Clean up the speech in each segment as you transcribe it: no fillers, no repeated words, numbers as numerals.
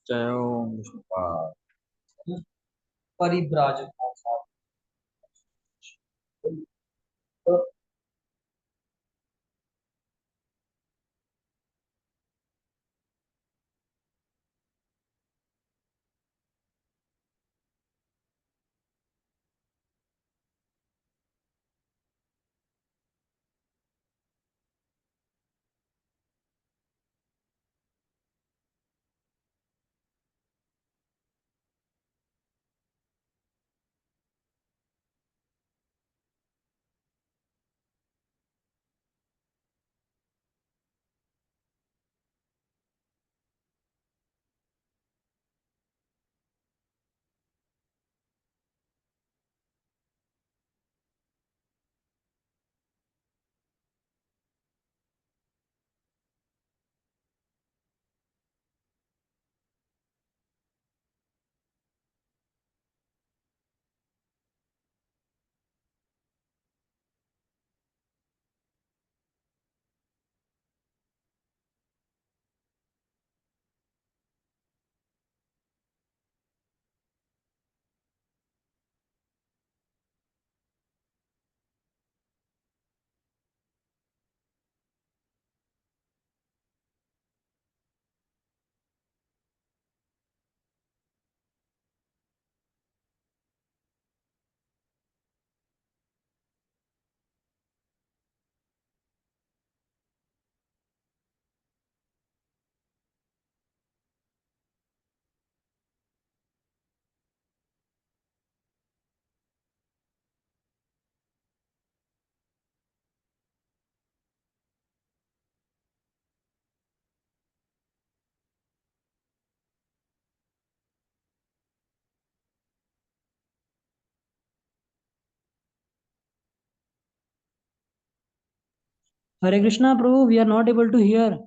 जय ओम Vishnupad. परिव्राजक Hare Krishna, Prabhu, we are not able to hear.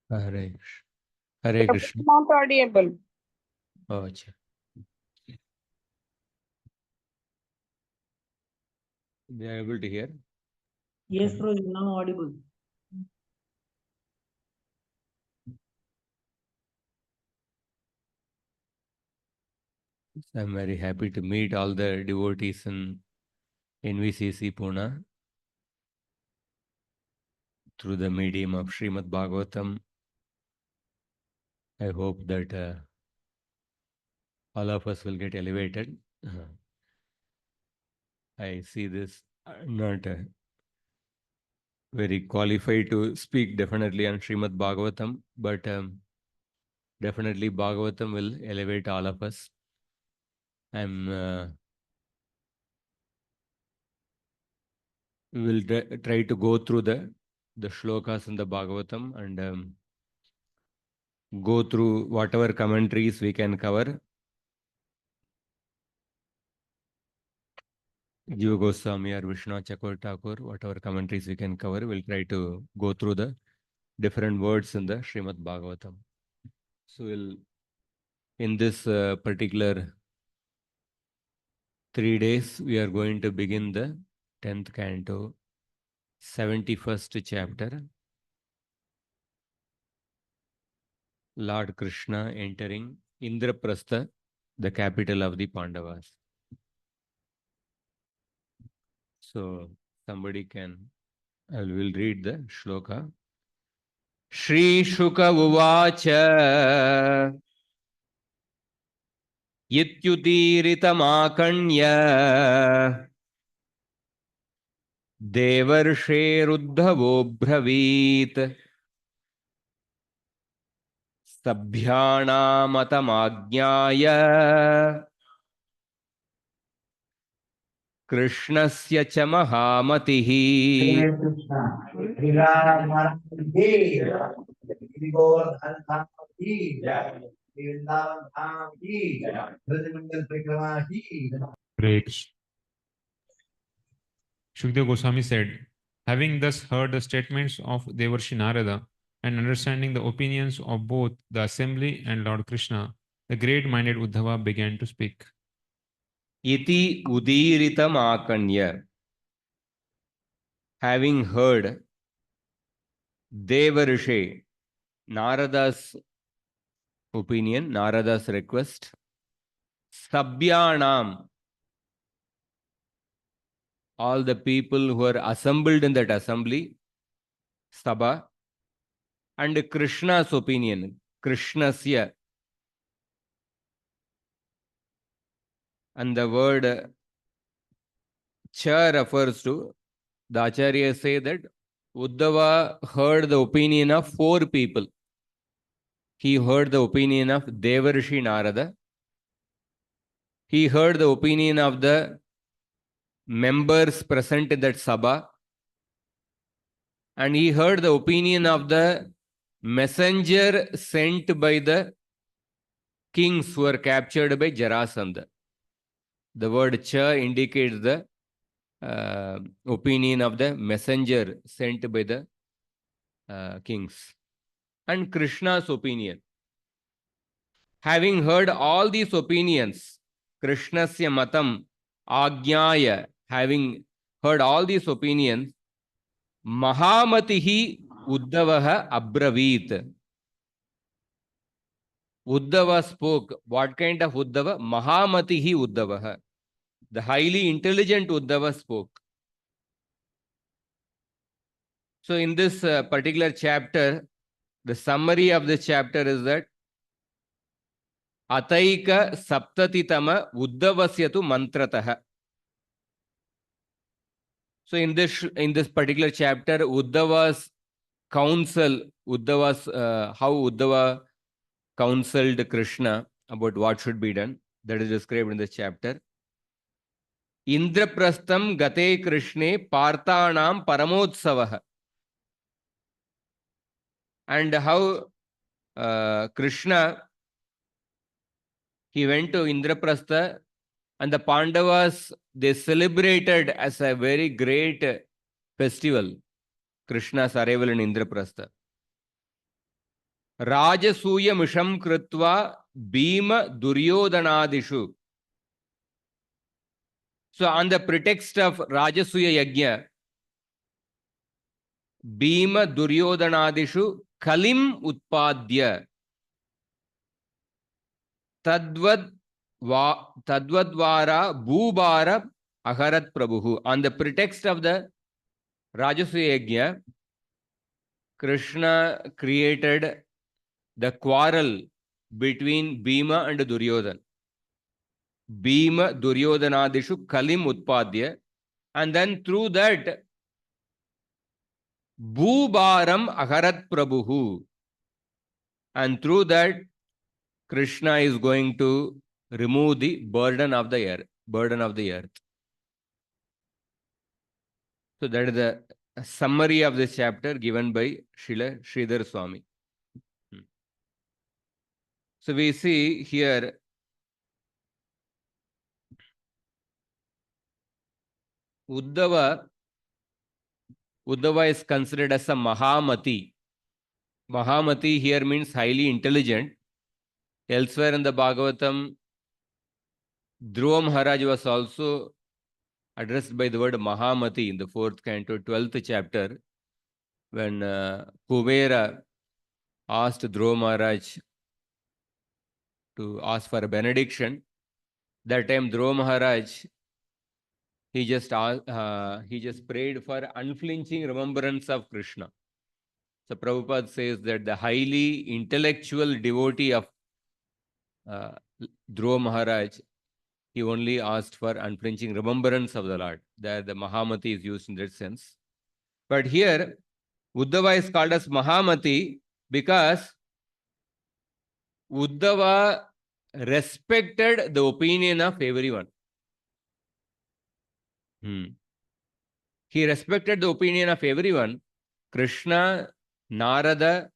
Hare Krishna. Hare Krishna. Not audible. Oh, acha. They are able to hear? Yes, Prabhu, you are now audible. I'm very happy to meet all the devotees in NVCC Pune through the medium of Srimad Bhagavatam. I hope that all of us will get elevated. I see this not very qualified to speak definitely on Srimad Bhagavatam, but definitely Bhagavatam will elevate all of us. We will try to go through the shlokas in the Bhagavatam and go through whatever commentaries we can cover. Jiva Goswami or Vishnu Chakur Thakur, whatever commentaries we can cover, we'll try to go through the different words in the Srimad Bhagavatam. So in this particular 3 days, we are going to begin the 10th canto, 71st chapter. Lord Krishna entering Indraprastha, the capital of the Pandavas. So somebody will read the shloka. Shri Shuka Uvacha Yityutiritamākanya Devarsheruddhavo Bravīt Sabhyānāmatamāgnyāya Krishnasya cha Mahamatihi. Great. Shukdev Goswami said, having thus heard the statements of Devarshi Narada and understanding the opinions of both the assembly and Lord Krishna, the great-minded Uddhava began to speak. Iti udiritam akanya. Having heard Devarshe, Narada's opinion, Narada's request, Sabhyanam, all the people who are assembled in that assembly, Sabha, and Krishna's opinion, Krishnasya. And the word cha refers to, the Acharyas say that Uddhava heard the opinion of 4 people. He heard the opinion of Devarshi Narada. He heard the opinion of the members present in that Sabha. And he heard the opinion of the messenger sent by the kings who were captured by Jarasandha. The word cha indicates the opinion of the messenger sent by the kings. And Krishna's opinion. Having heard all these opinions, Krishnasya matam agnyaya, having heard all these opinions, Mahamatihi Uddavaha abravit. Uddhava spoke. What kind of Uddhava? Mahamatihi Uddavaha. The highly intelligent Uddhava spoke. So in this particular chapter, the summary of this chapter is that Ataika Saptatitama Uddhavasyatu Mantrataha. So in this particular chapter, Uddhava's counsel, how Uddhava counseled Krishna about what should be done, that is described in this chapter. Indraprastham gate Krishne Parthanam Paramotsavaha. And how Krishna, he went to Indraprastha, and the Pandavas, they celebrated as a very great festival Krishna's arrival in Indraprastha. Rajasuya Misham Krutva Bhima Duryodhanadishu. So, on the pretext of Rajasuya Yajna, Bhima Duryodhanadishu Kalim Utpadya Tadvad Tadvadvara Bhubara Aharat Prabhu. On the pretext of the Rajasuya Yajna, Krishna created the quarrel between Bhima and Duryodhana. Bhima Duryodhanadishu Kalim Utpadya, and then through that Bhubaram Aharat Prabhu, and through that Krishna is going to remove the burden of the earth. So that is the summary of this chapter given by Srila Sridhar Swami. So we see here Uddhava is considered as a Mahamati. Mahamati here means highly intelligent. Elsewhere in the Bhagavatam, Dhruva Maharaj was also addressed by the word Mahamati in the 4th canto, 12th chapter, when Kuvera asked Dhruva Maharaj to ask for a benediction. That time Dhruva Maharaj, he just prayed for unflinching remembrance of Krishna. So Prabhupada says that the highly intellectual devotee of Dhruva Maharaj, he only asked for unflinching remembrance of the Lord. There the Mahamati is used in that sense. But here, Uddhava is called as Mahamati because Uddhava respected the opinion of everyone. He respected the opinion of everyone. Krishna, Narada,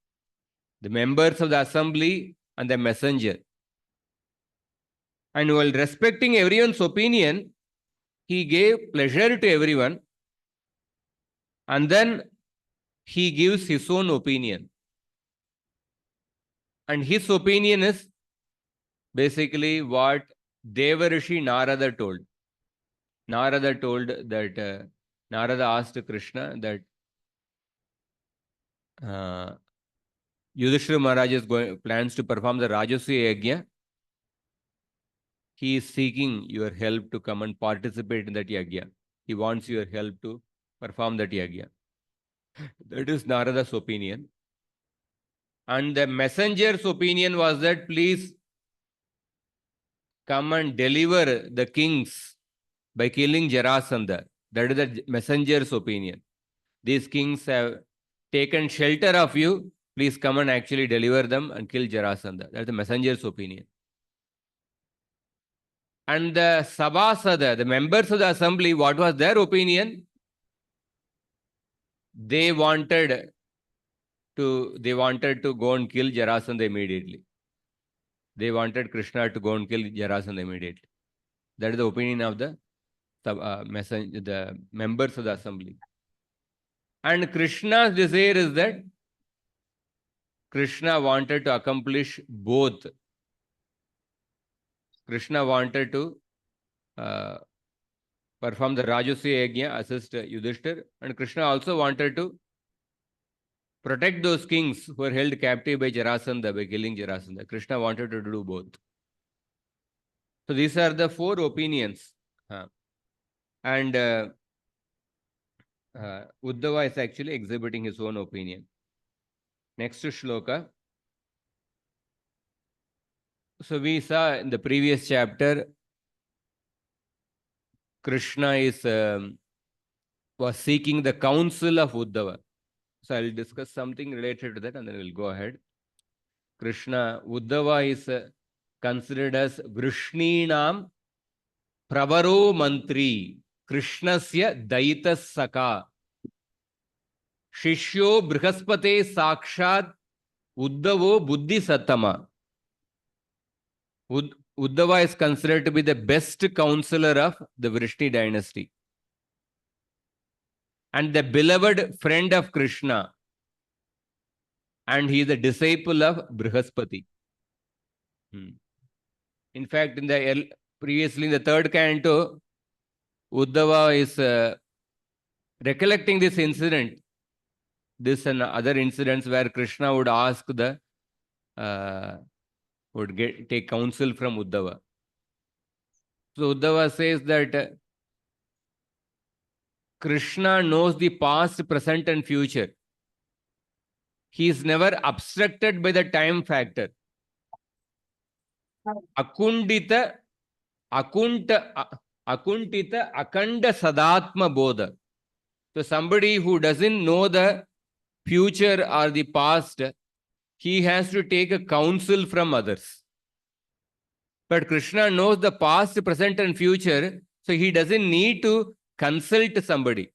the members of the assembly, and the messenger. And while respecting everyone's opinion, he gave pleasure to everyone. And then he gives his own opinion. And his opinion is basically what Devarishi Narada told. Narada told that, Narada asked Krishna that Yudhishthira Maharaj plans to perform the Rajasuya Yajna. He is seeking your help to come and participate in that Yajna. He wants your help to perform that Yajna. That is Narada's opinion. And the messenger's opinion was that please come and deliver the kings by killing Jarasandha. That is the messenger's opinion. These kings have taken shelter of you. Please come and actually deliver them and kill Jarasandha. That's the messenger's opinion. And the Sabhasada, the members of the assembly, what was their opinion? They wanted to go and kill Jarasandha immediately. They wanted Krishna to go and kill Jarasandha immediately. That is the opinion of the members of the assembly. And Krishna's desire is that Krishna wanted to accomplish both. Krishna wanted to perform the Rajasuya Yajna, assist Yudhishthir, and Krishna also wanted to protect those kings who were held captive by Jarasandha, by killing Jarasandha. Krishna wanted to do both. So these are the 4 opinions. And Uddhava is actually exhibiting his own opinion. Next shloka. So we saw in the previous chapter, Krishna was seeking the counsel of Uddhava. So I'll discuss something related to that and then we'll go ahead. Uddhava is considered as Vrishninam Pravaro Mantri, Krishnasya Daita Saka, Shishyo Brihaspate Sakshat Uddhavo Buddhi Sattama. Uddhava is considered to be the best counselor of the Vrishni dynasty and the beloved friend of Krishna. and he is a disciple of Brihaspati. In fact, previously in the third canto, Uddhava is recollecting this incident, this and other incidents where Krishna would ask take counsel from Uddhava. So Uddhava says that Krishna knows the past, present, and future. He is never obstructed by the time factor. Akundita Akundita Akanda Sadatma Bodha. So somebody who doesn't know the future or the past, he has to take a counsel from others. But Krishna knows the past, present, and future, so he doesn't need to consult somebody.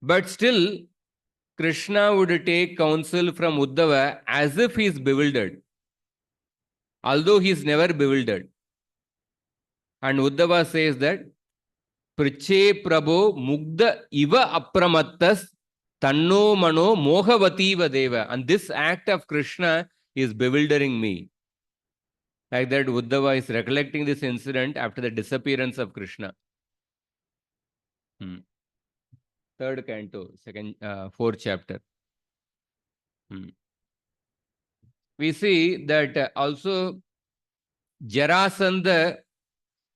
But still, Krishna would take counsel from Uddhava as if he is bewildered, although he is never bewildered. And Uddhava says that, Priche Prabho Mugda Iva Apramattas Tanno Mano Mohavati Vadeva. And this act of Krishna is bewildering me. Like that, Uddhava is recollecting this incident after the disappearance of Krishna. Third canto, fourth chapter. We see that also Jarasandha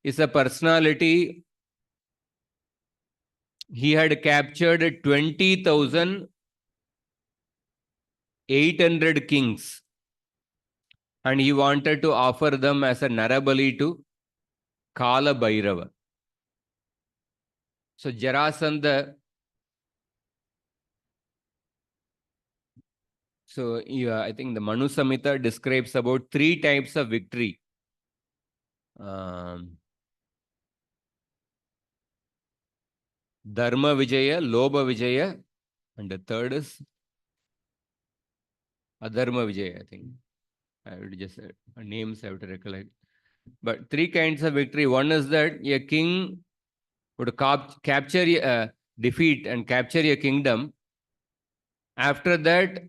is a personality. He had captured 20,800 kings, and he wanted to offer them as a Narabali to Kala Bhairava. So Jarasandha, I think the Manu Samhita describes about 3 types of victory. Dharma Vijaya, Lobha Vijaya, and the third is Adharma Vijaya, I think. I would just names I have to recollect. But 3 kinds of victory. One is that a king would capture, defeat and capture a kingdom. After that,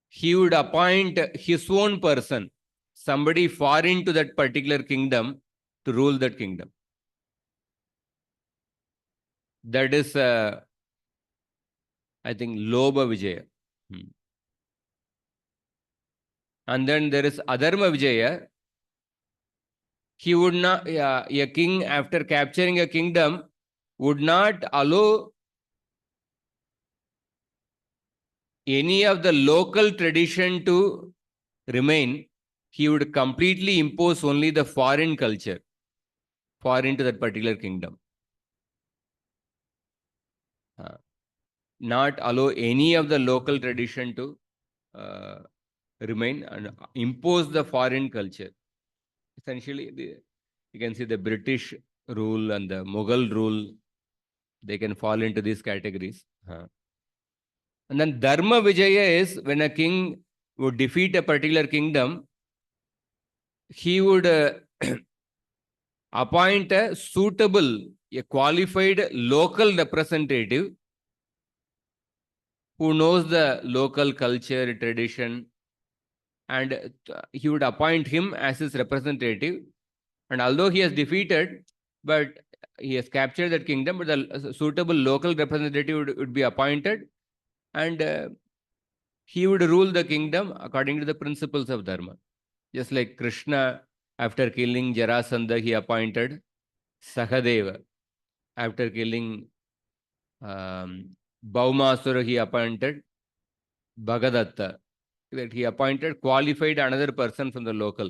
he would appoint his own person, somebody foreign to that particular kingdom, to rule that kingdom. That is, I think, Lobha Vijaya. And then there is Adharma Vijaya. He would not, a king, after capturing a kingdom, would not allow any of the local tradition to remain. He would completely impose only the foreign culture, foreign to that particular kingdom. Not allow any of the local tradition to remain and impose the foreign culture. Essentially, you can see the British rule and the Mughal rule, they can fall into these categories. And then Dharma Vijaya is when a king would defeat a particular kingdom, he would appoint a suitable, a qualified local representative who knows the local culture, tradition, and he would appoint him as his representative. And although he has defeated, but he has captured that kingdom, but the suitable local representative would be appointed, and he would rule the kingdom according to the principles of Dharma. Just like Krishna, after killing Jarasandha, he appointed Sahadeva. After killing Bhaumasura, he appointed Bhagadatta. That he appointed, qualified another person from the local.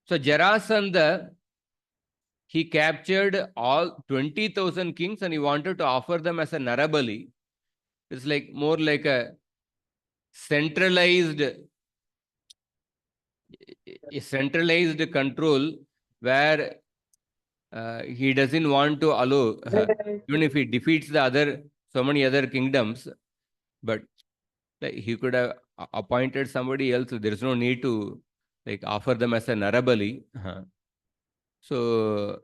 So Jarasandha, he captured all 20,000 kings and he wanted to offer them as a Narabali. It's like more like a centralized control where he doesn't want to allow, even if he defeats so many other kingdoms, but he could have appointed somebody else. There is no need to offer them as a Narabali. So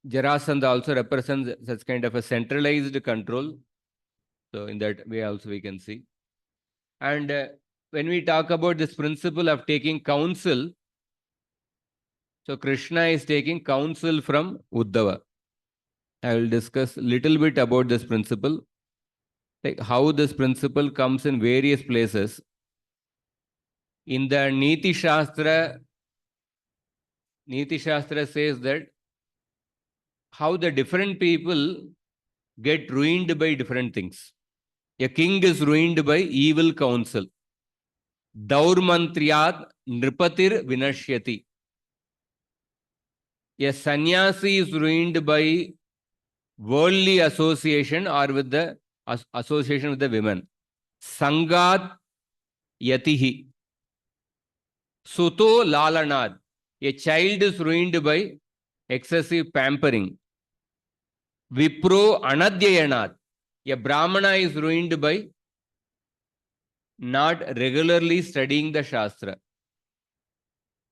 Jarasandha also represents such kind of a centralized control So in that way also we can see. And when we talk about this principle of taking counsel, so Krishna is taking counsel from Uddhava. I will discuss a little bit about this principle, like how this principle comes in various places. In the Niti Shastra says that how the different people get ruined by different things. A king is ruined by evil counsel. Daurmantriyat nripatir vinashyati. A sannyasi is ruined by worldly association or with the association with the women. Sangat yatihi. Suto lalanad. A child is ruined by excessive pampering. Vipro anadyayanad. A brahmana is ruined by not regularly studying the Shastra.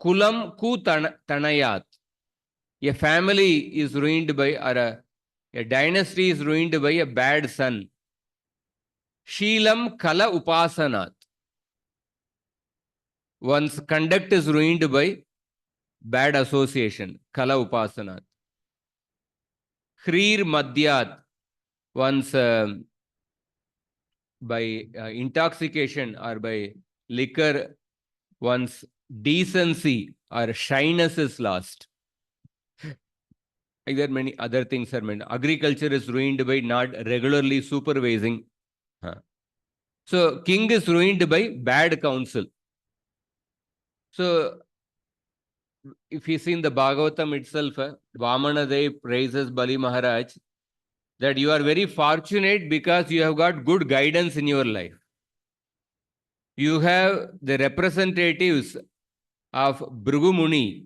Kulam ku tanayat. A family is ruined by, or a dynasty is ruined by a bad son. Sheelam kala upasanat. One's conduct is ruined by bad association. Kala upasanat. Khrir madhyat. One's by intoxication or by liquor, one's decency or shyness is lost. Like there are many other things are meant. Agriculture is ruined by not regularly supervising. So king is ruined by bad counsel. So if you see in the Bhagavatam itself, Vamanadev praises Bali Maharaj that you are very fortunate because you have got good guidance in your life. You have the representatives of Bhrigu Muni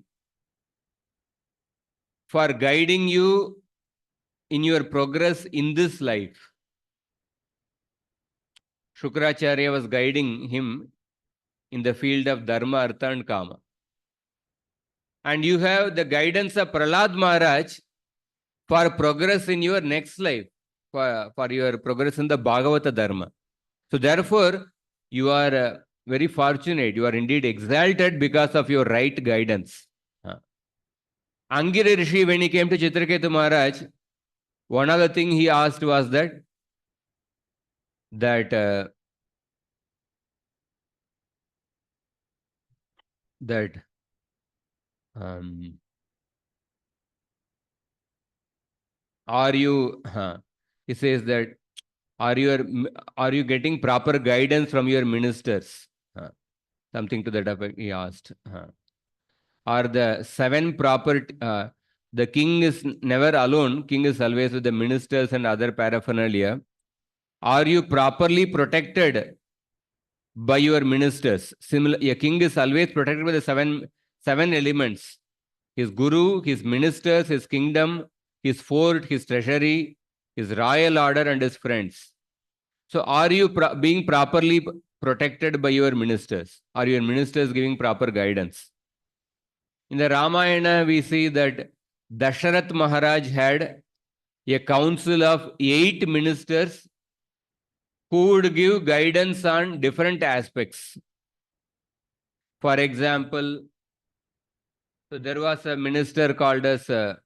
for guiding you in your progress in this life. Shukracharya was guiding him in the field of Dharma, Artha and Kama. And you have the guidance of Prahlad Maharaj for progress in your next life, for your progress in the Bhagavata Dharma. So therefore, you are very fortunate. You are indeed exalted because of your right guidance. Angiri Rishi, when he came to Chitraketu Maharaj, one of the things he asked was that are you, he says that, are you getting proper guidance from your ministers? Something to that effect he asked. Are the 7 proper, the king is never alone, king is always with the ministers and other paraphernalia. Are you properly protected by your ministers? Similar, a king is always protected by the seven elements: his guru, his ministers, his kingdom, his fort, his treasury, his royal order, and his friends. So are you being properly protected by your ministers? Are your ministers giving proper guidance? In the Ramayana, we see that Dasharath Maharaj had a council of 8 ministers who would give guidance on different aspects. For example, so there was a minister called as so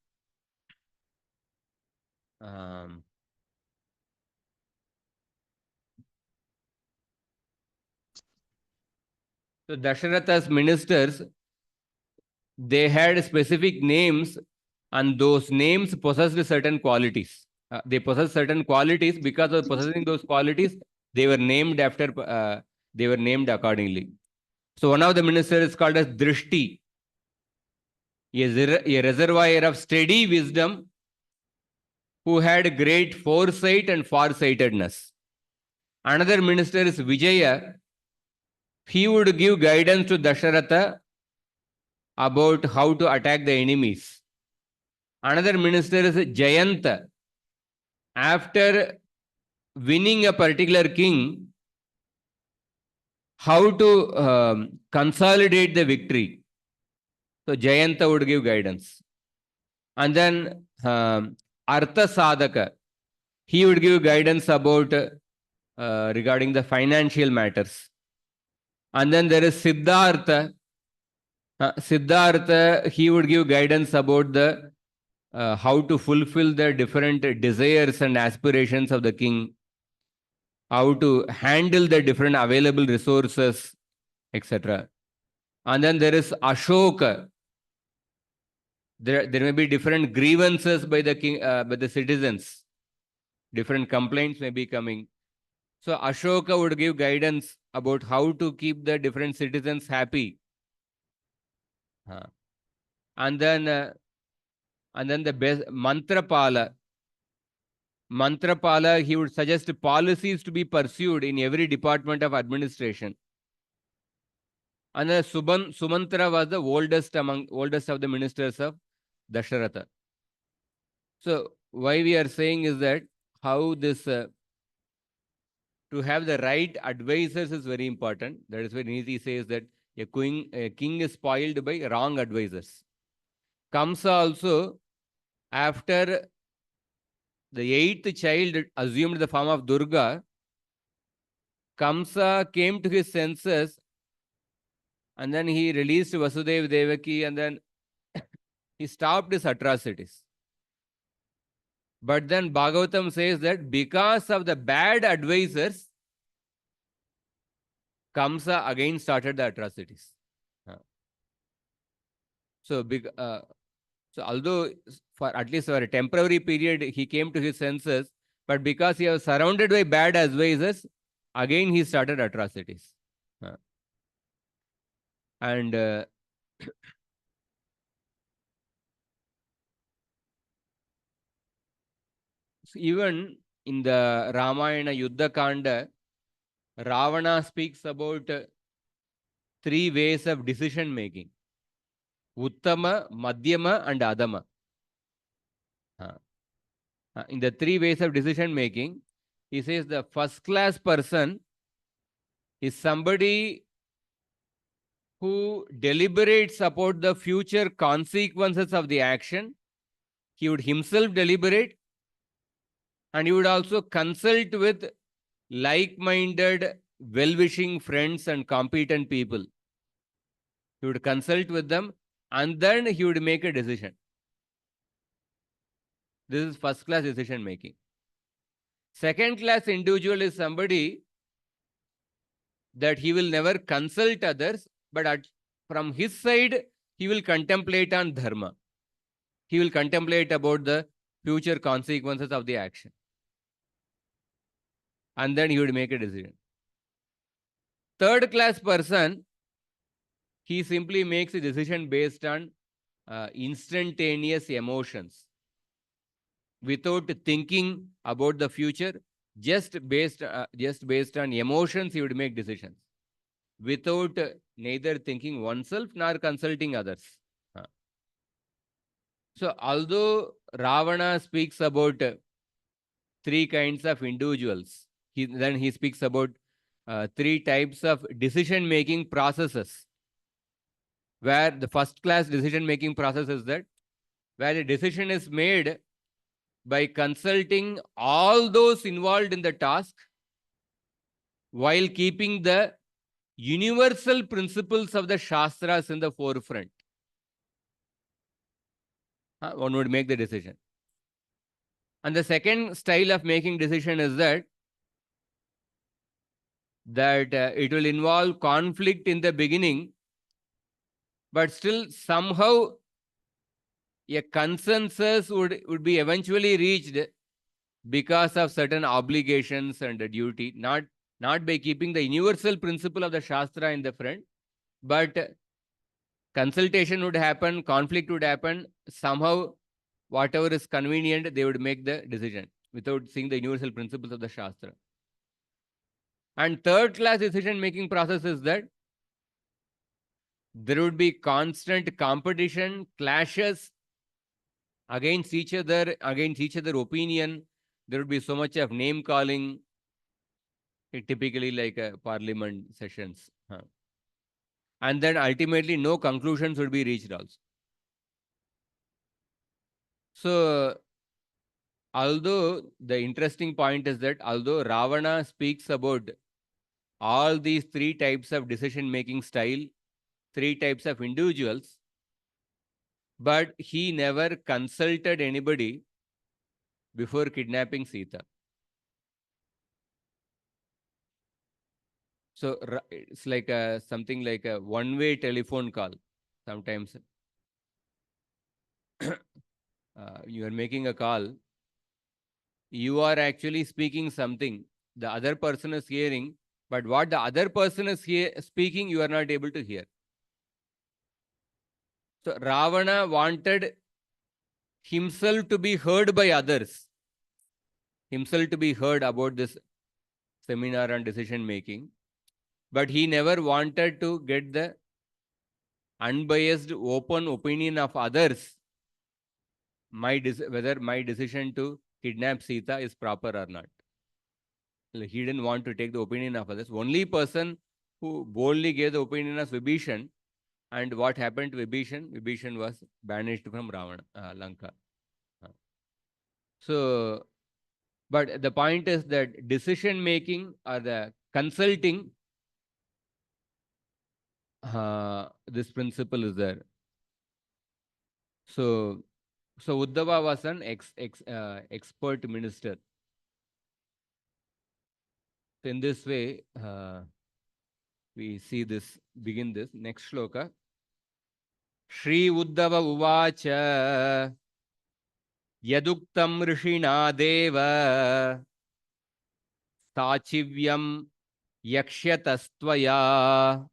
Dasharatha's ministers, they had specific names, and those names possessed certain qualities. They possess certain qualities. Because of possessing those qualities, they were named after. They were named accordingly. So one of the ministers is called as Drishti, a reservoir of steady wisdom, who had great foresight and farsightedness. Another minister is Vijaya. He would give guidance to Dasharatha about how to attack the enemies. Another minister is Jayanta. After winning a particular king, how to consolidate the victory. So Jayanta would give guidance. And then Artha Sadhaka, he would give guidance about regarding the financial matters. And then there is Siddhartha. Siddhartha, he would give guidance about the how to fulfill the different desires and aspirations of the king, how to handle the different available resources, etc. And then there is Ashoka. There may be different grievances by the king, by the citizens. Different complaints may be coming. So Ashoka would give guidance about how to keep the different citizens happy. And then the best Mantrapala. Mantrapala, he would suggest policies to be pursued in every department of administration. And then Sumantra was the oldest of the ministers of Dasharatha. So why we are saying is that how this to have the right advisors is very important. That is why Niti says that a king is spoiled by wrong advisors. Kamsa also, after the 8th child assumed the form of Durga, Kamsa came to his senses and then he released Vasudeva Devaki and then he stopped his atrocities. But then Bhagavatam says that because of the bad advisors, Kamsa again started the atrocities. So although for at least for a temporary period he came to his senses, but because he was surrounded by bad advisors, again he started atrocities. And even in the Ramayana Yuddha Kanda, Ravana speaks about 3 ways of decision making: Uttama, Madhyama, and Adama. In the 3 ways of decision making, he says the first class person is somebody who deliberates about the future consequences of the action. He would himself deliberate, and he would also consult with like-minded, well-wishing friends and competent people. He would consult with them and then he would make a decision. This is first class decision making. Second class individual is somebody that he will never consult others, but from his side, he will contemplate on dharma. He will contemplate about the future consequences of the action. And then he would make a decision. Third class person, he simply makes a decision based on instantaneous emotions. Without thinking about the future, just based on emotions, he would make decisions. Without neither thinking oneself nor consulting others. So, although Ravana speaks about 3 kinds of individuals, then he speaks about 3 types of decision-making processes, where the first-class decision-making process is that where the decision is made by consulting all those involved in the task while keeping the universal principles of the Shastras in the forefront. One would make the decision. And the second style of making decision is that it will involve conflict in the beginning, but still somehow a consensus would be eventually reached because of certain obligations and a duty, not by keeping the universal principle of the Shastra in the front, but consultation would happen, conflict would happen, somehow whatever is convenient, they would make the decision without seeing the universal principles of the Shastra. And third class decision making process is that there would be constant competition, clashes against each other opinion. There would be so much of name calling, typically like parliament sessions. And then ultimately no conclusions would be reached also. So although the interesting point is that although Ravana speaks about all these three types of decision-making style, three types of individuals, but he never consulted anybody before kidnapping Sita. So it's like something like a one-way telephone call. Sometimes you are making a call, you are actually speaking something, the other person is hearing, but what the other person is speaking, you are not able to hear. So Ravana wanted himself to be heard by others, himself to be heard about this seminar on decision making, but he never wanted to get the unbiased, open opinion of others, whether my decision to kidnap Sita is proper or not. He didn't want to take the opinion of others. Only person who boldly gave the opinion of Vibhishan, and what happened to Vibhishan? Vibhishan was banished from Ravana, Lanka. So, but the point is that decision making or the consulting, this principle is there. So Uddhava was an expert minister. So in this way, we see this, begin this next shloka. Shri Uddhava Uvacha Yaduktam Rishina Deva Sachivyam Yakshyatastwaya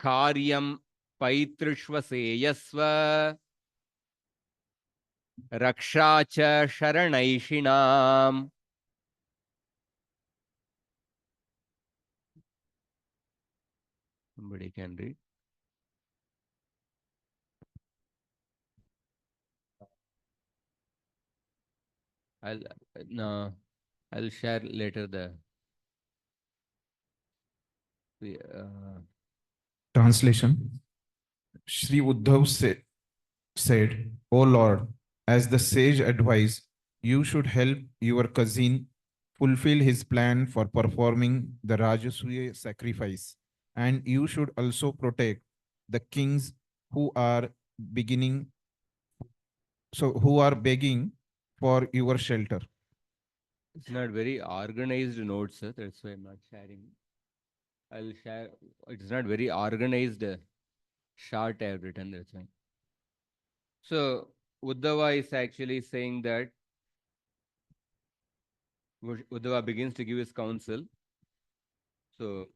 Karyam Paitrishvaseyasva Rakshacha Sharanaishinam. Somebody can read. I'll share later the Translation. Sri Uddhav said, O Lord, as the sage advised, you should help your cousin fulfill his plan for performing the Rajasuya sacrifice, and you should also protect the kings who are beginning, who are begging for your shelter. It's not very organized notes, sir. That's why I'm not sharing. I'll share. It's not very organized. Short I have written. That's why. So Uddhava is actually saying that Uddhava begins to give his counsel. So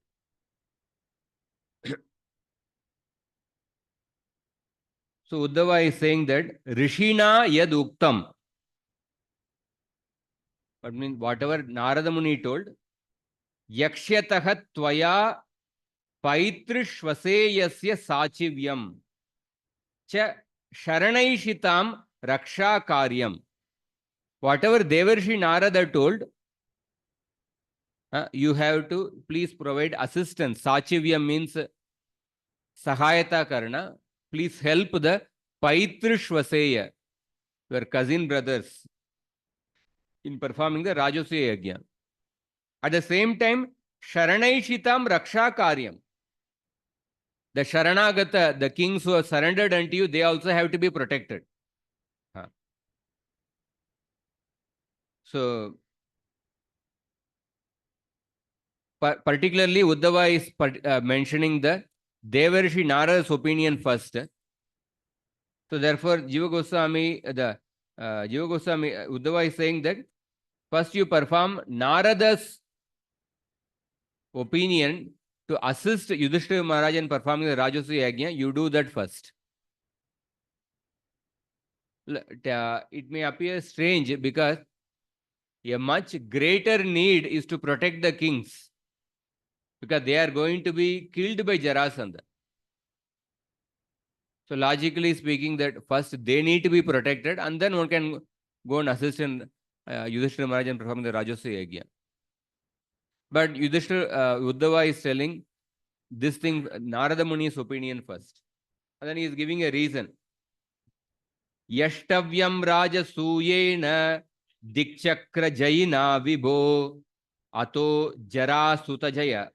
Uddhava is saying that Rishina yad uktam. But means whatever Narada Muni told, Yakshyataha tvaya paitrishvaseyasya sachivyam cha sharanaishitam raksha karyam. Whatever Devarshi Narada told, you have to please provide assistance. Sachivyam means Sahayata Karna. Please help the Paitrishvaseya, your cousin brothers, in performing the Rajasuya Yajna. At the same time, Sharanaishitam Raksha Karyam. The Sharanagata, the kings who have surrendered unto you, they also have to be protected. So, particularly Uddhava is mentioning the Devarshi Narada's opinion first. So therefore, Jiva Goswami, Uddhava is saying that first you perform Narada's opinion to assist Yudhishthira Maharaj in performing the Rajasuya Yajna. You do that first. It may appear strange because a much greater need is to protect the kings, because they are going to be killed by Jarasandha. So logically speaking, that first they need to be protected, and then one can go and assist in Yudhishthira Maharaj in performing the Rajasuya Yajna. But Uddhava is telling this thing, Narada Muni's opinion first. And then he is giving a reason. Yashtavyam Rajasuyena Dikchakra Jaina Vibho Ato Jara Sutajaya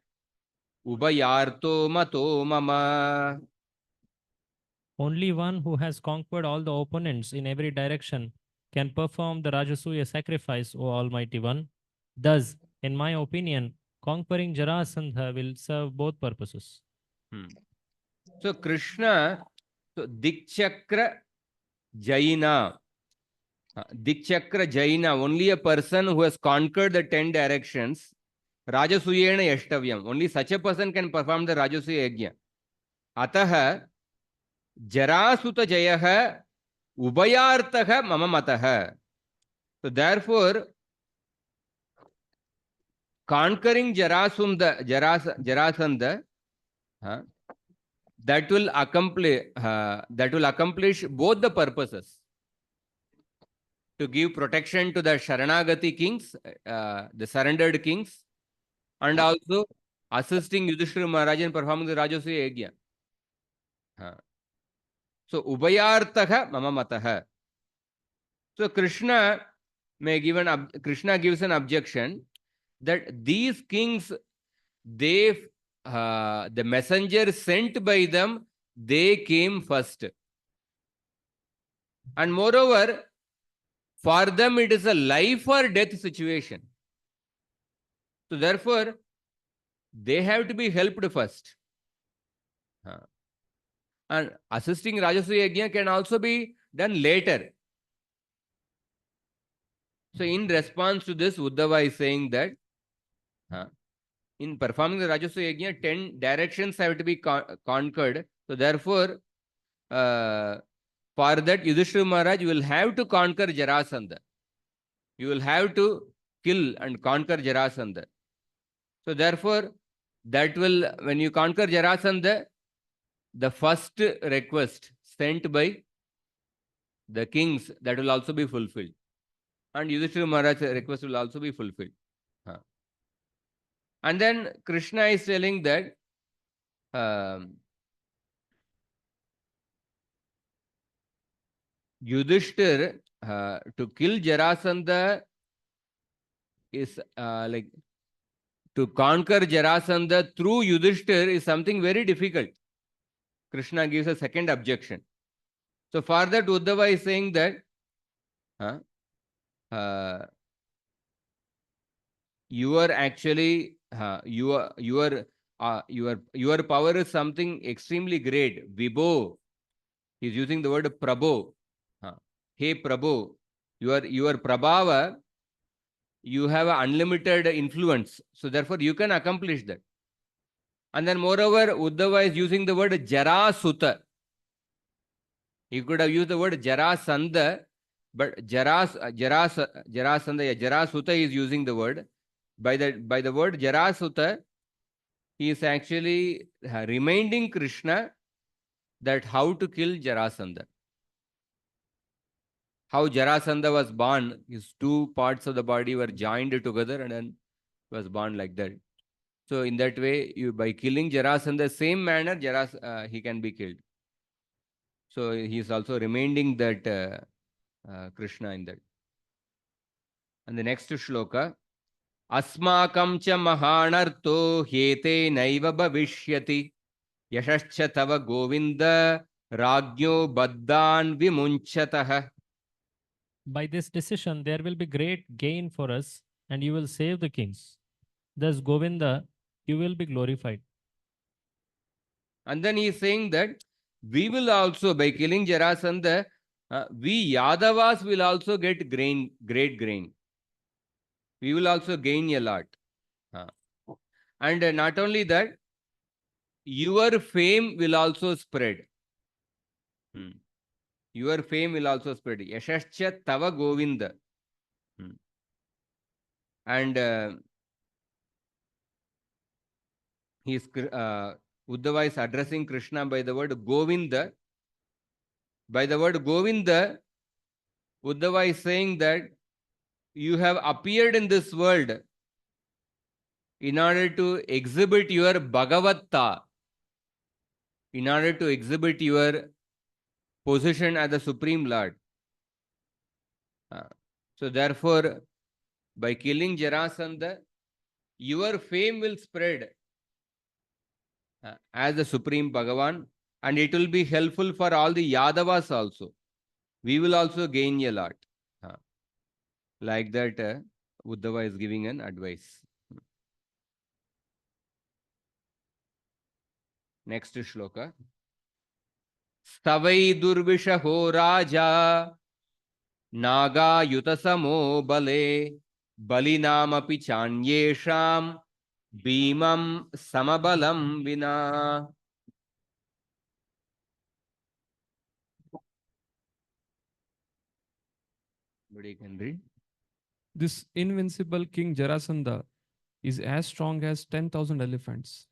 Ubayarto Mato Mama. Only one who has conquered all the opponents in every direction can perform the Rajasuya sacrifice, O Almighty One. Thus, in my opinion, conquering Jarasandha will serve both purposes. So Krishna, so Dikchakra Jaina. Dikchakra Jaina, only a person who has conquered the 10 directions. Rajasuyena Yashtavyam. Only such a person can perform the Rajasuya Yajna. Ataha Jarasuta Jayaha Ubayartaha Mama Mataha. So therefore, conquering Jarasandha, that will accomplish both the purposes. To give protection to the Sharanagati kings, the surrendered kings, and also assisting Yudhishthira Maharaj in performing the Rajasuya Yajna. So, Ubayartaha Mama Mataha. So, Krishna gives an objection that these kings, the messenger sent by them, they came first. And moreover, for them it is a life or death situation. So therefore, they have to be helped first. And assisting Rajasuya Yajna can also be done later. So in response to this, Uddhava is saying that in performing the Rajasuya Yajna, 10 directions have to be conquered. So therefore, for that, Yudhishthira Maharaj will have to conquer Jarasandha. You will have to kill and conquer Jarasandha. So therefore, that will, when you conquer Jarasandha, the first request sent by the kings, that will also be fulfilled. And Yudhishthira Maharaj's request will also be fulfilled. And then Krishna is telling that Yudhishthira, to kill Jarasandha is like to conquer Jarasandha through Yudhishthira is something very difficult. Krishna gives a second objection. So for that, Uddhava is saying that you are actually your power is something extremely great. Vibho, he is using the word Prabho. Hey Prabhu, your Prabhava, you have an unlimited influence. So therefore, you can accomplish that. And then moreover, Uddhava is using the word Jarasuta. He could have used the word Jarasandha, but Jarasuta is using the word. By the word Jarasuta, he is actually reminding Krishna that how to kill Jarasandha. How Jarasandha was born, his two parts of the body were joined together and then was born like that. So in that way, by killing Jarasandha, same manner, he can be killed. So he is also reminding that Krishna in that. And the next shloka, Asmakam cha mahanarto hete naiva bhavishyati yashascha tava govinda ragyo baddhan vimunchatah. By this decision, there will be great gain for us, and you will save the kings. Thus, Govinda, you will be glorified. And then he is saying that we will also, by killing Jarasandha, we Yadavas will also get great grain. We will also gain a lot. And not only that, your fame will also spread. Your fame will also spread. Yashascha tava Govinda. And Uddhava is addressing Krishna by the word Govinda. By the word Govinda, Uddhava is saying that you have appeared in this world in order to exhibit your Bhagavatta, in order to exhibit your position as the Supreme Lord. So therefore, by killing Jarasandha, your fame will spread as the Supreme Bhagavan, and it will be helpful for all the Yadavas also. We will also gain a lot. Like that, Uddhava is giving an advice. Next shloka. Stavai durvishaho raja नागायुतसमो बले बलिनामपि चान्येषां भीमं समबलं विना. But you can read. This invincible King Jarasandha is as strong as 10,000 elephants.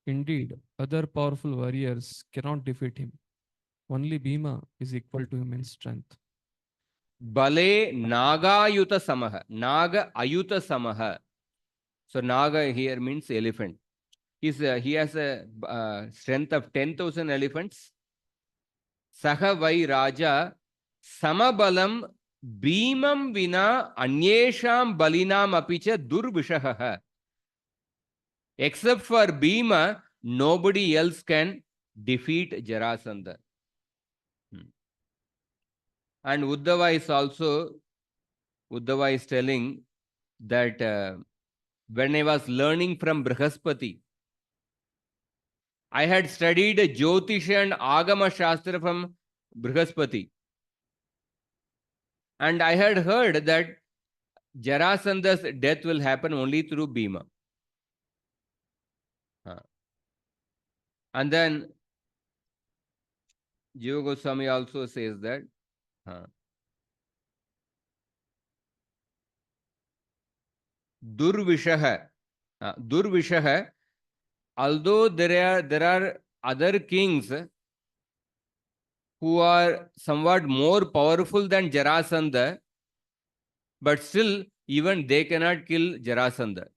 Indeed, other powerful warriors cannot defeat him. Only Bhima is equal to him in strength. Bale Nagayuta Samaha. Naga Ayuta Samaha. So Naga here means elephant. He has a strength of 10,000 elephants. Saha Vai Raja Samabalam Bhimam Vina Anyesham Balinam Apicha Durvishaha. Except for Bhima, nobody else can defeat Jarasandha. And Uddhava is telling that when I was learning from Brihaspati, I had studied Jyotisha and Agama Shastra from Brihaspati. And I had heard that Jarasandha's death will happen only through Bhima. And then Jiva Goswami also says that Durvishaha, although there are other kings who are somewhat more powerful than Jarasandha, but still even they cannot kill Jarasandha.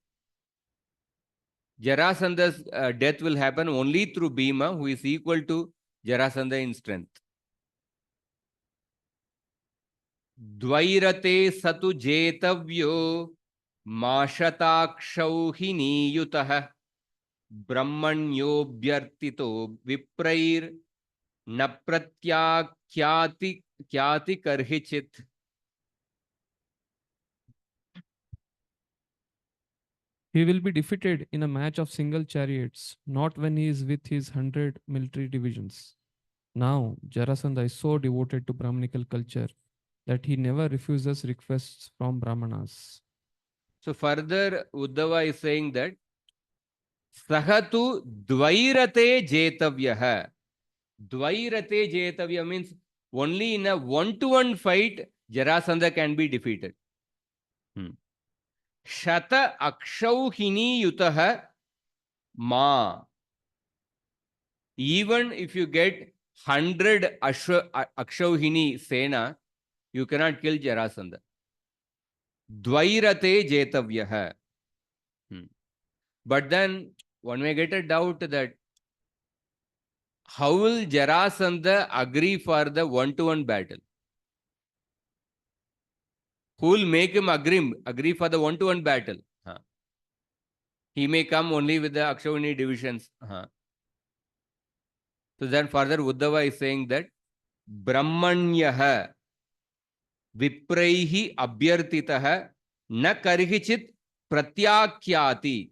Jarasandha's death will happen only through Bhima, who is equal to Jarasandha in strength. Dvairate satu jetavyo mashatakshauhiniyutah brahmanyobhyartito viprair napratyakyati karhichit. He will be defeated in a match of single chariots, not when he is with his 100 military divisions. Now, Jarasandha is so devoted to Brahminical culture that he never refuses requests from Brahmanas. So further, Uddhava is saying that Sahatu Dvairate Jetavyaha. Dvairate Jetavya means only in a one-to-one fight, Jarasandha can be defeated. Shata Akshauhini Yutaha Ma. Even if you get 100 Akshauhini Sena, you cannot kill Jarasandha. Dvairate Jetavyaha. But then one may get a doubt that how will Jarasandha agree for the one-to-one battle? Who will make him agree for the one-to-one battle? He may come only with the Akshauhini divisions. So then further Uddhava is saying that Brahmanyaha Vipraihi Abhyartitaha Na Karihichit Pratyakyati.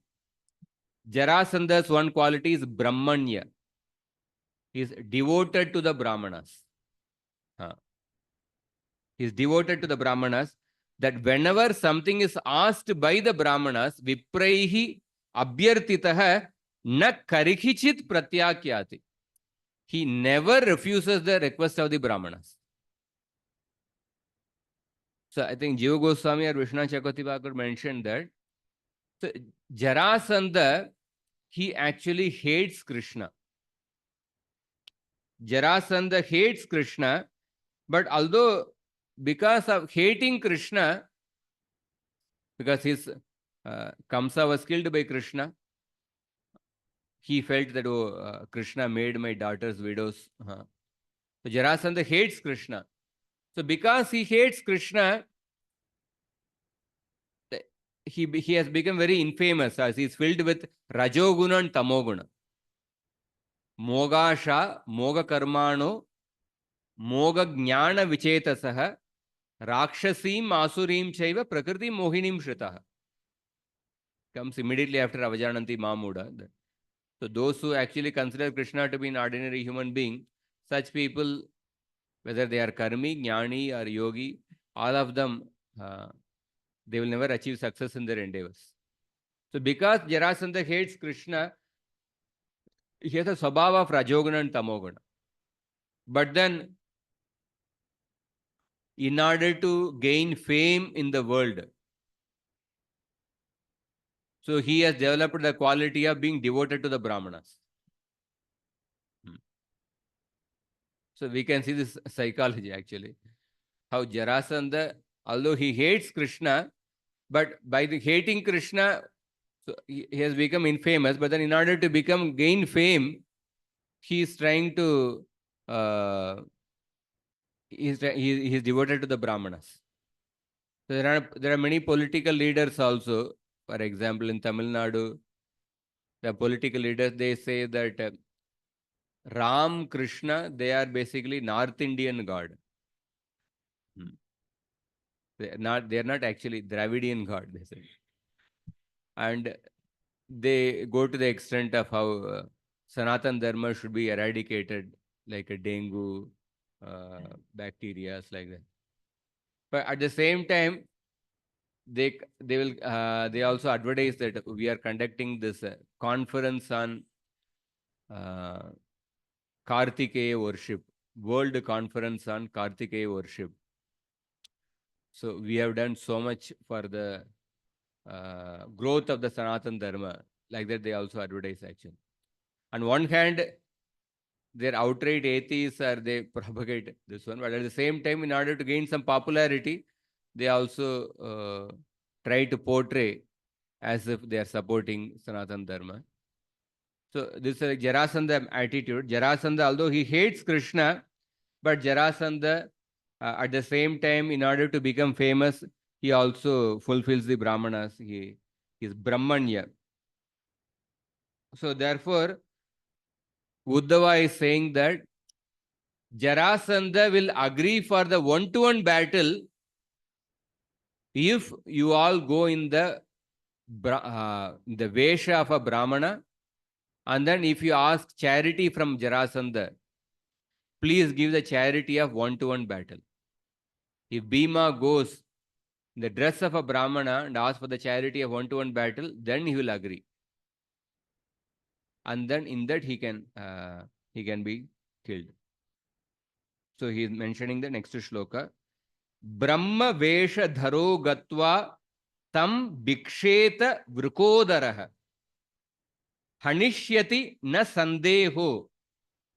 Jarasandha's one quality is Brahmanya. He is devoted to the Brahmanas. He is devoted to the Brahmanas, that whenever something is asked by the Brahmanas, Vipraihi Abhyartitaha Na Karihichit Pratyakyati. He never refuses the request of the Brahmanas. So I think Jiva Goswami or Vishnu Chakravarti Thakur mentioned that so Jarasandha, he actually hates Krishna. Jarasandha hates Krishna, but although because of hating Krishna, because his Kamsa was killed by Krishna, he felt that Krishna made my daughters widows. So Jarasandha hates Krishna. So because he hates Krishna, he has become very infamous as he is filled with Rajoguna and Tamoguna. Mogasha, Moga Karmano, Moga Jnana Vichetasaha, Rakshasim Asurim Chaiva, Prakriti Mohinim Shritaha. Comes immediately after Avajananti Mamuda. So those who actually consider Krishna to be an ordinary human being, such people, whether they are karmi, jnani or yogi, all of them, they will never achieve success in their endeavors. So because Jarasandha hates Krishna, he has a swabhava of Rajoguna and Tamoguna. But then, in order to gain fame in the world, so he has developed the quality of being devoted to the Brahmanas. So we can see this psychology actually. How Jarasandha, although he hates Krishna, but by the hating Krishna, so he has become infamous. But then in order to gain fame, he is trying to, he is devoted to the Brahmanas. So there are many political leaders also. For example, in Tamil Nadu, the political leaders, they say that Ram, Krishna, they are basically North Indian God. They are not actually Dravidian God, they say. And they go to the extent of how Sanatan Dharma should be eradicated, like a dengue, bacteria, like that. But at the same time, they also advertise that we are conducting this conference on Kartikeya worship, World Conference on Kartikeya worship. So we have done so much for the growth of the Sanatan Dharma. Like that, they also advertise actually. On one hand, they're outright atheists or they propagate this one, but at the same time, in order to gain some popularity, they also try to portray as if they are supporting Sanatan Dharma. So this is like Jarasandha attitude. Jarasandha, although he hates Krishna, but Jarasandha, at the same time, in order to become famous, he also fulfills the Brahmanas. He is Brahmanya. So therefore, Uddhava is saying that Jarasandha will agree for the one-to-one battle if you all go in the Vesha of a Brahmana, and then if you ask charity from Jarasandha, please give the charity of one-to-one battle. If Bhima goes in the dress of a Brahmana and asks for the charity of one-to-one battle, then he will agree. And then in that he can be killed. So he is mentioning the next shloka. Brahma Vesha Dharo Gatva Tam Bhiksheta Vrukodaraha Hanishyati Na Sandeho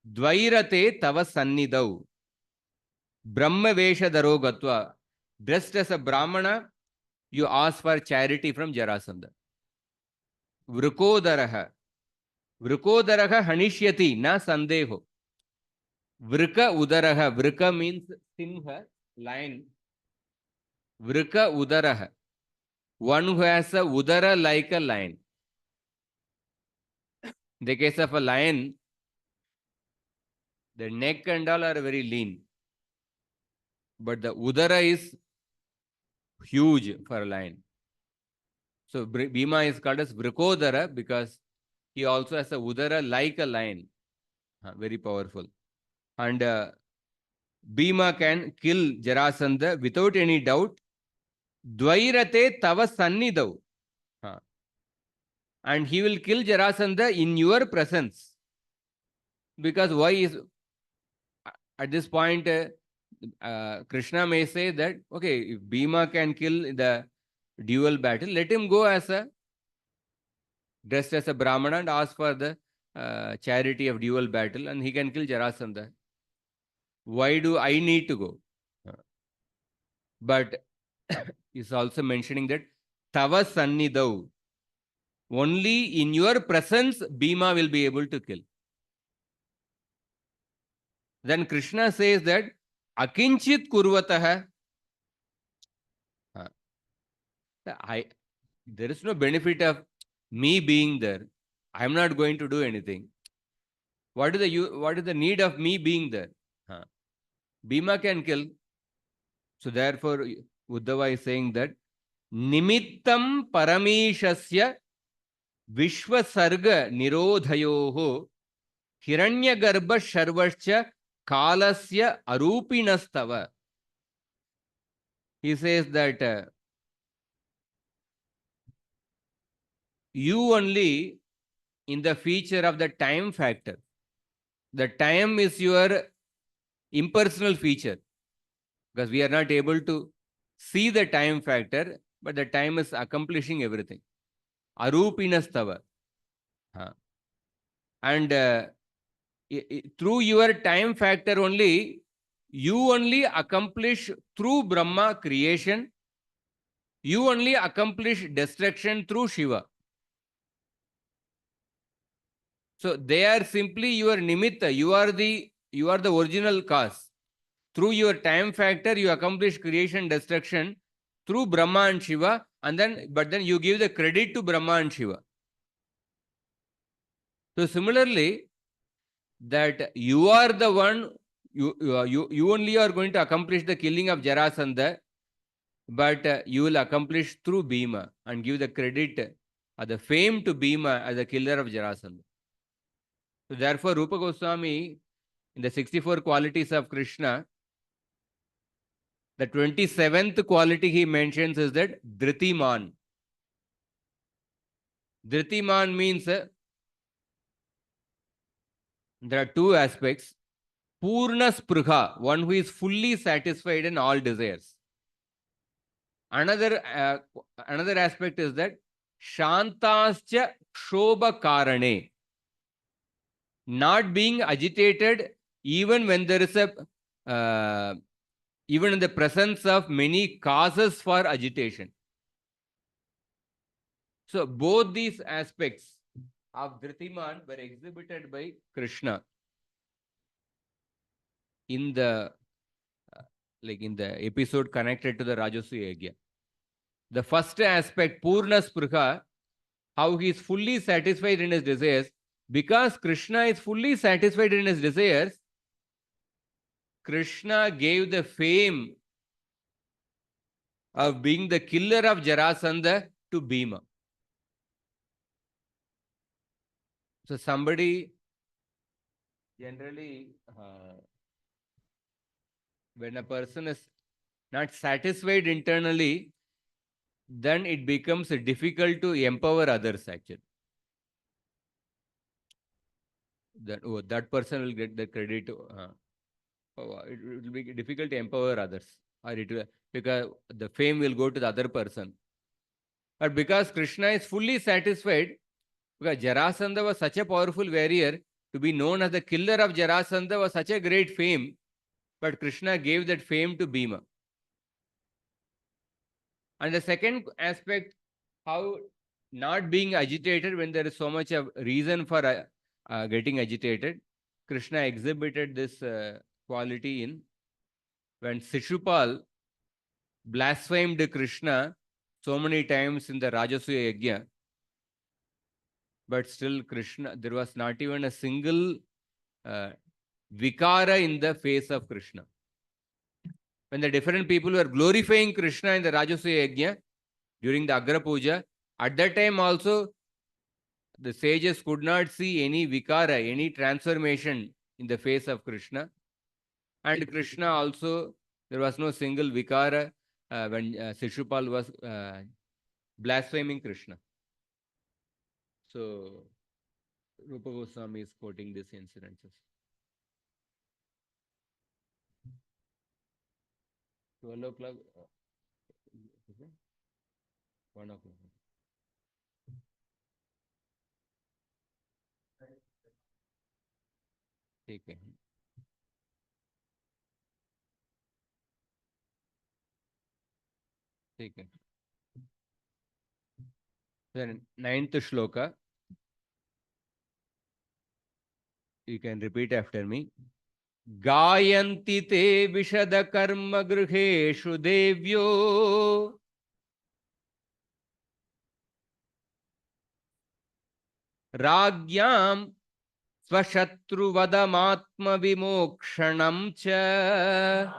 Dvairate Tava Sannidau. Brahma Vesha Dharo Gatva. Dressed as a Brahmana, you ask for charity from Jarasandha. Vrukodaraha. Vrukodaraha Hanishyati Na Sandeho. Vrika Udaraha. Vrika means Simha, lion. Vrika Udaraha. One who has a Udara like a lion. In the case of a lion, the neck and all are very lean. But the Udara is huge for a lion. So Bhima is called as Vrikodara because he also has a Udara like a lion. Very powerful. And Bhima can kill Jarasandha without any doubt. Dvairate Tava Sannidau. And he will kill Jarasandha in your presence. Because why is at this point Krishna may say that, okay, if Bhima can kill the dual battle, let him go as a dressed as a Brahmana and ask for the charity of dual battle, and he can kill Jarasandha. Why do I need to go? But he's also mentioning that Tava Sannidau. Only in your presence Bhima will be able to kill. Then Krishna says that Akinchit Kurvataha. There is no benefit of me being there. I am not going to do anything. What is the need of me being there? Bhima can kill. So therefore, Uddhava is saying that Nimittam Paramishasya Vishwasarga Nirodhayoho Hiranyagarbha Sharvascha Kalasya Arupinastava. He says that you only in the feature of the time factor. The time is your impersonal feature because we are not able to see the time factor, but the time is accomplishing everything. Arupinastava. And through your time factor only, you only accomplish through Brahma creation, you only accomplish destruction through Shiva. So they are simply your nimitta. You are the original cause. Through your time factor, you accomplish creation, destruction through Brahma and Shiva, but then you give the credit to Brahma and Shiva. So similarly, that you are the one, you only are going to accomplish the killing of Jarasandha, but you will accomplish through Bhima and give the credit or the fame to Bhima as the killer of Jarasandha. So therefore, Rupa Goswami, in the 64 qualities of Krishna, the 27th quality he mentions is that Dhritiman. Dhritiman means there are two aspects. Purna Sprudha, one who is fully satisfied in all desires. Another aspect is that Shantascha Shobha Karane, not being agitated even when there is even in the presence of many causes for agitation. So both these aspects of Dhritiman were exhibited by Krishna in the episode connected to the Rajasuya Yajna. The first aspect, Purna Sprudha, how he is fully satisfied in his desires. Because Krishna is fully satisfied in his desires, Krishna gave the fame of being the killer of Jarasandha to Bhima. So somebody generally, when a person is not satisfied internally, then it becomes difficult to empower others actually. That person will get the credit. It will be difficult to empower others, or because the fame will go to the other person. But because Krishna is fully satisfied, because Jarasandha was such a powerful warrior, to be known as the killer of Jarasandha was such a great fame, but Krishna gave that fame to Bhima. And the second aspect, how not being agitated when there is so much of reason for getting agitated, Krishna exhibited this quality in when Shishupal blasphemed Krishna so many times in the Rajasuya Yajna, but still Krishna, there was not even a single vikara in the face of Krishna. When the different people were glorifying Krishna in the Rajasuya Yajna during the Agra Puja, at that time also the sages could not see any vikara, any transformation in the face of Krishna. And Krishna also, there was no single vikara when Shishupal was blaspheming Krishna. So, Rupa Goswami is quoting these incidences. 12 o'clock, 1 o'clock. ठीक है. ठीक है. Then 9th shloka. You can repeat after me. गायन्ति ते विशद कर्म गृहेषु देव्यो Ragyam Svashatruvadamatma Vimokshanam cha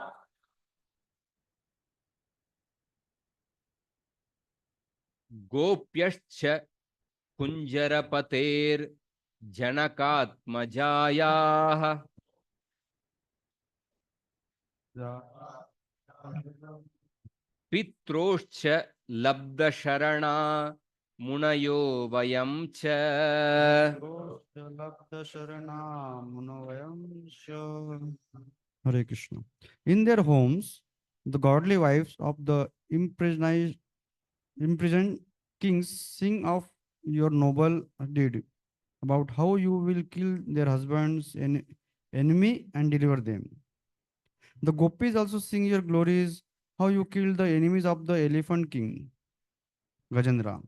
Gopyascha Kunjarapater Janakatmajayah Pitroscha Labdasharana Munayo Vayam cha. Hare Krishna. In their homes, the godly wives of the imprisoned kings sing of your noble deed, about how you will kill their husbands and enemy and deliver them. The gopis also sing your glories, how you killed the enemies of the elephant king, Gajendra,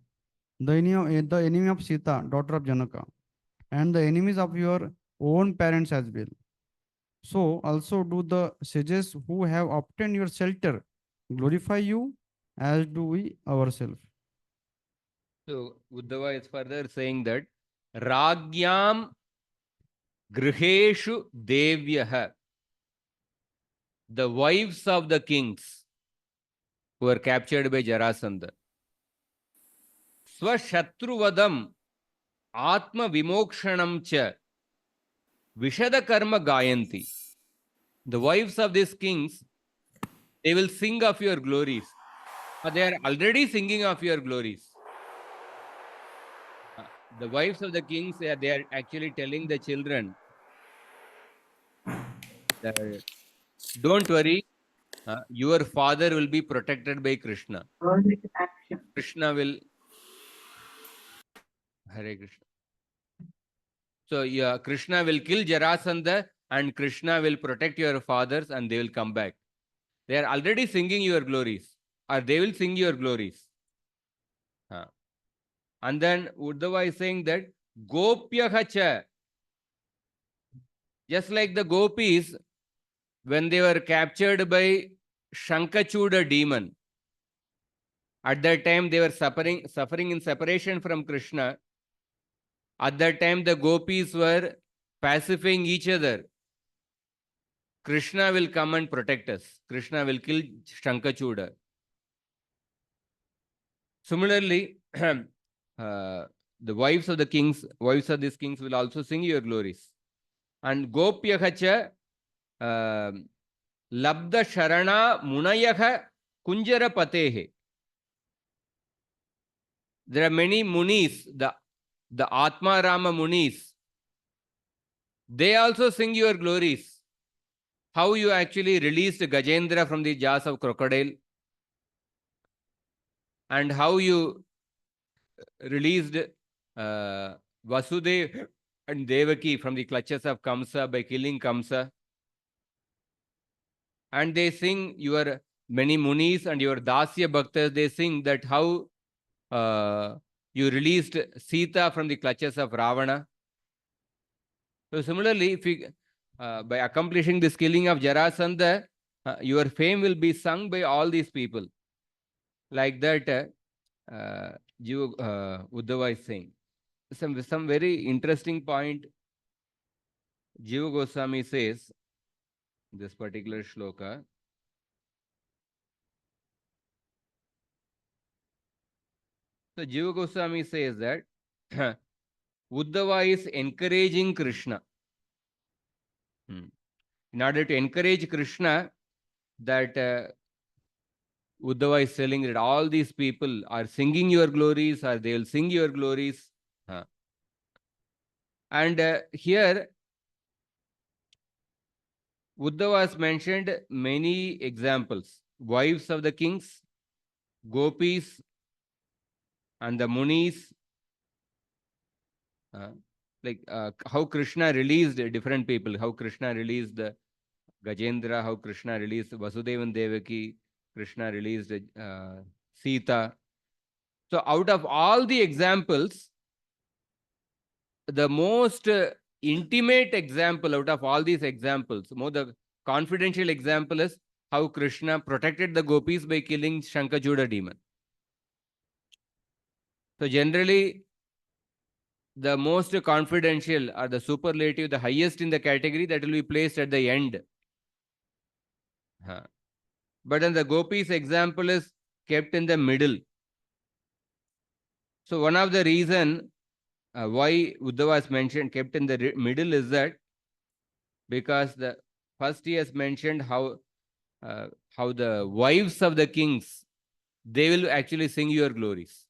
the enemy of Sita, daughter of Janaka, and the enemies of your own parents as well. So also do the sages who have obtained your shelter glorify you, as do we ourselves. So Uddhava is further saying that Ragyam Griheshu Devyah, the wives of the kings who were captured by Jarasandha, Swashatruvadam Atma Vimokshanam cha Vishada Karma Gayanti. The wives of these kings, they will sing of your glories. They are already singing of your glories. The wives of the kings, they are actually telling the children that don't worry, your father will be protected by Krishna. Krishna will. Hare Krishna. So yeah, Krishna will kill Jarasandha and Krishna will protect your fathers and they will come back. They are already singing your glories, or they will sing your glories. And then Uddhava is saying that Gopyahacha, just like the gopis, when they were captured by Shankachuda demon, at that time they were suffering in separation from Krishna. At that time the gopis were pacifying each other. Krishna will come and protect us. Krishna will kill Shankachuda. Similarly, the wives of these kings will also sing your glories. And Gopyahacha Labda Sharana Munayaha Kunjara Patehe. There are many munis, the Atma Rama munis. They also sing your glories. How you actually released Gajendra from the jaws of crocodile, and how you released Vasudev and Devaki from the clutches of Kamsa by killing Kamsa. And they sing, your many munis and your Dasya Bhaktas, they sing that how you released Sita from the clutches of Ravana. So similarly, if we, by accomplishing this killing of Jarasandha, your fame will be sung by all these people. Like that, Uddhava is saying. Some very interesting point Jiva Goswami says, this particular shloka. So Jiva Goswami says that Uddhava is encouraging Krishna. In order to encourage Krishna, that Uddhava is telling that all these people are singing your glories, or they will sing your glories. And here, Uddhava has mentioned many examples. Wives of the kings, gopis, and the munis. Like how Krishna released different people, how Krishna released Gajendra, how Krishna released Vasudevan Devaki, Krishna released Sita. So out of all the examples, the most intimate example out of all these examples, the confidential example is how Krishna protected the gopis by killing Shankachuda demon. So generally, the most confidential or the superlative, the highest in the category, that will be placed at the end. But then the gopis example is kept in the middle. So one of the reason why Uddhava is mentioned, kept in the middle, is that because the first he has mentioned how the wives of the kings, they will actually sing your glories.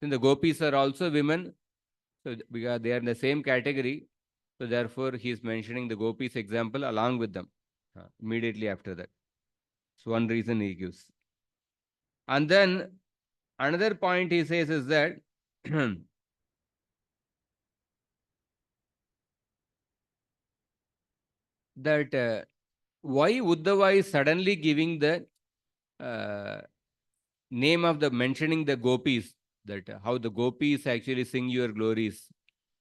Since the gopis are also women, so because they are in the same category, so therefore he is mentioning the gopis example along with them immediately after that. So one reason he gives. And then another point he says is that that why Uddhava is suddenly giving the name of the mentioning the gopis, that how the gopis actually sing your glories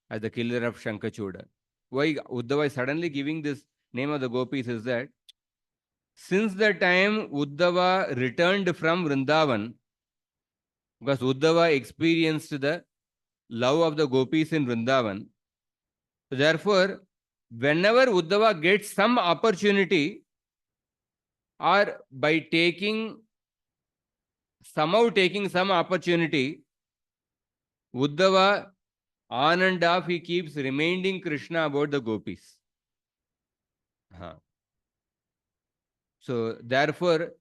as the killer of Shankachuda. Why Uddhava is suddenly giving this name of the gopis is that since the time Uddhava returned from Vrindavan, because Uddhava experienced the love of the gopis in Vrindavan, so therefore, whenever Uddhava gets some opportunity, or by somehow taking some opportunity, Uddhava, on and off, he keeps reminding Krishna about the gopis. So therefore,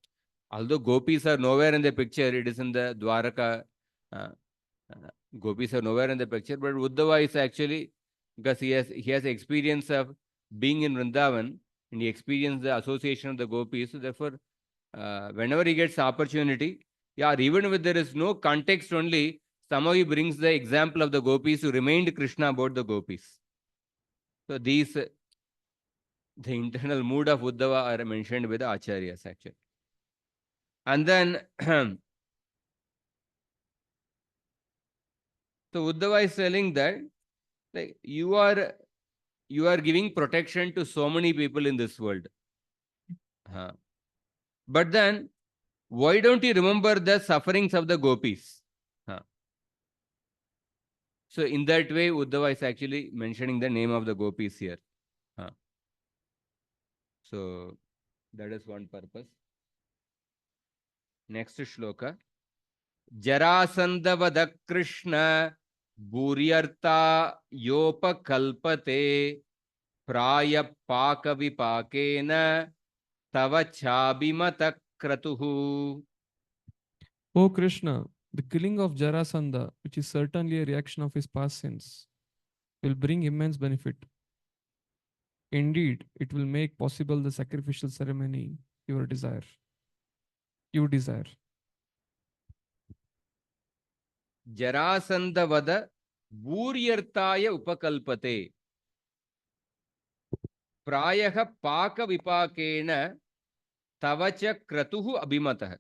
although gopis are nowhere in the picture, it is in the Dwaraka. Gopis are nowhere in the picture, but Uddhava is actually, because he has experience of being in Vrindavan, and he experienced the association of the gopis. So therefore, whenever he gets opportunity, even if there is no context only, somehow he brings the example of the gopis to remind Krishna about the gopis. So these, the internal mood of Uddhava are mentioned by the Acharyas actually. And then, so Uddhava is telling that, like, you are giving protection to so many people in this world. But then, why don't you remember the sufferings of the gopis? So in that way, Uddhava is actually mentioning the name of the gopis here. So that is one purpose. Next shloka. Jarasandavada Krishna Buryarta Yopakalpate Praya Paka Vipakena Tava Chabimata Kratuhu. O Krishna, the killing of Jarasandha, which is certainly a reaction of his past sins, will bring immense benefit. Indeed, it will make possible the sacrificial ceremony you desire. Jarasandavada Buryartaya Upakalpate Prayaha Paka Vipakena Tavacha Kratuhu Abhimatah.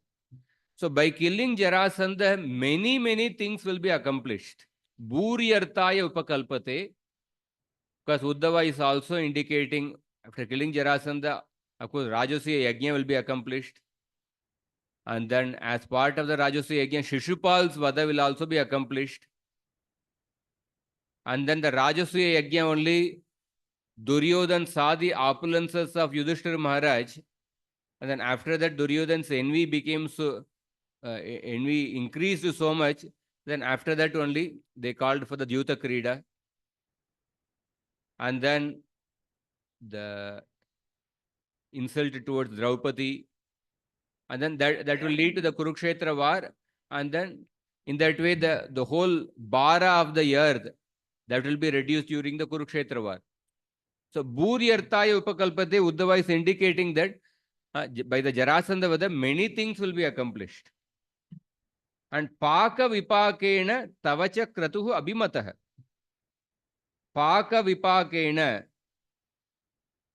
So by killing Jarasandha, many things will be accomplished. Buryartaya Upakalpate, because Uddhava is also indicating after killing Jarasandha, of course, Rajasuya Yajna will be accomplished. And then as part of the Rajasuya Yajna, Shishupal's Vada will also be accomplished. And then the Rajasuya Yajna only, Duryodhan saw the opulences of Yudhishthira Maharaj. And then after that, Duryodhan's envy became so, envy increased so much. Then after that only, they called for the Dyuta Krida. And then the insult towards Draupadi. And then that will lead to the Kurukshetra war. And then in that way, the whole bara of the earth, that will be reduced during the Kurukshetra war. So, Buryartaya Upakalpate, Uddhava is indicating that by the Jarasandha Vada, many things will be accomplished. And Paka Vipakena Tavacha Kratuhu Abhimatah. Paka Vipakena.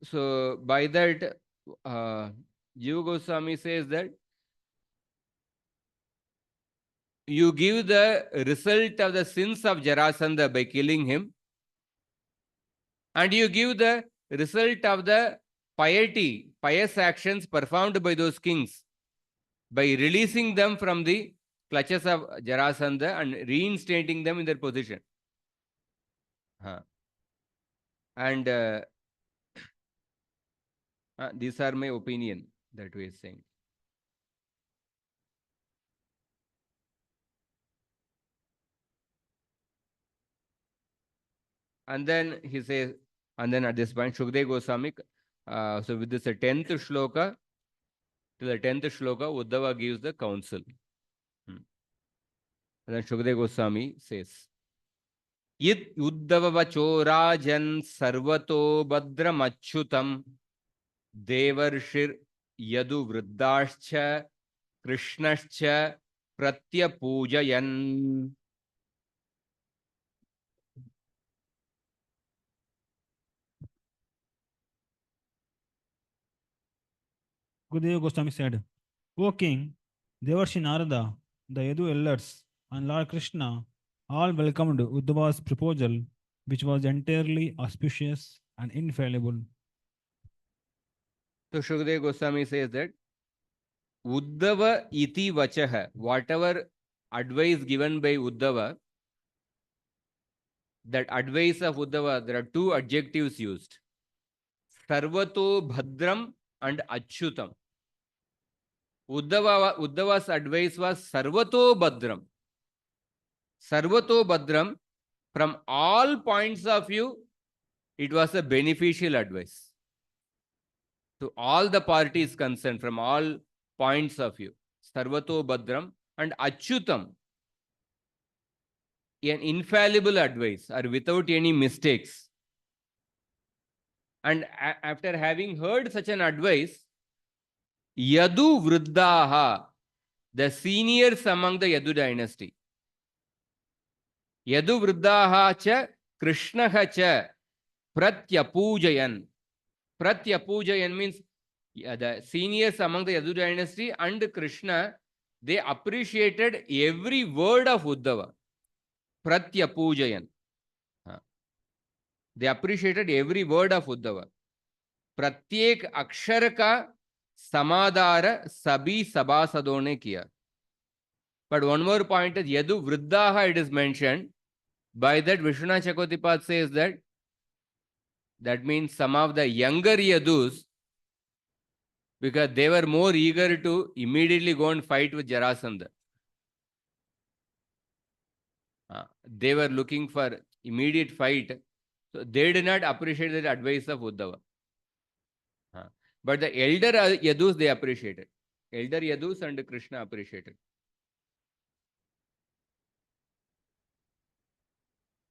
So, by that, Jiva Goswami says that you give the result of the sins of Jarasandha by killing him, and you give the result of the pious actions performed by those kings by releasing them from the clutches of Jarasandha and reinstating them in their position. And these are my opinion that we are saying. And then he says, and then at this point, Shukdev Goswami, so with this 10th shloka, to the 10th shloka, Uddhava gives the counsel. And then Shukdev Goswami says, Yit Uddhava vacho rajan sarvato badramachyutam devarshir yadu vriddascha krishnascha pratyapujayan. Gurudeva Goswami said, O king, Devarshi Narada, the Yadu elders, and Lord Krishna all welcomed Uddhava's proposal, which was entirely auspicious and infallible. So Shukdev Goswami says that Uddhava iti vachaha, whatever advice given by Uddhava, that advice of Uddhava, there are two adjectives used. Sarvato Bhadram and Achyutam. Uddhava's advice was Sarvato Bhadram. Sarvato Bhadram, from all points of view, it was a beneficial advice to all the parties concerned from all points of view. Sarvato Bhadram and Achyutam, an infallible advice or without any mistakes. And after having heard such an advice, Yadu Vriddhaha, the seniors among the Yadu dynasty. Yadu Vriddhaha cha Krishnaha cha Pratyapujayan. Pratyapujayan means the seniors among the Yadu dynasty and Krishna, they appreciated every word of Uddhava. Pratyapujayan. They appreciated every word of Uddhava. Pratyek akshar ka samadhara sabhi sabhasadon ne kiya. But one more point is Yadu Vriddhaha, it is mentioned. By that, Vishwanath Chakravarti says that means some of the younger Yadus, because they were more eager to immediately go and fight with Jarasandha. They were looking for immediate fight. So they did not appreciate the advice of Uddhava. But the elder Yadus, they appreciated. Elder Yadus and Krishna appreciated.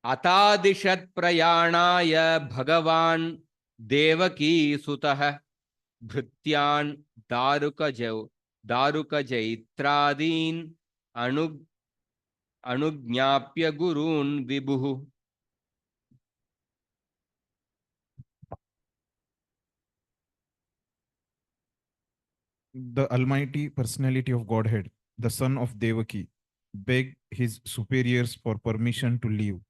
Atadishat prayanaya Bhagavan Devaki Sutah Bhrityan Daruka Jaitradin Anugnapya Gurun Vibhuhu. The Almighty Personality of Godhead, the son of Devaki, begged his superiors for permission to leave.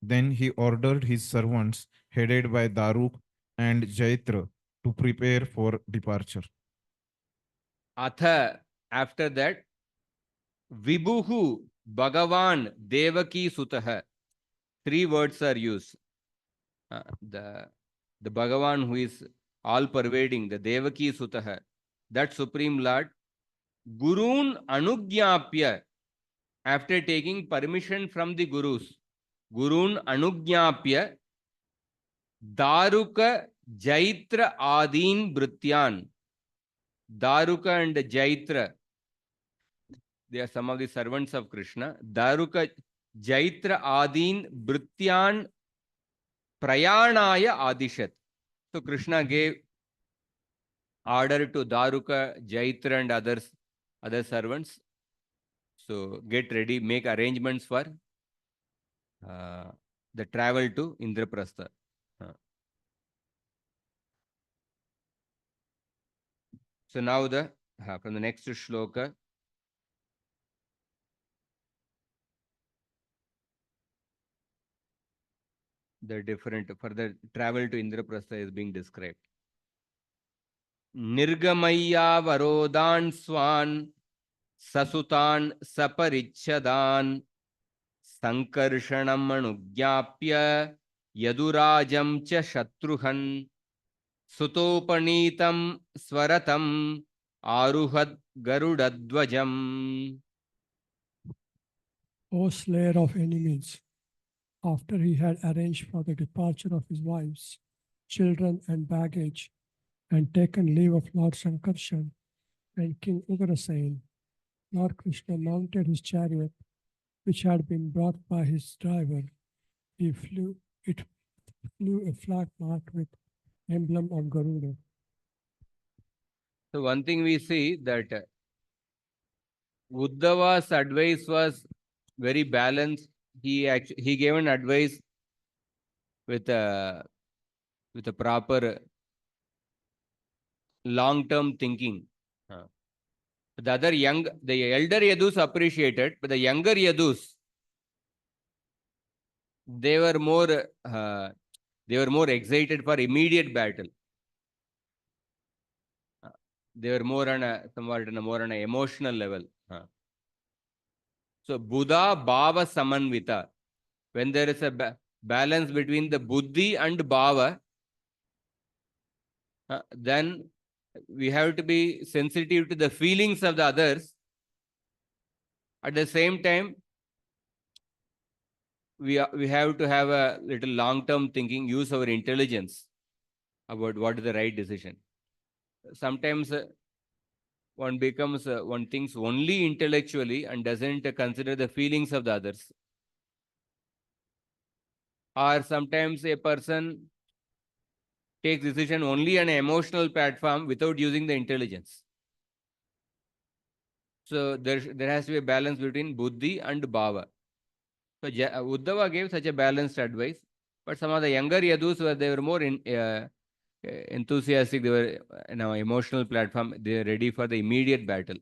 Then he ordered his servants, headed by Daruk and Jaitra, to prepare for departure. Atha, after that, Vibhuhu Bhagavan Devaki Sutaha. Three words are used. The Bhagavan who is all pervading, the Devaki Sutaha, that Supreme Lord, Gurun Anugyapya, after taking permission from the Gurus, Gurun Anugyapya, Daruka Jaitra Adin Brityan. Daruka and Jaitra, they are some of the servants of Krishna. Daruka Jaitra Adin Brityan Prayanaya Adishat. So Krishna gave order to Daruka, Jaitra and other servants. So get ready, make arrangements for the travel to Indraprastha. So now from the next shloka, the different further travel to Indraprastha is being described. Nirgamaya varodan swan sasutan saparichadan sankarshanam anugyapya yadurajam cha shatruhan sutopaneetam swaratam aruhad garudadvajam. O slayer of enemies, after he had arranged for the departure of his wives, children, and baggage, and taken leave of Lord Sankarshan and King Ugrasen, Lord Krishna mounted his chariot, which had been brought by his driver. It flew a flag marked with emblem of Garuda. So one thing we see that Uddhava's advice was very balanced. He gave an advice with a proper long-term thinking. The elder Yadus appreciated, but the younger Yadus, they were more excited for immediate battle. They were more on an emotional level. So Buddha Bhava Samanvita, when there is a balance between the Buddhi and Bhava, then we have to be sensitive to the feelings of the others. At the same time, we have to have a little long-term thinking, use our intelligence about what is the right decision. Sometimes one thinks only intellectually and doesn't consider the feelings of the others. Or sometimes a person takes decision only on an emotional platform without using the intelligence. So there has to be a balance between buddhi and bhava. So Uddhava gave such a balanced advice, but some of the younger Yadus they were more enthusiastic. They were emotional platform. They are ready for the immediate battle.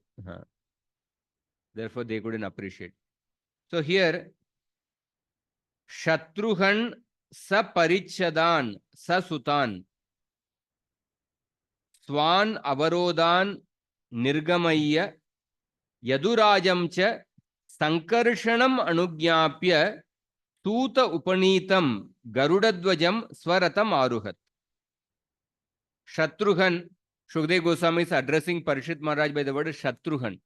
Therefore, they couldn't appreciate. So here, Shatruhan Saparichadan Sasutan Swan Avarodan Nirgamaya Yadurajam cha Sankarshanam Anugyapya Tuta Upaneetam Garudadvajam Swaratam Aruhat. Shatruhan, Shukdev Goswami is addressing Parishit Maharaj by the word Shatruhan.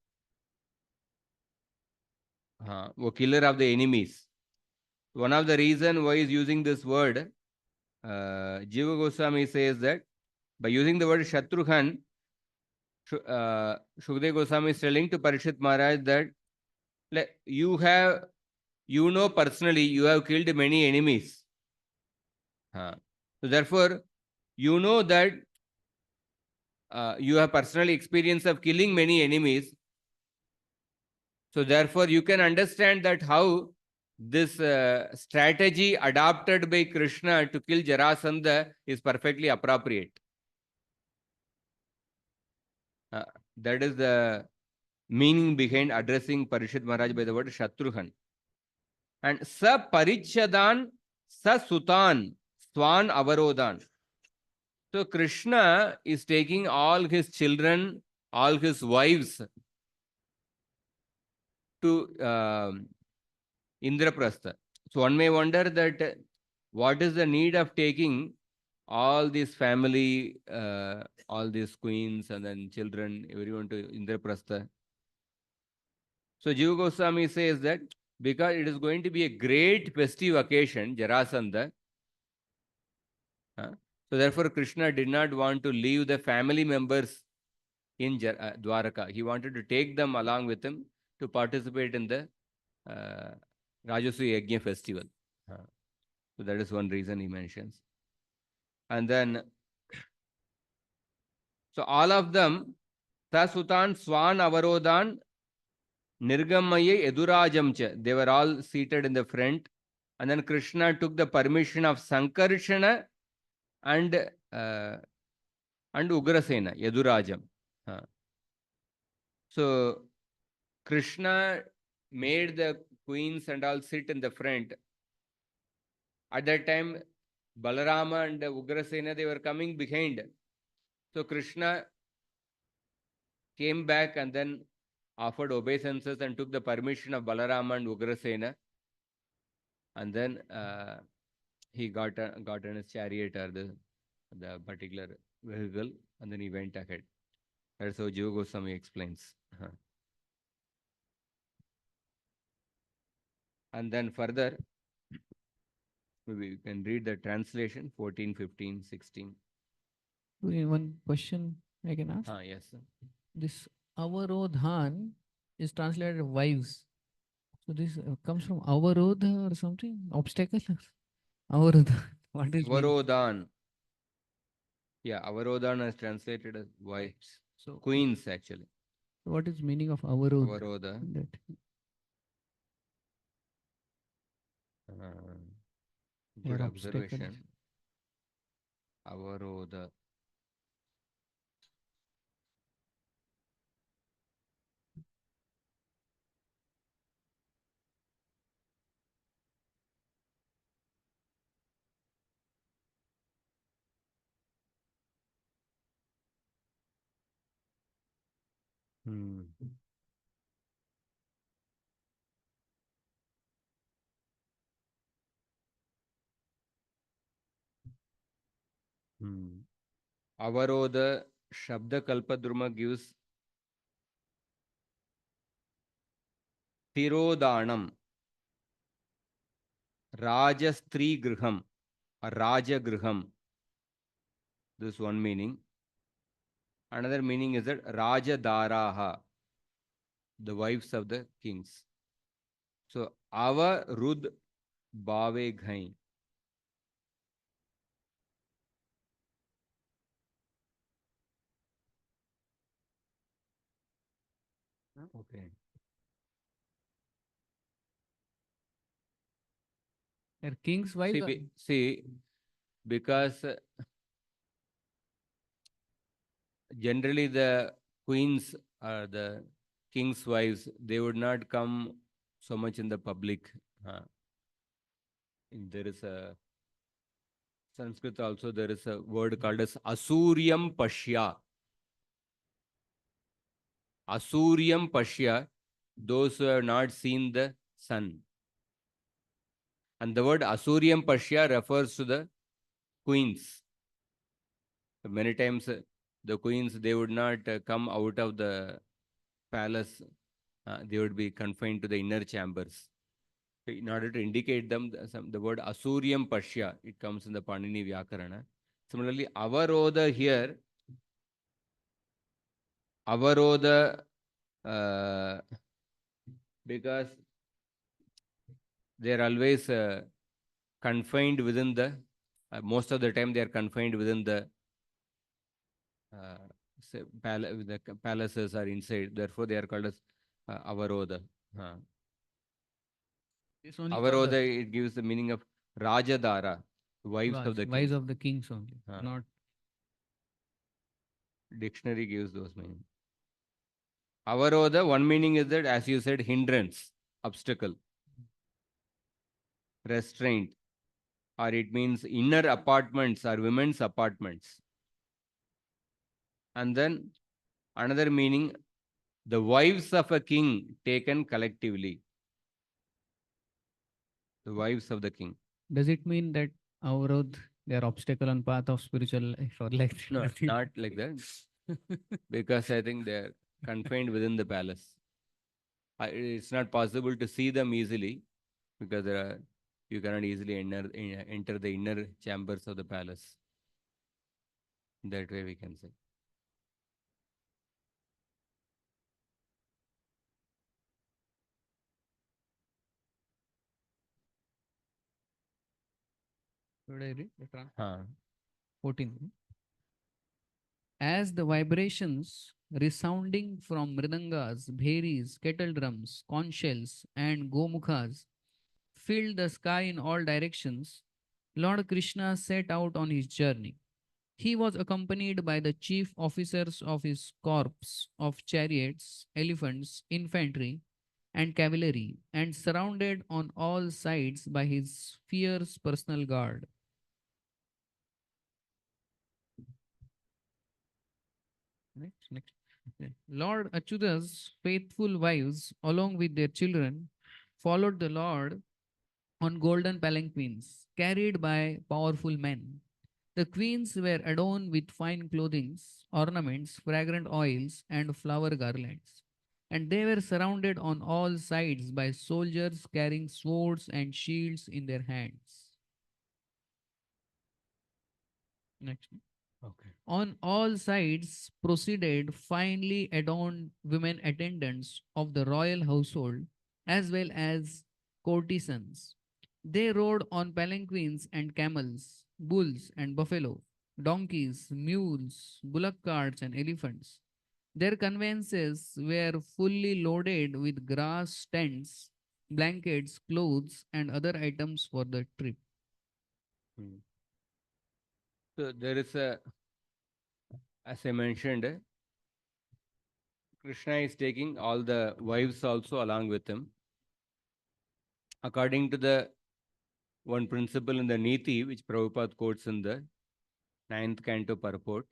Killer of the enemies. One of the reasons why he is using this word, Jiva Goswami says that by using the word Shatruhan, Shukdev Goswami is telling to Parishit Maharaj that personally, you have killed many enemies. So therefore, you know that you have personal experience of killing many enemies. So therefore, you can understand that how this strategy adopted by Krishna to kill Jarasandha is perfectly appropriate. That is the meaning behind addressing Parishit Maharaj by the word Shatruhan. And Sa Parichadan, Sa Sutan, Swan Avarodan. So Krishna is taking all his children, all his wives to Indraprastha. So one may wonder that what is the need of taking all this family, all these queens and then children, everyone to Indraprastha. So Jiva Goswami says that because it is going to be a great festive occasion, Jarasandha, so therefore Krishna did not want to leave the family members in Dwaraka. He wanted to take them along with him to participate in the Rajasuya Yajna festival. So that is one reason he mentions. And then, so all of them, Sasutan, Swan, Avarodan, Nirgamaye, Edurajamcha, they were all seated in the front. And then Krishna took the permission of Sankarshana and Ugrasena, Yadurajam. So Krishna made the queens and all sit in the front. At that time, Balarama and Ugrasena, they were coming behind. So Krishna came back and then offered obeisances and took the permission of Balarama and Ugrasena. And then he got on his chariot or the particular vehicle, and then he went ahead. That's how Jiva Goswami explains. And then further, maybe you can read the translation 14, 15, 16. One question I can ask. Yes, sir. This Avarodhan is translated wives. So this comes from Avarodha or something? Obstacle? Avarodha. What is meaning? Avarodhan. Yeah, Avarodhan is translated as wives. So Queens, actually. what is meaning of Avarodha? Avarodha. That Good or obstacle. observation. Avarodha. Avarodha Shabda Kalpadruma gives Tirodhanam, Rajastri Griham, or Raja Griham. This is one meaning. Another meaning is that Raja Daraha, the wives of the kings. So, Ava Rud Bhave Ghain. Okay. Their king's wives. See, because generally the queens or the king's wives, they would not come so much in the public. There is a Sanskrit also, there is a word called as Asuryam Pashya. Asuryam Pashya, those who have not seen the sun. And the word Asuryam Pashya refers to the queens. Many times the queens, they would not come out of the palace. They would be confined to the inner chambers. In order to indicate them, the word Asuryam Pashya, it comes in the Panini Vyakarana. Similarly, Avarodha here, Avarodha, because they are always confined within the, most of the time they are confined within the palaces are inside. Therefore, they are called as Avarodha. Avarodha, it gives the meaning of Rajadara, wives of the wives kings. of the kings only, not Dictionary gives those meanings. Avarodha, one meaning is that, as you said, hindrance, obstacle, restraint, or it means inner apartments or women's apartments. And then another meaning, the wives of a king taken collectively. The wives of the king. Does it mean that Avarod, they are obstacle on path of spiritual life or like No, nothing? not like that. Because I think they are confined within the palace. It's not possible to see them easily because you cannot easily enter the inner chambers of the palace. That way we can say. Should I read? 14. As the vibrations resounding from mridangas, bheris, kettle drums, conch shells, and gomukhas filled the sky in all directions, Lord Krishna set out on his journey. He was accompanied by the chief officers of his corps of chariots, elephants, infantry, and cavalry, and surrounded on all sides by his fierce personal guard. Next. Lord Achyuta's faithful wives, along with their children, followed the Lord on golden palanquins carried by powerful men. The queens were adorned with fine clothings, ornaments, fragrant oils, and flower garlands. And they were surrounded on all sides by soldiers carrying swords and shields in their hands. Next. Okay. On all sides proceeded finely adorned women attendants of the royal household as well as courtesans. They rode on palanquins and camels, bulls and buffalo, donkeys, mules, bullock carts, and elephants. Their conveyances were fully loaded with grass tents, blankets, clothes, and other items for the trip. Hmm. So there is a, as I mentioned, Krishna is taking all the wives also along with him. According to the one principle in the Niti, which Prabhupada quotes in the 9th canto purport,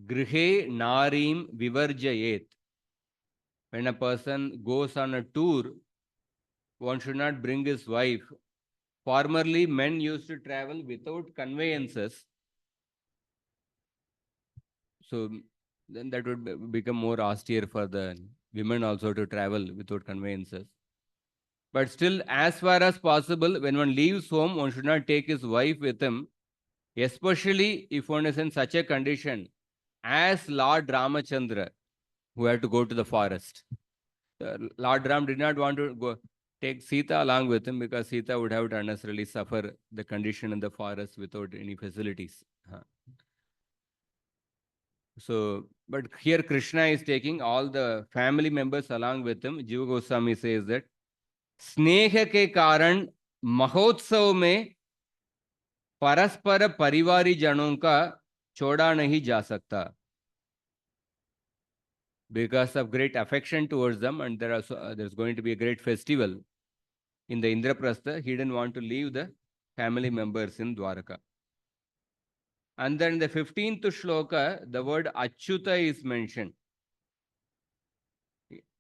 Grihe Narim Vivarjayet. When a person goes on a tour, one should not bring his wife. Formerly, men used to travel without conveyances. So then that would become more austere for the women also to travel without conveyances. But still, as far as possible, when one leaves home, one should not take his wife with him, especially if one is in such a condition as Lord Ramachandra, who had to go to the forest. Lord Ram did not want to go take Sita along with him because Sita would have to unnecessarily suffer the condition in the forest without any facilities. So, but here Krishna is taking all the family members along with him. Jiva Goswami says that स्नेह के कारण महोत्सव में परस्पर परिवारी जनों का छोड़ा नहीं जा सकता. Because of great affection towards them, and there's going to be a great festival in the Indraprastha, he didn't want to leave the family members in Dwaraka. And then in the 15th shloka, the word Achyuta is mentioned.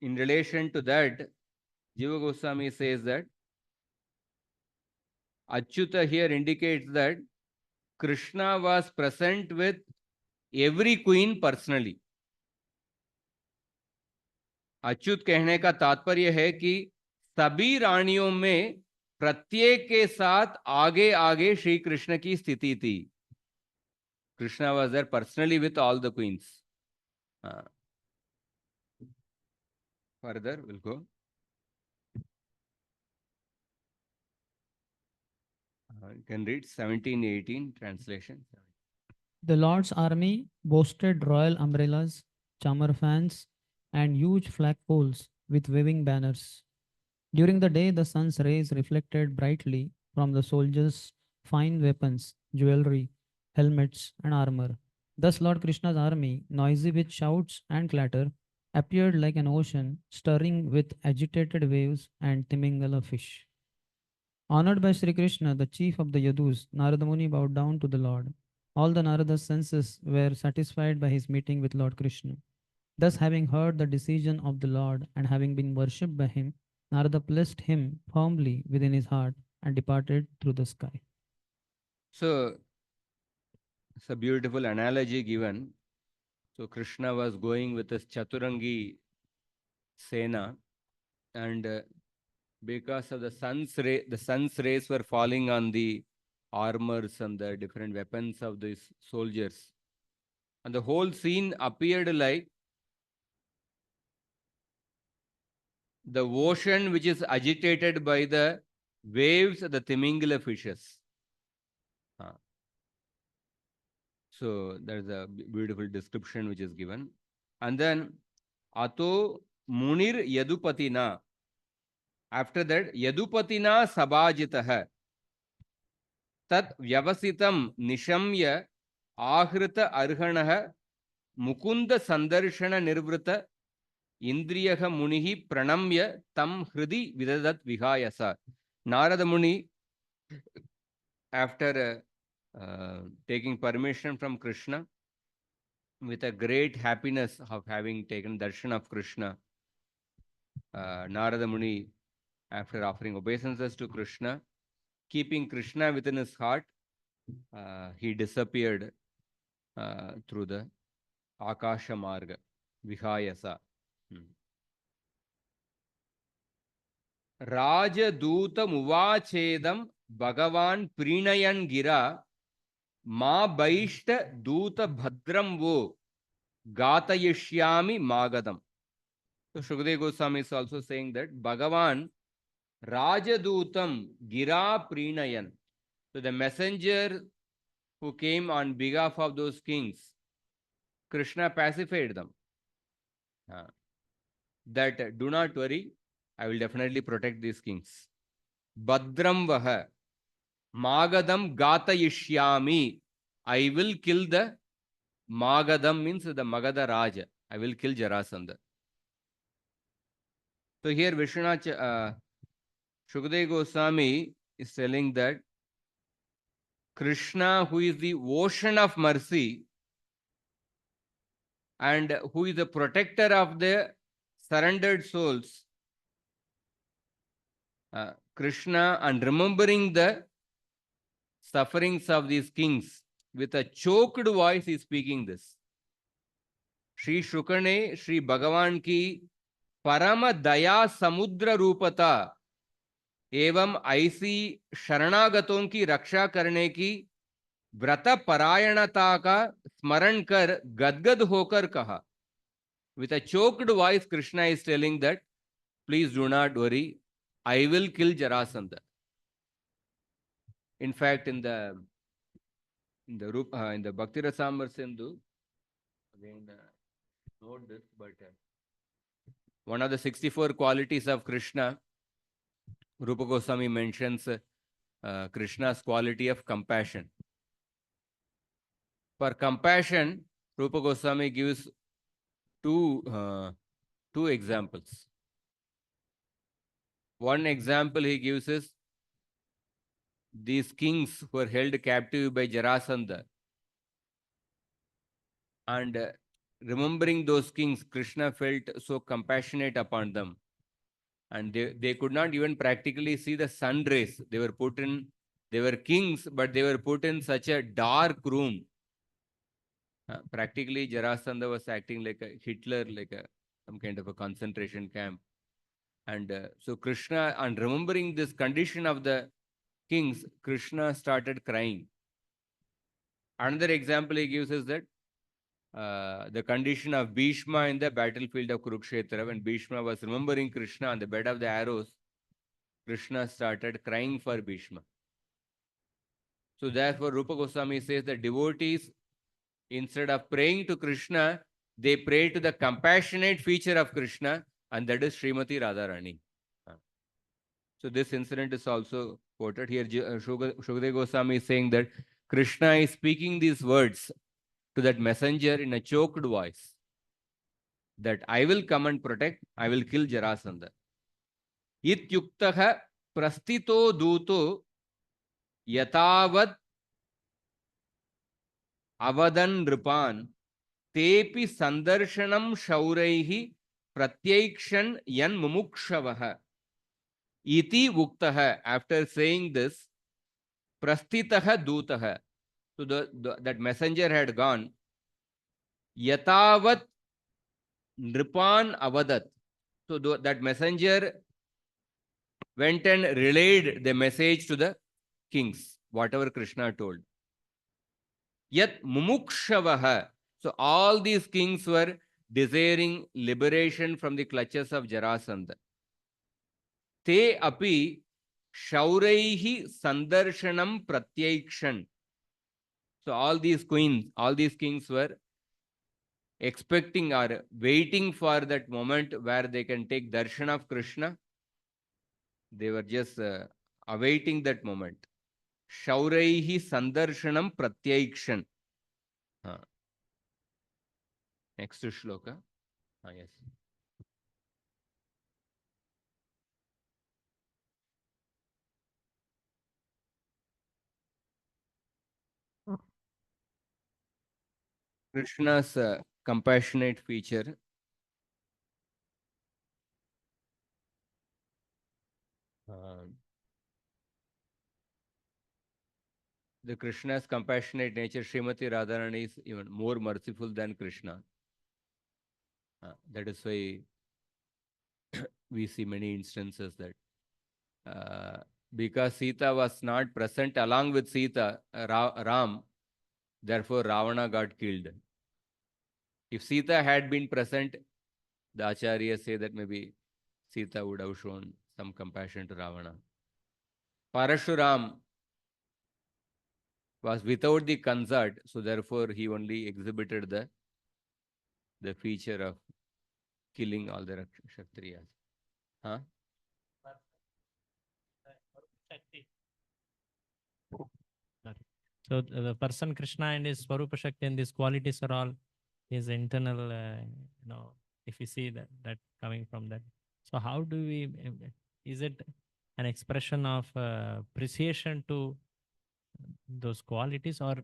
In relation to that, Jiva Goswami says that Achyuta here indicates that Krishna was present with every queen personally. Achyut कहने का तात्पर्य है कि सभी रानियों में प्रत्येक के साथ आगे आगे श्री कृष्ण की स्थिति थी. Krishna was there personally with all the queens. Further will go. You can read 1718 translation. The Lord's army boasted royal umbrellas, chamar fans, and huge flagpoles with waving banners. During the day, the sun's rays reflected brightly from the soldiers' fine weapons, jewelry, helmets, and armor. Thus, Lord Krishna's army, noisy with shouts and clatter, appeared like an ocean stirring with agitated waves and Timingala fish. Honored by Sri Krishna, the chief of the Yadus, Narada Muni bowed down to the Lord. All the Narada's senses were satisfied by his meeting with Lord Krishna. Thus, having heard the decision of the Lord and having been worshipped by him, Narada placed him firmly within his heart and departed through the sky. So, it's a beautiful analogy given. So, Krishna was going with his Chaturangi Sena, and because of the sun's rays were falling on the armors and the different weapons of these soldiers. And the whole scene appeared like the ocean which is agitated by the waves of the Timingala fishes. So there's a beautiful description which is given. And then Ato Munir Yadupatina. After that, Yadupatina Sabajitaha. Tat Vyavasitam Nishamya Ahrita Arhanaha Mukunda Sandarshana Nirvrita Indriyaha Munihi Pranamya Tam Hridi Vidadat Vihayasa. Narada Muni, after taking permission from Krishna, with a great happiness of having taken darshan of Krishna, Narada Muni after offering obeisances to Krishna, keeping Krishna within his heart, he disappeared through the Akasha Marga, Vihayasa. Rajaduta Muvachedam Bhagavan Prinayan Gira Ma Baishta Duta Bhadram Vo Gatayishyami Magadam. So Shukadeva Goswami is also saying that Bhagavan Rajadutam Gira Prinayan. So the messenger who came on behalf of those kings, Krishna pacified them. That do not worry, I will definitely protect these kings. Badram Vaha Magadam Gatayishyami. I will kill the Magadam, means the Magadha Raja. I will kill Jarasandha. So here Vishwanath Shukadeva Goswami is telling that Krishna, who is the ocean of mercy and who is the protector of the surrendered souls, Krishna, and remembering the sufferings of these kings, with a choked voice is speaking this. Shri Shukane, Shri Bhagavan ki Parama Daya Samudra Rupata एवं ऐसी शरणागतों की रक्षा करने की व्रत परायणता का स्मरण कर गदगद होकर कहा. With a choked voice, Krishna is telling that, please do not worry, I will kill Jarasandha. In fact, in the Bhakti Rasamrita Sindhu, again note this, but one of the 64 qualities of Krishna, Rupa Goswami mentions Krishna's quality of compassion. For compassion, Rupa Goswami gives two examples. One example he gives is these kings who were held captive by Jarasandha. And remembering those kings, Krishna felt so compassionate upon them. And they could not even practically see the sun rays. They were kings, but they were put in such a dark room. Practically, Jarasandha was acting like a Hitler, like some kind of a concentration camp. And so Krishna, and remembering this condition of the kings, Krishna started crying. Another example he gives is that the condition of Bhishma in the battlefield of Kurukshetra. When Bhishma was remembering Krishna on the bed of the arrows, Krishna started crying for Bhishma. So therefore, Rupa Goswami says that devotees, instead of praying to Krishna, they pray to the compassionate feature of Krishna, and that is Srimati Radharani. So this incident is also quoted here. Shukadeva Goswami is saying that Krishna is speaking these words to that messenger in a choked voice, that I will come and protect, I will kill Jarasandha. Ityuktaha prastito duto yatavad avadan nripan tepi sandarshanam shauraihi pratyakshan yan mumukshavaha. Iti uktaha. After saying this, prastitaha dutaha. So that messenger had gone. Yatavat nripan avadat. So that messenger went and relayed the message to the kings, whatever Krishna told. Yat mumukshavaha. So all these kings were desiring liberation from the clutches of Jarasandha. Te api shauraihi sandarshanam pratyakshan. So all these kings were expecting or waiting for that moment where they can take darshan of Krishna. They were just awaiting that moment. Shauraihi sandarshanam pratyakshan. Next shloka. Yes. Krishna's compassionate feature. 。the Krishna's compassionate nature, Srimati Radharani is even more merciful than Krishna. That is why we see many instances that because Sita was not present along with Sita, Ram, therefore Ravana got killed. If Sita had been present, the Acharyas say that maybe Sita would have shown some compassion to Ravana. Parashuram was without the consort, so therefore he only exhibited the feature of killing all the Kshatriyas. Huh? So the person Krishna and his Swarupa Shakti and these qualities are all his internal, if you see that coming from that. So how do we, is it an expression of appreciation to those qualities, or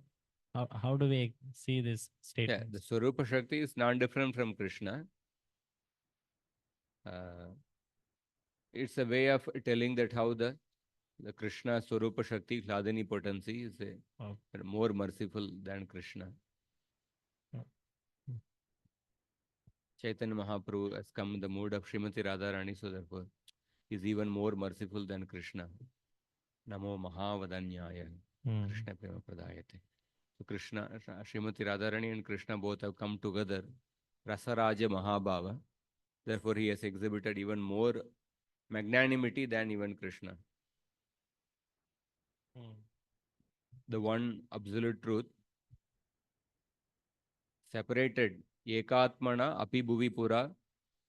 how do we see this statement? Yeah, the Swarupa Shakti is non-different from Krishna. It's a way of telling that how the Krishna Swarupa Shakti, Hladini potency is more merciful than Krishna. Chaitanya Mahaprabhu has come in the mood of Srimati Radharani, so therefore is even more merciful than Krishna. Namo Mahavadanyaya, Krishna Prema Pradayate. So Krishna, Srimati Radharani and Krishna both have come together, Rasaraja Mahabhava. Therefore he has exhibited even more magnanimity than even Krishna. The one absolute truth, separated Ekatmana Api Bhuvi Pura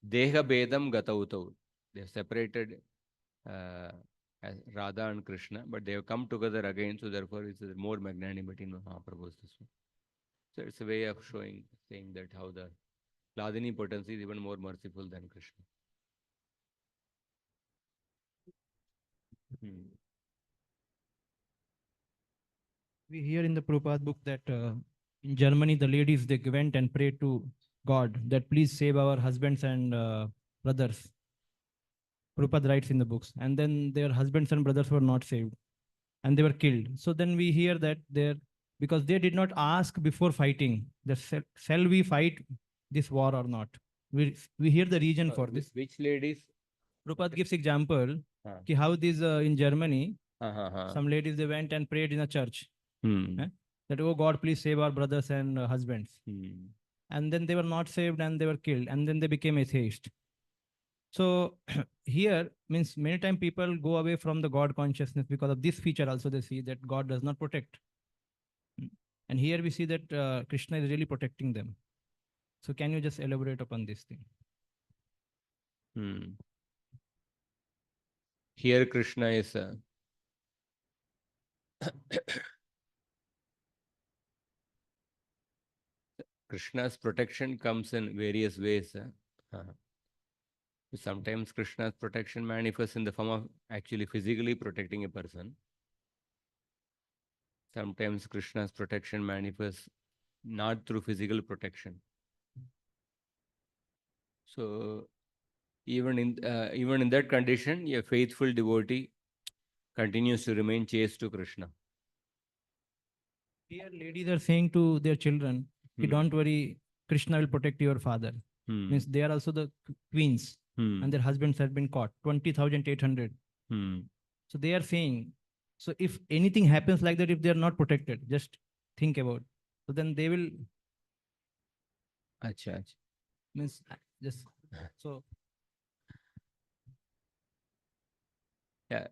Deha Bedam Gatautau. They have separated as Radha and Krishna, but they have come together again, so therefore it's more magnanimity in Mahaprabhu's system. So it's a way of saying that how the Hladini potency is even more merciful than Krishna. We hear in the Prabhupada book that in Germany, the ladies, they went and prayed to God that please save our husbands and brothers. Prabhupada writes in the books. And then their husbands and brothers were not saved and they were killed. So then we hear that because they did not ask before fighting, that shall we fight this war or not? We hear the reason for this. Which ladies? Prabhupada gives example how this in Germany, some some ladies, they went and prayed in a church. That, oh God, please save our brothers and husbands. And then they were not saved and they were killed. And then they became atheist. So here means many times people go away from the God consciousness because of this feature. Also they see that God does not protect. And here we see that Krishna is really protecting them. So can you just elaborate upon this thing? Here Krishna is Krishna's protection comes in various ways. Sometimes Krishna's protection manifests in the form of actually physically protecting a person. Sometimes Krishna's protection manifests not through physical protection. So even in that condition, a faithful devotee continues to remain chaste to Krishna. Here ladies are saying to their children, don't worry, Krishna will protect your father. Means they are also the queens and their husbands have been caught, 20,800. So they are saying, so if anything happens like that, if they are not protected, just think about. So then they will. Achha. Means just so. Yeah,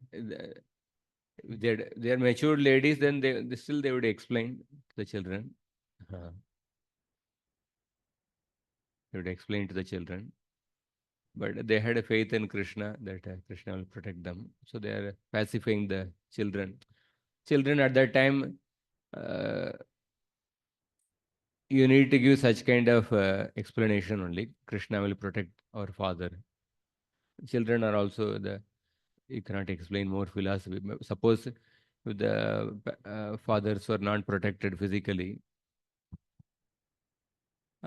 they are mature ladies, then they still they would explain to the children. They would explain to the children. But they had a faith in Krishna that Krishna will protect them. So they are pacifying the children. Children at that time, you need to give such kind of explanation only. Krishna will protect our father. Children are also you cannot explain more philosophy. Suppose if the fathers were not protected physically,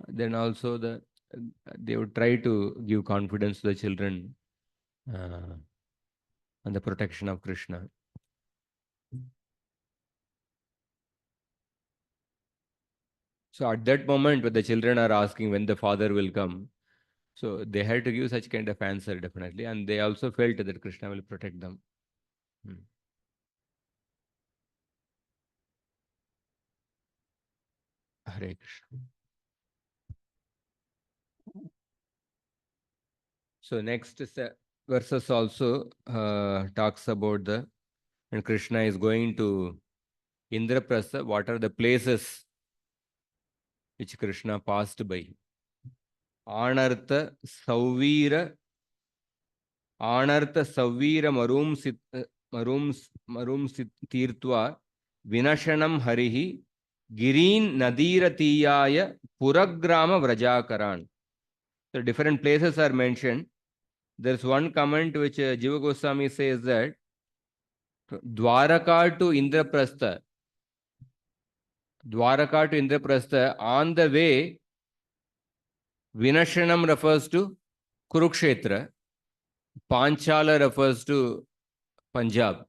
then also they would try to give confidence to the children on the protection of Krishna. So at that moment, when the children are asking when the father will come, so they had to give such kind of answer definitely, and they also felt that Krishna will protect them. Hare Krishna. So next verses also talks about the when Krishna is going to Indraprastha, what are the places which Krishna passed by? Anartha Savira Marum Tirtva Vinashanam Harihi Girin Nadiratiyaya Puragrama Vrajakaran. So different places are mentioned. There's one comment which Jiva Goswami says that Dwaraka to Indraprastha, on the way, Vinashanam refers to Kurukshetra, Panchala refers to Punjab.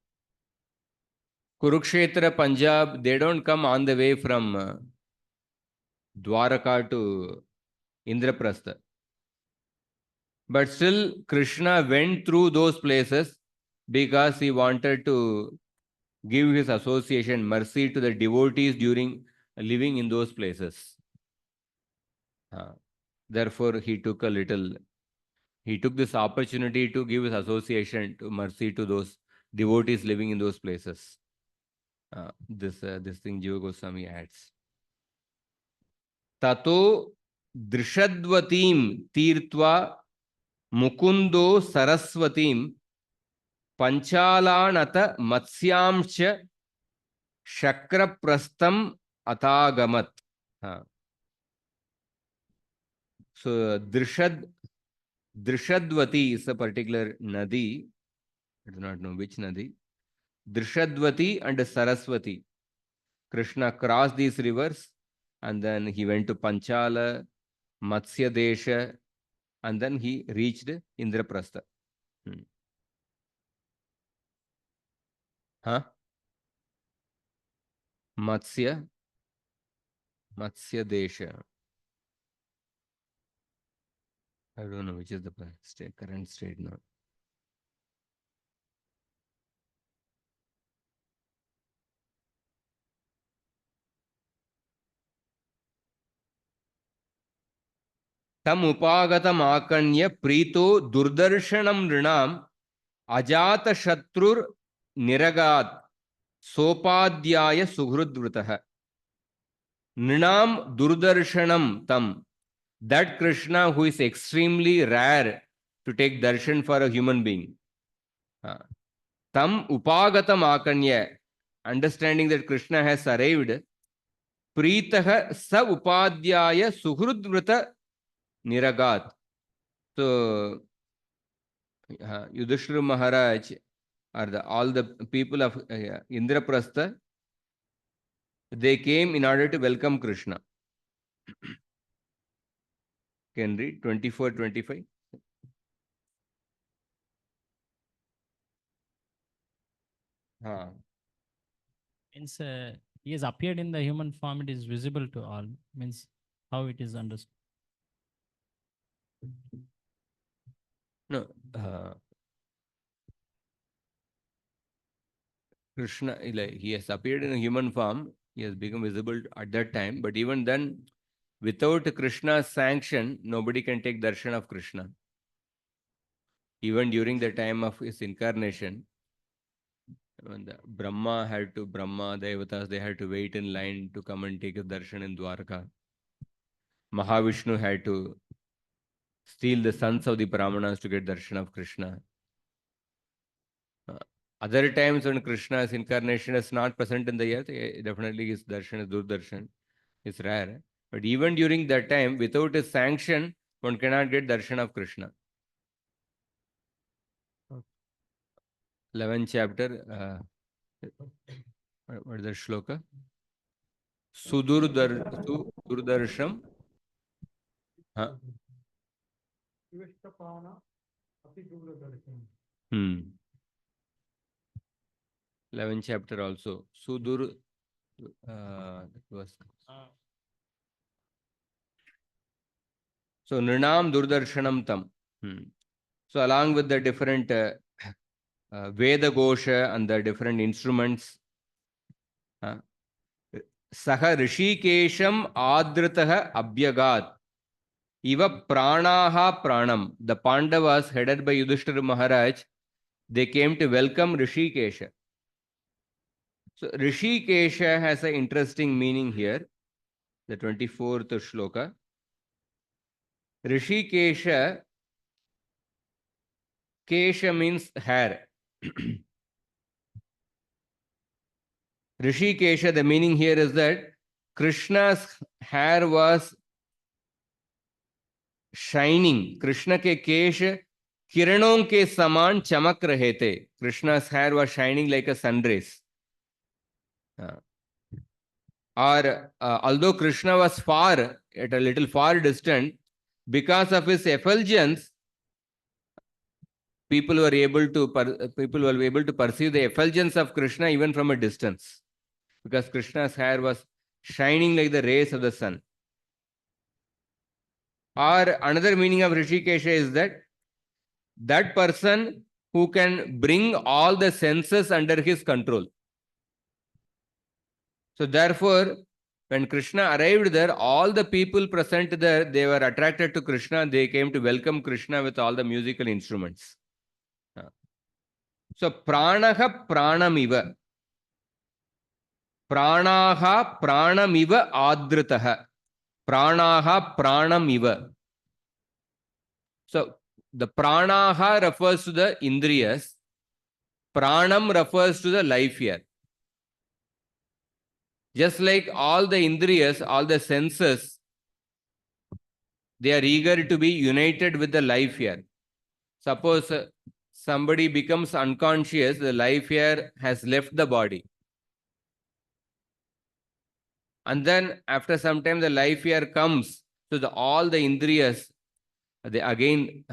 Kurukshetra, Punjab, they don't come on the way from Dwaraka to Indraprastha. But still, Krishna went through those places because he wanted to give his association mercy to the devotees during living in those places. Therefore, he took this opportunity to give his association to mercy to those devotees living in those places. This thing Jiva Goswami adds. Tato drishadvatim tirtva mukundo saraswatim panchalanata matsyamsha shakraprastam atagamat. So Drishadvati is a particular nadi. I do not know which nadi. Drishadvati and Saraswati. Krishna crossed these rivers and then he went to Panchala, Matsya Desha, and then he reached Indraprastha. Matsya Desha. I don't know which is the current state now. Tam upagatam akanya prito durdarshanam rinam ajata shatrur niragat sopadhyaya suhrudvritaha. Nrinam durdarshanam tam. That Krishna who is extremely rare to take darshan for a human being. Tam upagatam akanya. Understanding that Krishna has arrived. Pritaha sa upadhyaya suhrudvrita niragat. So, Yudhishthira Maharaj or all the people of Indraprastha, they came in order to welcome Krishna. Can read 24-25. Means he has appeared in the human form, it is visible to all. Means how it is understood. No, Krishna, he has appeared in a human form. He has become visible at that time. But even then, without Krishna's sanction, nobody can take darshan of Krishna. Even during the time of his incarnation, when the Brahma, Devatas, they had to wait in line to come and take a darshan in Dwarka. Mahavishnu had to steal the sons of the Brahmanas to get darshan of Krishna. Other times when Krishna's incarnation is not present in the earth, definitely his darshan is durdarshan. It's rare. But even during that time, without his sanction, one cannot get darshan of Krishna. 11th chapter, what is the shloka? Sudurdarsham. Huh? 11th chapter also. Sudur. That was So Nrinam Durdarshanam Tam. So along with the different Veda Gosha and the different instruments, Saha Rishikesham Adritaha Abhyagat. Iva Pranaha Pranam. The Pandavas headed by Yudhishthira Maharaj, they came to welcome Rishikesha. So Rishikesha has an interesting meaning here, the 24th shloka. Rishikesha, Kesha means hair. Rishikesha, the meaning here is that Krishna's hair was shining. Krishna ke kesh किरणों के समान चमक रहे थे. Krishna's hair was shining like a sun rays. Or although Krishna was far, at a little far distant, because of his effulgence, people were able to perceive the effulgence of Krishna even from a distance, because Krishna's hair was shining like the rays of the sun. Or another meaning of Rishikesha is that person who can bring all the senses under his control. So therefore, when Krishna arrived there, all the people present there, they were attracted to Krishna. They came to welcome Krishna with all the musical instruments. So pranaha pranamiva. Pranaha pranamiva adritaha. Pranaha pranamiva. So the pranaha refers to the indriyas. Pranam refers to the life here. Just like all the indriyas, all the senses, they are eager to be united with the life here. Suppose somebody becomes unconscious, the life here has left the body. And then after some time the life here comes, so all the indriyas, they again,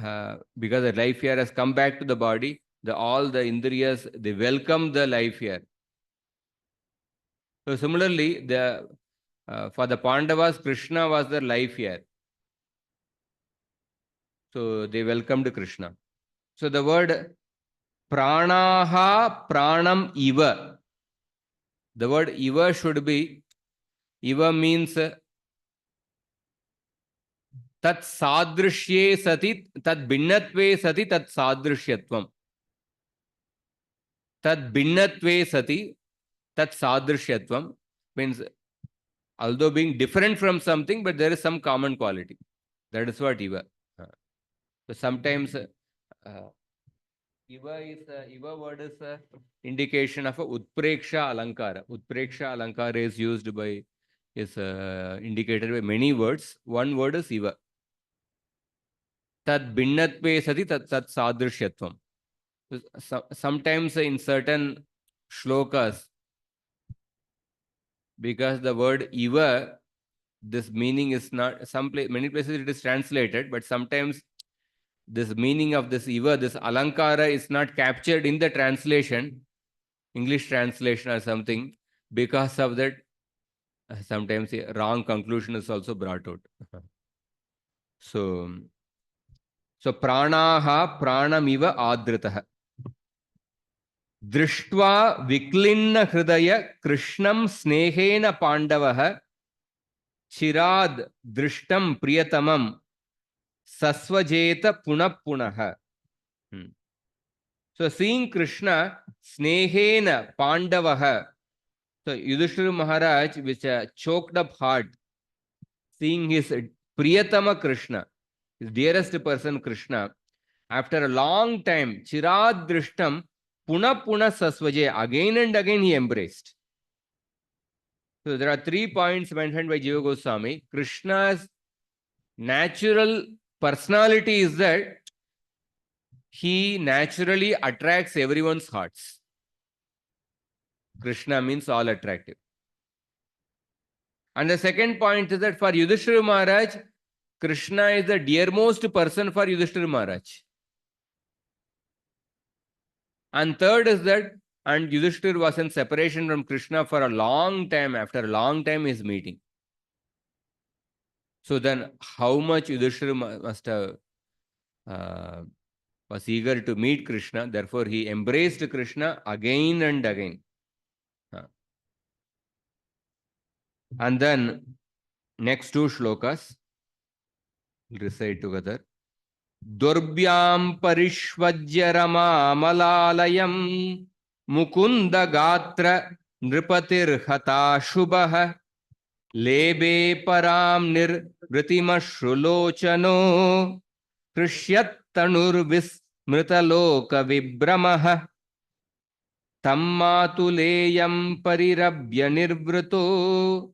because the life here has come back to the body, all the indriyas, they welcome the life here. So similarly, for the Pandavas, Krishna was their life here. So they welcomed Krishna. So the word pranaha pranam iva. The word iva should be, iva means tat sadrishye sati, tat binnatve sati, tat sadrishyatvam. Tat binnatve sati, tat sadrishyatvam means although being different from something, but there is some common quality. That is what iva. So sometimes Iva word is an indication of a Utpreksha Alankara. Utpreksha Alankara is used by, is indicated by many words. One word is Iva. Tad binnatve sati tat sadrishyatvam. Sometimes in certain shlokas, because the word Iva, this meaning is not, many places it is translated, but sometimes this meaning of this Iva, this Alankara is not captured in the translation, English translation or something. Because of that, sometimes a wrong conclusion is also brought out. So pranaha pranamiva adritaha. Drishtva viklinna hridaya krishnam snehena pandavaha chirad drishtam priyatamam sasvajeta punapunaha. So seeing Krishna, snehena pandavaha. So Yudhishthira Maharaj with a choked up heart, seeing his priyatama Krishna, his dearest person Krishna, after a long time, chirad drishtam puna sasvaje, again and again he embraced. So there are 3 points mentioned by Jiva Goswami. Krishna's natural personality is that he naturally attracts everyone's hearts. Krishna means all attractive. And the second point is that for Yudhishthira Maharaj, Krishna is the dearmost person for Yudhishthira Maharaj. And third is that, and Yudhishthira was in separation from Krishna for a long time. After a long time, he is meeting. So then how much Yudhishthira must have was eager to meet Krishna, therefore he embraced Krishna again and again. And then next two shlokas, we'll recite together. Durbhyam parishvajya ramamalalayam mukunda gatra nripatir hata shubah lebe param nirvritimashrulochano krishyattanurvismritaloka vibramah tammatulayam parirabhya nirvrito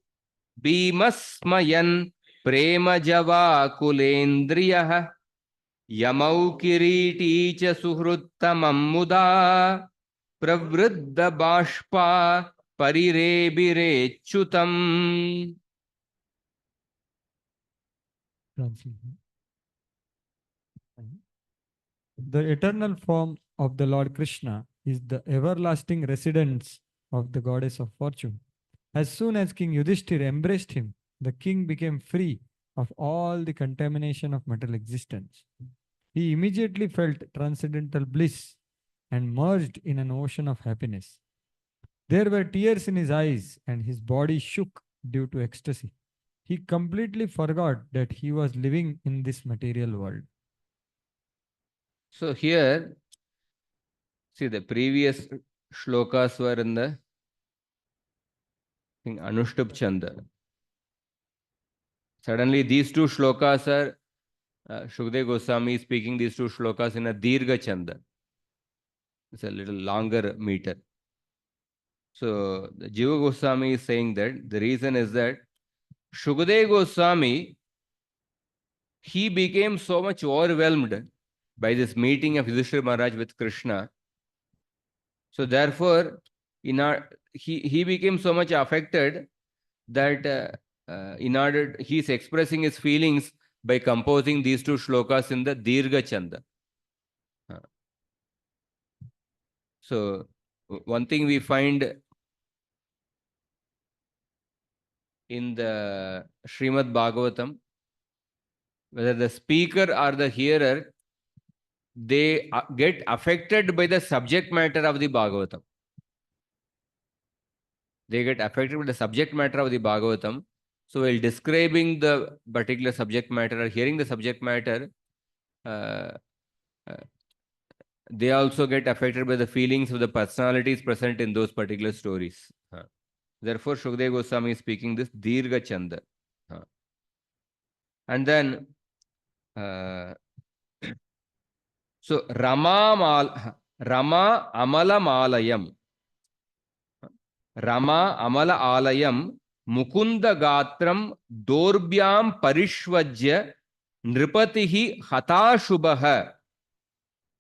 bhimasmayan prema java kulendriyah yamau kiriti cha suhruttamam muda pravriddha bashpa parirebire-chutam. The eternal form of the Lord Krishna is the everlasting residence of the goddess of fortune. As soon as King Yudhishthira embraced him, the king became free of all the contamination of material existence. He immediately felt transcendental bliss and merged in an ocean of happiness. There were tears in his eyes and his body shook due to ecstasy. He completely forgot that he was living in this material world. So here, see, the previous shlokas were in the Anushtup Chanda. Suddenly these two shlokas are Shukdev Goswami speaking these two shlokas in a Dirgha Chanda. It's a little longer meter. So the Jiva Goswami is saying that the reason is that Shukdev Goswami, he became so much overwhelmed by this meeting of Yudhishthira Maharaj with Krishna. So therefore, he became so much affected that he's expressing his feelings by composing these two shlokas in the Dirgha Chanda. So one thing we find in the Srimad Bhagavatam, whether the speaker or the hearer, they get affected by the subject matter of the Bhagavatam. They get affected by the subject matter of the Bhagavatam. So while describing the particular subject matter or hearing the subject matter, they also get affected by the feelings of the personalities present in those particular stories. Therefore, Shukdev Goswami is speaking this Dirgha Chanda. And then, so Rama Amala Malayam. Rama Amala Alayam Mukunda Gatram Dorbhyam Parishvajya Nripatihi Hatashubah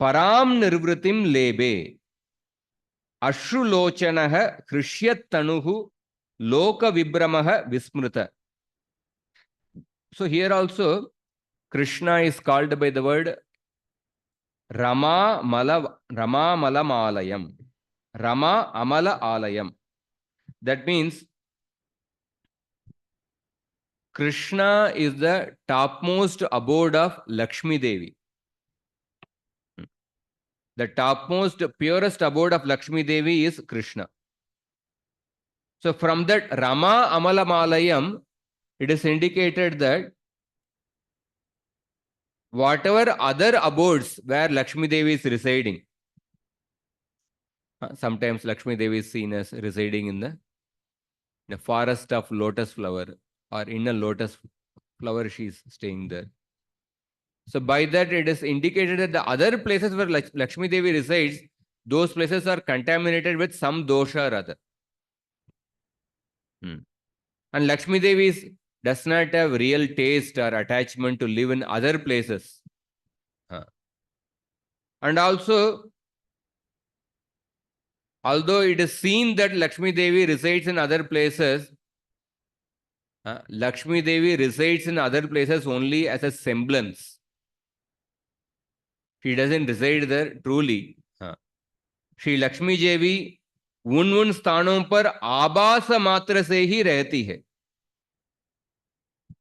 Param Nirvritim Lebe Ashrulochanaha Krishyatanuhu Loka Vibramaha Vismruta. So here also Krishna is called by the word Rama Mala Malayam. Rama Amala Alayam. That means Krishna is the topmost abode of Lakshmi Devi. The topmost, purest abode of Lakshmi Devi is Krishna. So from that Rama Amala Malayam, it is indicated that whatever other abodes where Lakshmi Devi is residing, sometimes Lakshmi Devi is seen as residing in the forest of lotus flower, or in a lotus flower she is staying there. So by that it is indicated that the other places where Lakshmi Devi resides, those places are contaminated with some dosha or other. And Lakshmi Devi does not have real taste or attachment to live in other places. And also, although it is seen that Lakshmi Devi resides in other places, Lakshmi Devi resides in other places only as a semblance. She doesn't reside there truly. Shri Lakshmi Devi उन स्थानों पर आभास मात्र से ही रहती है.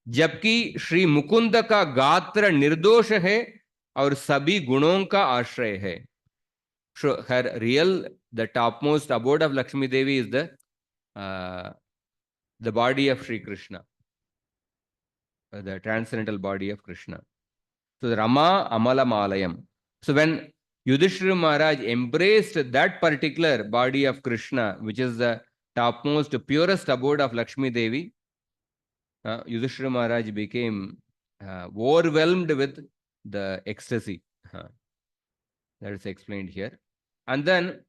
जबकि श्री मुकुंद का गात्र निर्दोष है और सभी गुणों का आश्रय है. So her real, the topmost abode of Lakshmi Devi is the body of Sri Krishna, the transcendental body of Krishna. So the Rama Amala Malayam. So when Yudhishthira Maharaj embraced that particular body of Krishna, which is the topmost, purest abode of Lakshmi Devi, Yudhishthira Maharaj became overwhelmed with the ecstasy. That is explained here. And then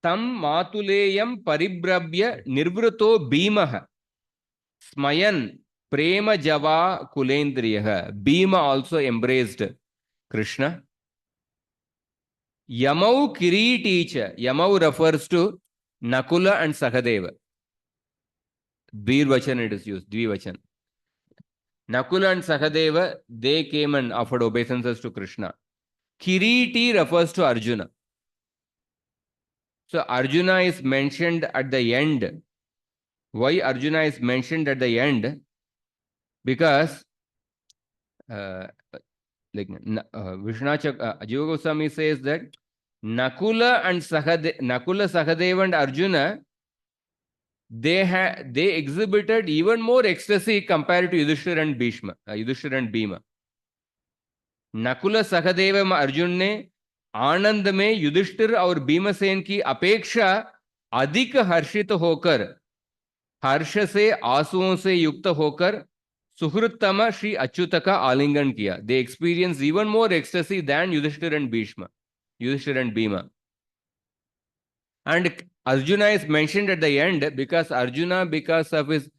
tam matuleyam paribrabhya nirvruto bhimah smayan prema java kulendriyah. Bhima also embraced Krishna. Yamau kiriticha. Yamau refers to Nakula and Sahadeva. Dvirvachan it is used, Dvivachan. Nakula and Sahadeva, they came and offered obeisances to Krishna. Kiriti refers to Arjuna. So Arjuna is mentioned at the end. Why Arjuna is mentioned at the end? Because Jiva Goswami says that Nakula Sahadeva and Arjuna, they exhibited even more ecstasy compared to Yudhishthira and Bhima. Nakul Sahdev Arjun ने आनंद में युधिष्ठिर और भीमसेन की अपेक्षा अधिक हर्षित होकर, हर्ष से आंसुओं से युक्त होकर सुहृतम श्री अच्युत का आलिंगन किया. They experience even more ecstasy than Yudhishthira and Bhima. And Arjuna is mentioned at the end because Arjuna, because of his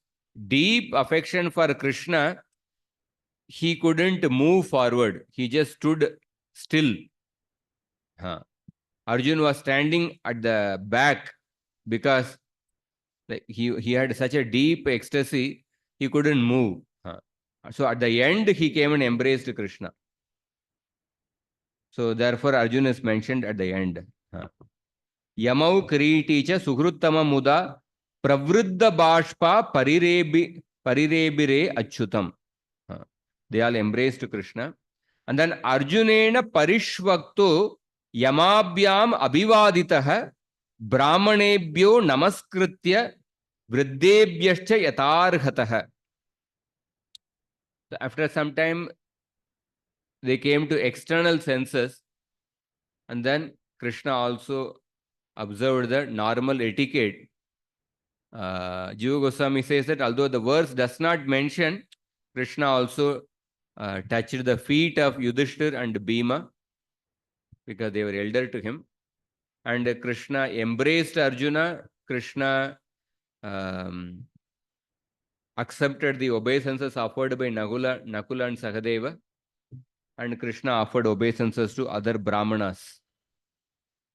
deep affection for Krishna, he couldn't move forward. He just stood still. Arjuna was standing at the back because he had such a deep ecstasy, he couldn't move. So at the end, he came and embraced Krishna. So therefore, Arjuna is mentioned at the end. Yamau Kriticha Suhruttama Muda Pravruddha Bashpa Parirebire Achyutam. They all embraced Krishna. And then Arjunena Parishvakto Yamabhyam Abhivaditaha Brahmanebhyo Namaskritya Vriddebhyascha Yatarhataha. After some time, they came to external senses, and then Krishna also observed the normal etiquette. Jiva Goswami says that although the verse does not mention, Krishna also touched the feet of Yudhishthir and Bhima because they were elder to him. And Krishna embraced Arjuna. Krishna accepted the obeisances offered by Nakula and Sahadeva. And Krishna offered obeisances to other Brahmanas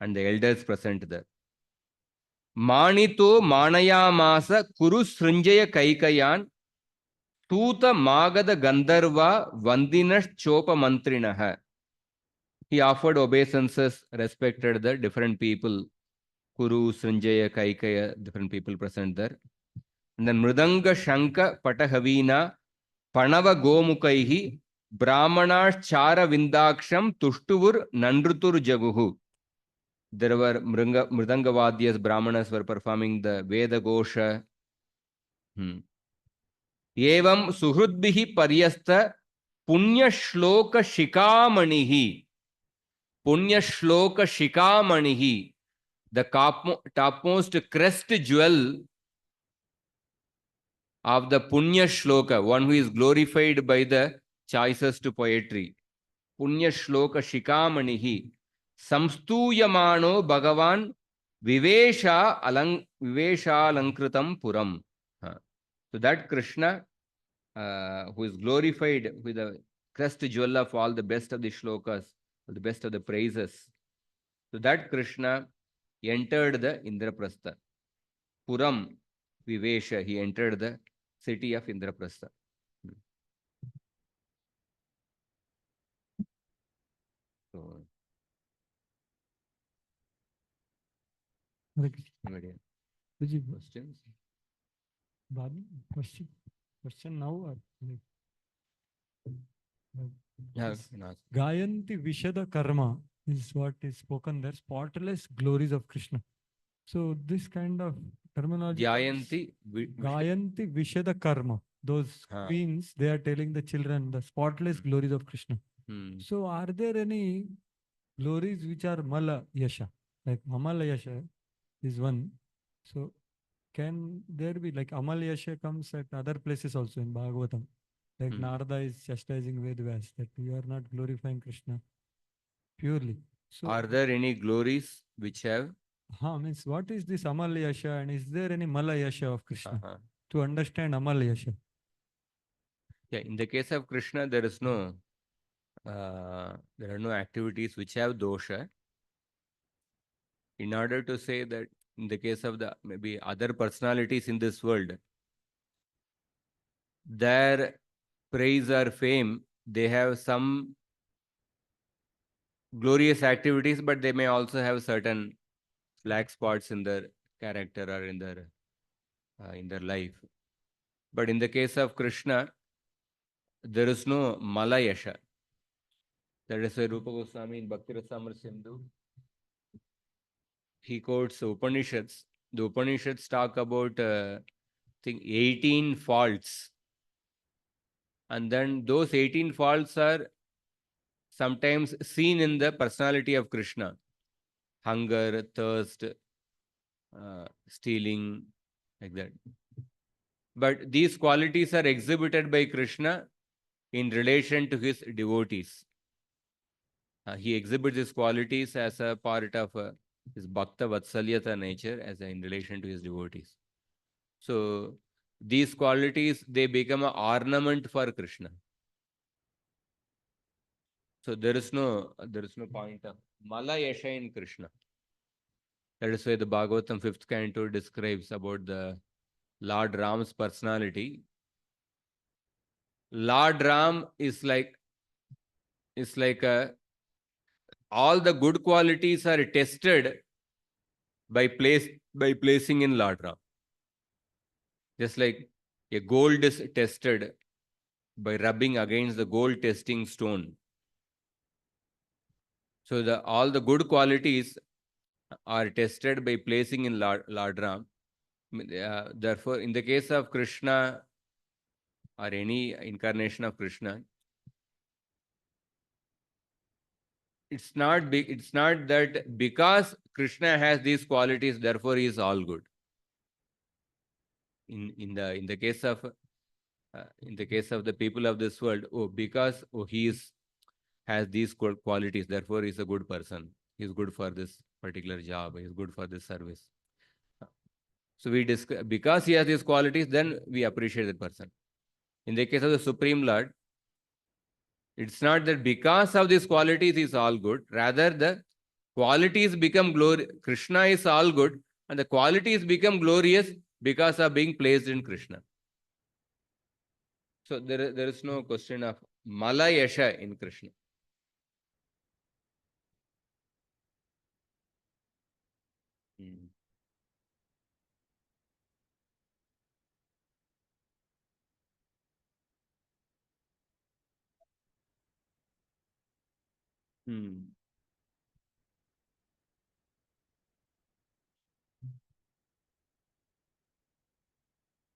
and the elders present there. Manito Manayamasa Kuru Srinjaya Kaikayan Tuta Magada Gandharva Vandinas Chopa Mantrinaha. He offered obeisances, respected the different people, Kuru, Srinjaya, Kaikaya, different people present there. And then Mridanga Shanka Patahavina Panava Gomukaihi Brahmanas Chara Vindaksham Tushtuvur Nandrutur Jaguhu. There were Mridangavadyas, Brahmanas were performing the Veda Gosha. Evam Suhrudbihi Paryasta Punya Shloka Shikamanihi. Punya Shloka Shikamanihi. The topmost crest jewel of the Punya Shloka, one who is glorified by the choicest poetry. Punya Shloka Shikamanihi. Samstuyamano Bhagavan Vivesha Alankritam Puram. So that Krishna, who is glorified with the crest jewel of all the best of the shlokas, the best of the praises. So that Krishna entered the Indraprastha. Puram Vivesha, he entered the city of Indraprastha. So, questions? Question? question now or Yeah, Yes. can ask. Gayanti Vishada Karma is what is spoken there, spotless glories of Krishna. So this kind of terminology. Dhyayanti Gayanti Vishada Karma. Those Huh. queens, they are telling the children the spotless glories of Krishna. So are there any glories which are Mala Yasha? Like Amala Yasha is one. So can there be like Amal Yasha comes at other places also in Bhagavatam? Like Narada is chastising Vedvyas that you are not glorifying Krishna purely. So Are there any glories which have? means what is this Amal Yasha and is there any Mala Yasha of Krishna? To understand Amal Yasha. Yeah, in the case of Krishna, there is no, there are no activities which have dosha. In order to say that in the case of the maybe other personalities in this world, their praise or fame, they have some glorious activities, but they may also have certain black spots in their character or in their life. But in the case of Krishna, there is no Mala Yasha. That is why Rupa Goswami in Bhakti Rasamrita Sindhu, he quotes Upanishads. The Upanishads talk about, I think, 18 faults. And then those 18 faults are sometimes seen in the personality of Krishna. Hunger, thirst, stealing, like that. But these qualities are exhibited by Krishna in relation to his devotees. He exhibits these qualities as a part of his Bhakta Vatsalyata nature as in relation to his devotees. So these qualities, they become an ornament for Krishna. So there is no point of Mala Yasha in Krishna. That is why the Bhagavatam 5th canto describes about the Lord Ram's personality. Lord Ram is like all the good qualities are tested by placing in Lord Ram. Just like a gold is tested by rubbing against the gold testing stone. So all the good qualities are tested by placing in Lord Ram. Therefore, in the case of Krishna or any incarnation of Krishna, it's not that because Krishna has these qualities, therefore he is all good. In the case of the people of this world, because he has these qualities, therefore he is a good person. He is good for this particular job. He is good for this service. So because he has these qualities, then we appreciate that person. In the case of the Supreme Lord, it's not that because of these qualities he is all good. Rather, the qualities become glorious. Krishna is all good, and the qualities become glorious because of being placed in Krishna. So there is no question of Mala Yasha in Krishna.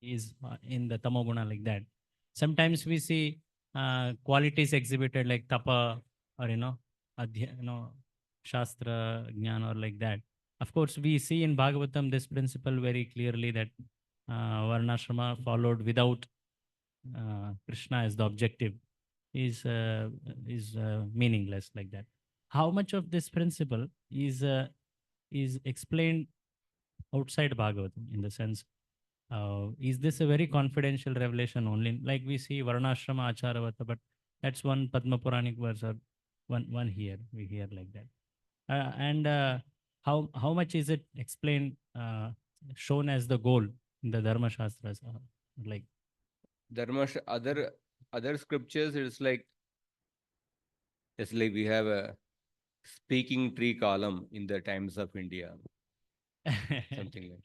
Is in the tamoguna like that. Sometimes we see qualities exhibited like tapa or shastra jnana or like that. Of course, we see in Bhagavatam this principle very clearly that varnashrama followed without Krishna as the objective is meaningless like that. How much of this principle is explained outside Bhagavatam in the sense? Is this a very confidential revelation only? Like we see Varnashrama Acharavata, but that's one Padma Puranic verse or one here. We hear like that. And how much is it explained, shown as the goal in the Dharma Shastras? Like other scriptures, it's like we have a speaking tree column in the Times of India. Something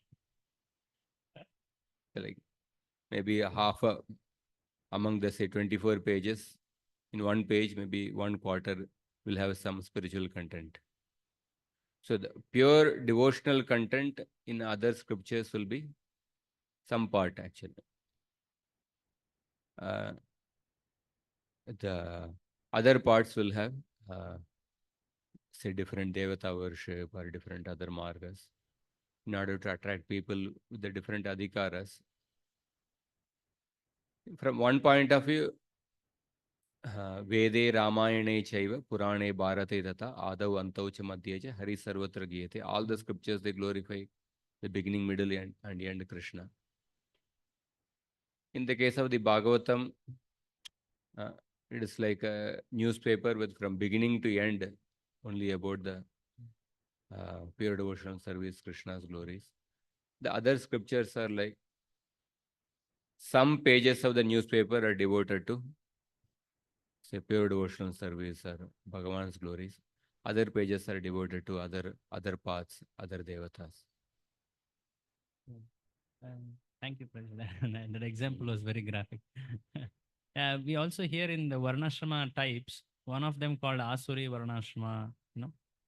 like maybe among the say 24 pages, in one page, maybe one quarter will have some spiritual content. So the pure devotional content in other scriptures will be some part actually. The other parts will have say different devata worship or different other margas in order to attract people with the different adhikaras. From one point of view, Vede Ramayane Chaiva Purane Bharate Tata Adau Antau Cha Madhye Cha Hari Sarvatra Giyate. All the scriptures they glorify the beginning, middle and end Krishna. In the case of the Bhagavatam, it is like a newspaper with from beginning to end only about the pure devotional service, Krishna's glories. The other scriptures are like some pages of the newspaper are devoted to say pure devotional service or Bhagavan's glories. Other pages are devoted to other paths, other devatas. Thank you, President. That example was very graphic. We also hear in the Varnashrama types, one of them called Asuri Varnashrama,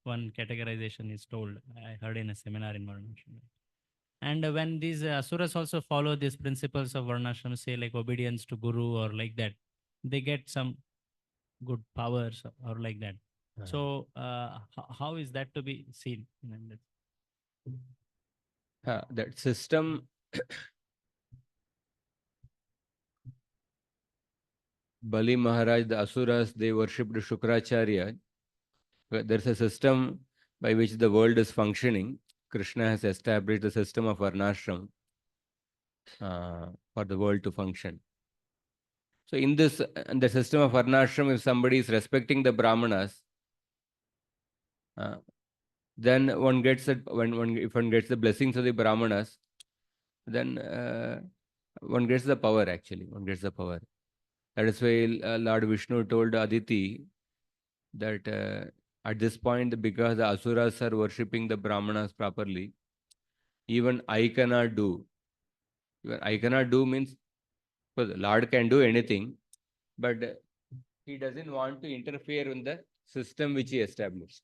one categorization is told. I heard in a seminar in Varnashrama. And when these Asuras also follow these principles of Varnashrama, say like obedience to Guru or like that, they get some good powers or like that. So how is that to be seen? That system Bali Maharaj, the Asuras, they worshipped Shukracharya. There's a system by which the world is functioning. Krishna has established the system of Varnashram for the world to function. So in this, the system of Varnashram, if somebody is respecting the Brahmanas, then one gets it. If one gets the blessings of the Brahmanas, then one gets the power. Actually, one gets the power. That is why Lord Vishnu told Aditi that at this point, because the Asuras are worshipping the Brahmanas properly, even I cannot do. Even I cannot do means, well, the Lord can do anything, but he doesn't want to interfere in the system which he established.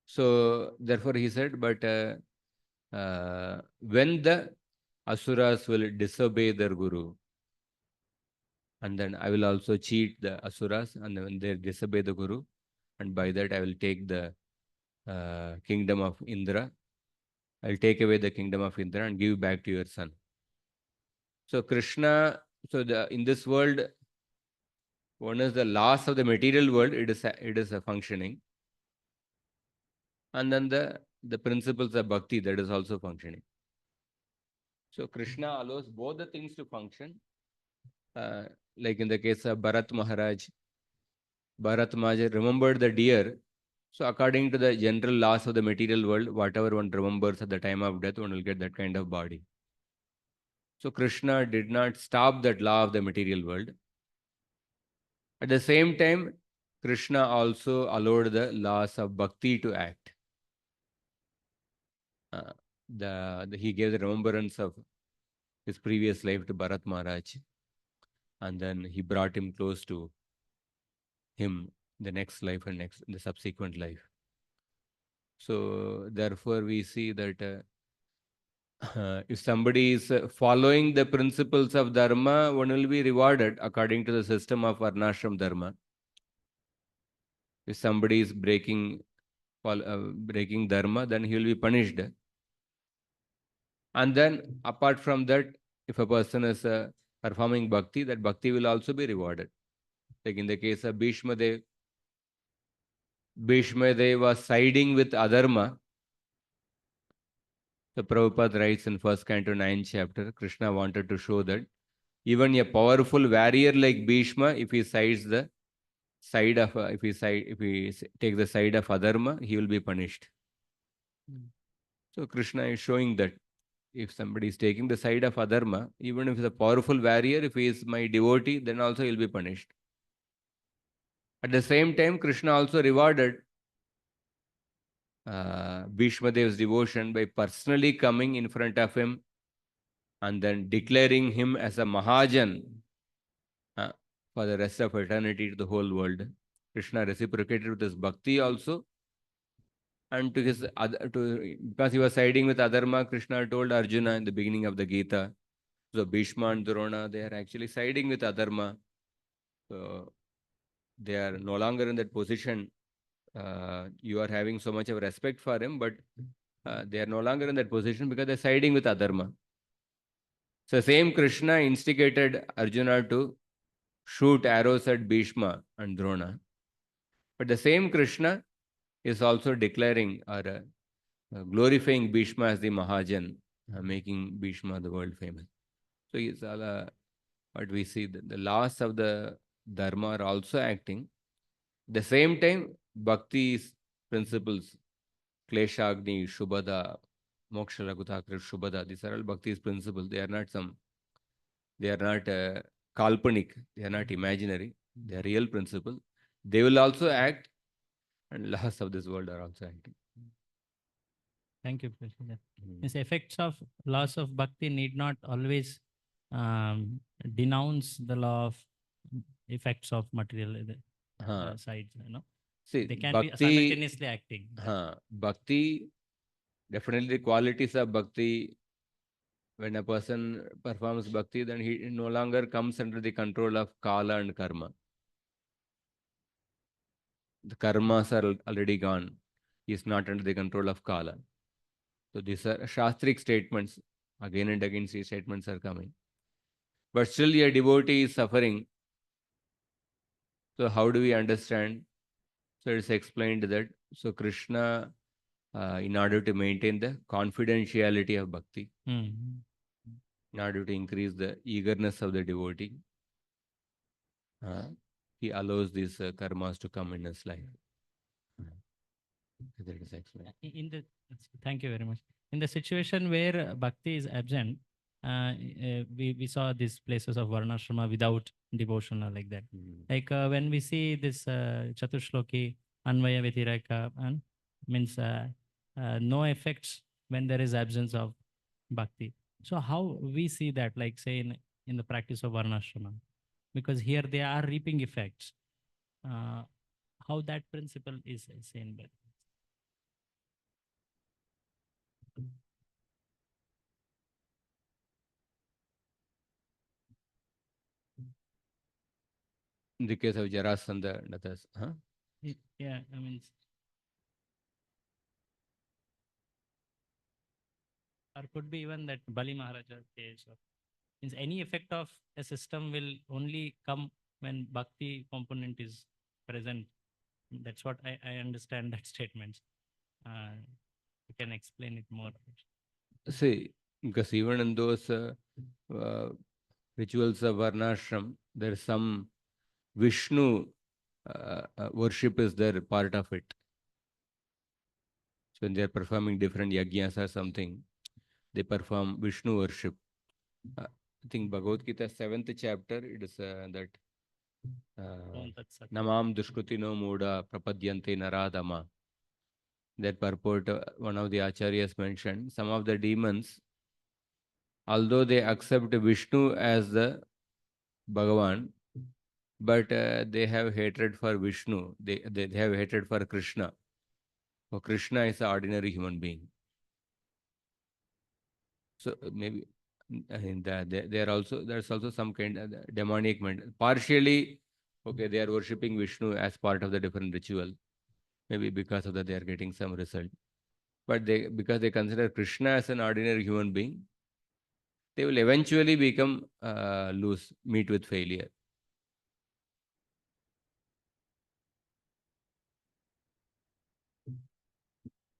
So therefore he said, but when the Asuras will disobey their Guru, and then I will also cheat the Asuras, and when they disobey the Guru, and by that I will take the kingdom of Indra. I will take away the kingdom of Indra and give back to your son. So Krishna, in this world, one is the laws of the material world, it is a functioning. And then the principles of bhakti, that is also functioning. So Krishna allows both the things to function. Like in the case of Bharat Maharaj remembered the deer. So according to the general laws of the material world, whatever one remembers at the time of death, one will get that kind of body. So Krishna did not stop that law of the material world. At the same time, Krishna also allowed the laws of bhakti to act. He gave the remembrance of his previous life to Bharat Maharaj, and then he brought him close to him the next life and the subsequent life. So therefore we see that if somebody is following the principles of dharma, one will be rewarded according to the system of varnashram dharma. If somebody is breaking dharma, then he will be punished. And then apart from that, if a person is performing bhakti, that bhakti will also be rewarded. Like in the case of Bhishma Dev was siding with adharma. The Prabhupada writes in first canto 9th chapter, Krishna wanted to show that even a powerful warrior like Bhishma, if he sides the side of if he takes the side of adharma, he will be punished. So Krishna is showing that if somebody is taking the side of adharma, even if he is a powerful warrior, if he is my devotee, then also he will be punished. At the same time, Krishna also rewarded Bhishma Dev's devotion by personally coming in front of him and then declaring him as a Mahajan for the rest of eternity to the whole world. Krishna reciprocated with his bhakti also, and to his other, because he was siding with Adharma, Krishna told Arjuna in the beginning of the Gita. So Bhishma and Drona, they are actually siding with Adharma. So they are no longer in that position. You are having so much of respect for him, but they are no longer in that position because they're siding with Adharma. So same Krishna instigated Arjuna to shoot arrows at Bhishma and Drona. But the same Krishna is also declaring or glorifying Bhishma as the Mahajan, making Bhishma the world famous. So it's all what we see, the laws of the Dharma are also acting. At the same time, Bhakti's principles, Kleshagni, Shubhada, Moksha Ragutakra, Shubhada, these are all Bhakti's principles. They are not kalpanik, they are not imaginary, they are real principles. They will also act, and laws of this world are also acting. Thank you, Prashant. These effects of laws of bhakti need not always denounce the law of effects of material sides. See, they can bhakti, be simultaneously acting. Bhakti, definitely the qualities of bhakti. When a person performs bhakti, then he no longer comes under the control of kala and karma. The karmas are already gone. He is not under the control of kala. So these are shastric statements. Again and again, these statements are coming. But still, a devotee is suffering. So how do we understand? So it's explained that so Krishna, in order to maintain the confidentiality of bhakti, in order to increase the eagerness of the devotee, he allows these karmas to come in his life. That is explained. Thank you very much. In the situation where bhakti is absent, we saw these places of varnashrama without devotion or like that. Like when we see this Chatushloki, Anvaya Vetiraka, and means no effects when there is absence of bhakti. So how we see that, like say in the practice of varnashrama, because here they are reaping effects. How that principle is seen by. In the case of Jarasandha and others, Yeah, I mean, or could be even that Bali Maharaja case. Or, means any effect of a system will only come when bhakti component is present. That's what I understand that statement. You can explain it more. See, because even in those rituals of Varnashram, there is some Vishnu worship is there, part of it. So when they are performing different yajnas or something, they perform Vishnu worship. I think Bhagavad Gita 7th chapter, it is that Namam Dushkrutino Muda Prapadyante Naradama. That purport, one of the acharyas mentioned, some of the demons, although they accept Vishnu as the Bhagavan, but they have hatred for Vishnu. They have hatred for Krishna. So Krishna is an ordinary human being. So maybe in that there's also some kind of demonic partially. Okay, they are worshipping Vishnu as part of the different ritual. Maybe because of that they are getting some result. But because they consider Krishna as an ordinary human being, they will eventually become meet with failure.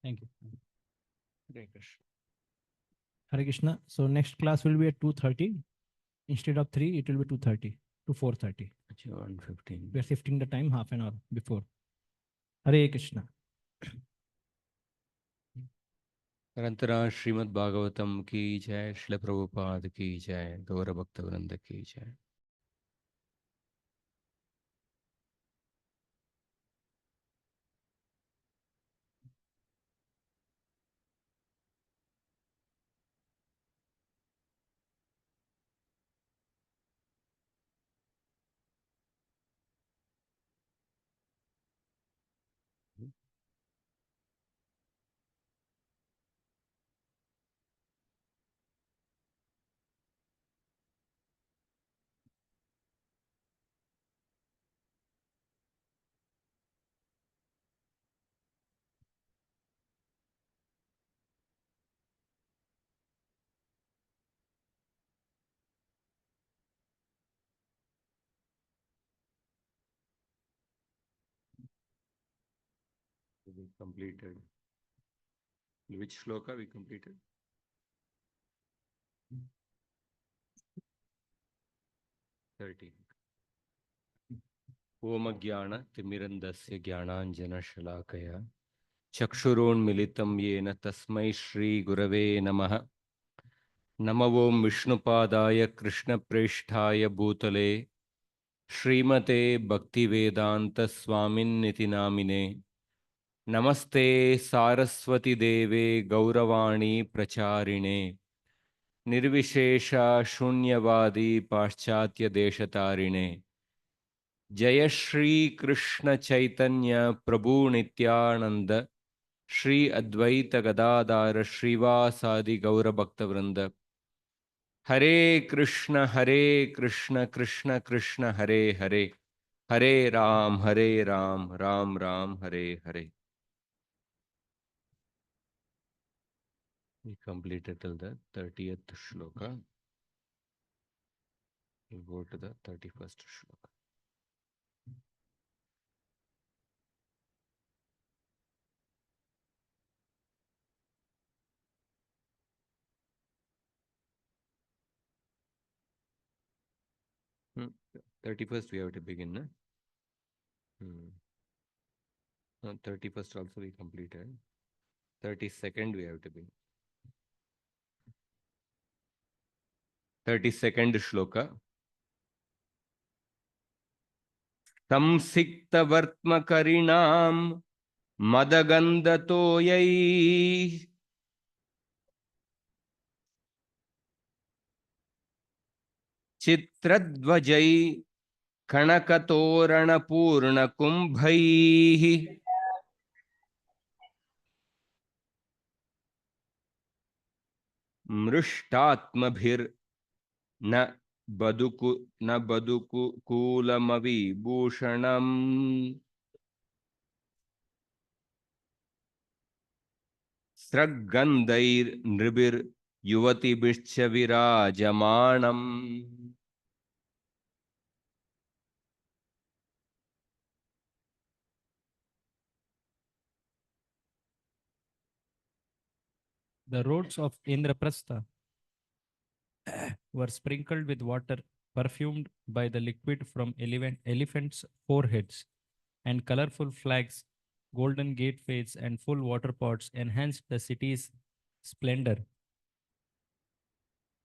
Thank you. Hare Krishna. Hare Krishna. So next class will be at 2:30. Instead of 3, it will be 2:30 to 4:30. 1:15. We are shifting the time half an hour before. Hare Krishna. निरंतरा श्रीमद् भागवतम की जय, श्रील प्रभुपाद की जय, गौर भक्त वृंद की जय. we completed. Which shloka we completed? 30. Om Jnana Timirandasya Jnananjana चक्षुरोन्मिलितं येन तस्मै श्रीगुरवे नमः। नमो ओं विष्णुपादाय कृष्णप्रेष्ठाय भूतले श्रीमते भक्तिवेदांत स्वामिन्निति नामिने। नमस्ते सारस्वती देवे गौरवाणी प्रचारिणे निर्विशेष शून्यवादी पाश्चात्य देशतारिणे। जय श्री कृष्ण चैतन्य प्रभु नित्यानंद श्री अद्वैत गदाधार श्रीवासादि गौर भक्तवृंद। हरे कृष्ण कृष्ण कृष्ण हरे हरे, हरे Ram Ram Ram Hare Hare. We completed till the 30th shloka. We go to the 31st shloka. Hmm. 31st we have to begin, no? 31st also we completed. 32nd we have to begin. 32nd shloka. संसिक्तवर्त्मकरिणां मदगन्धतोयै चित्रध्वजै कनकतोरणपूर्णकुम्भैः मृष्टात्मभिर्न बदुकुकूलमविभूषणम् स्रग्गन्धैर्नृभिर्युवतिभिश्च विराजमाणम्। The roads of Indraprastha were sprinkled with water perfumed by the liquid from elephants' foreheads, and colorful flags, golden gateways, and full water pots enhanced the city's splendor.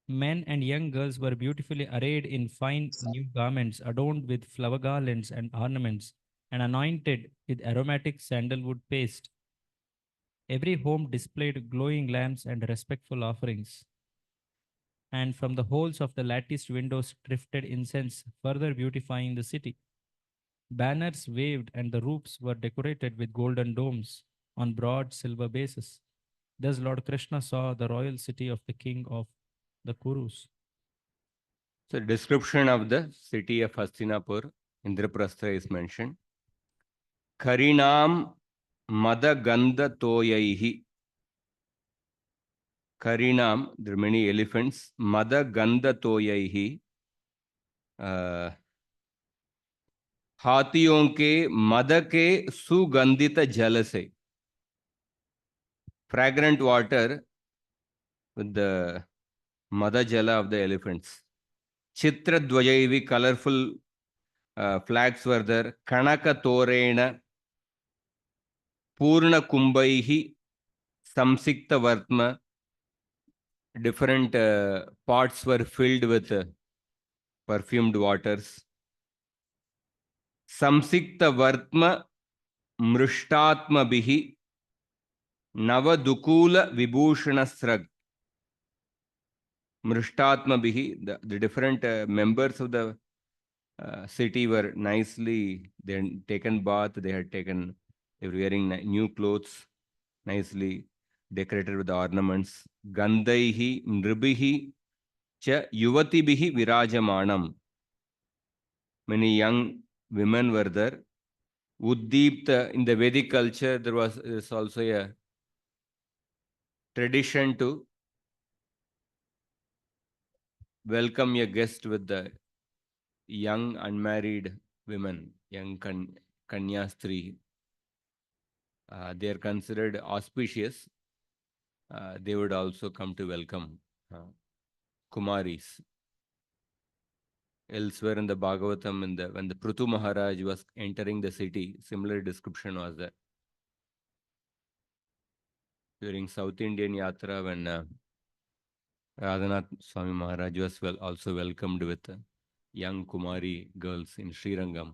Men and young girls were beautifully arrayed in fine new garments adorned with flower garlands and ornaments, and anointed with aromatic sandalwood paste. Every home displayed glowing lamps and respectful offerings, and from the holes of the latticed windows drifted incense, further beautifying the city. Banners waved, and the roofs were decorated with golden domes on broad silver bases. Thus, Lord Krishna saw the royal city of the king of the Kurus. So, description of the city of Hastinapur, Indraprastha is mentioned. Karinam Madagandha Toyaihi. Karinam, there are many elephants. Madagandha Toyaihi. हाथियों के मद के सुगंधित जल से, fragrant water with the mada jala of the elephants. Chitra dvajaivi, colorful flags were there. Kanaka torena, purna kumbaihi, samsikta vartma. Different pots were filled with perfumed waters. Samsikta vartma mrushtatma bihi navadukula vibhushana srag. Mrushtatma bihi, the different members of the city were nicely, they had taken bath, they were wearing new clothes, nicely decorated with ornaments. Gandhaihi nribihi cha yuvatibihi virajamanam. Many young women were there. Uddipta, in the Vedic culture, there's also a tradition to welcome a guest with the young unmarried women, young Kanyastri. they are considered auspicious, they would also come to welcome Kumaris. Elsewhere in the Bhagavatam, when the Prithu Maharaj was entering the city, similar description was there. During South Indian Yatra, when Radhanath Swami Maharaj was also welcomed with young Kumari girls in Srirangam.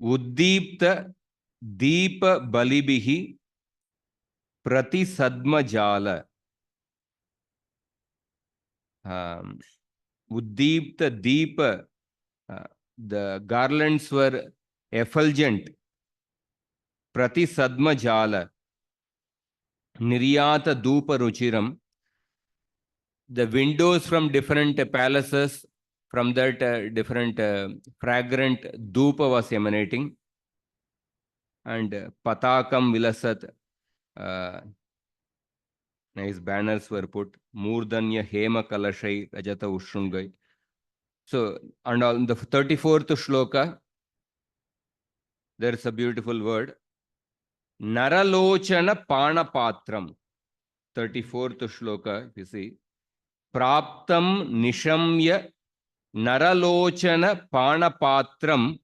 Uddipta Deepa Balibihi Prati Sadma Jala. Uddipta Deepa, the garlands were effulgent. Prati Sadma Jala. Niryata Dupa Ruchiram. The windows from different palaces, from that different fragrant dupa was emanating. And Patakam Vilasat, nice banners were put. Murdanya Hema Kalashai Rajata Ushungai. So, and on the 34th shloka, there is a beautiful word. Naralochana Panapatram. 34th shloka, you see. Praptam Nishamya Naralochana Panapatram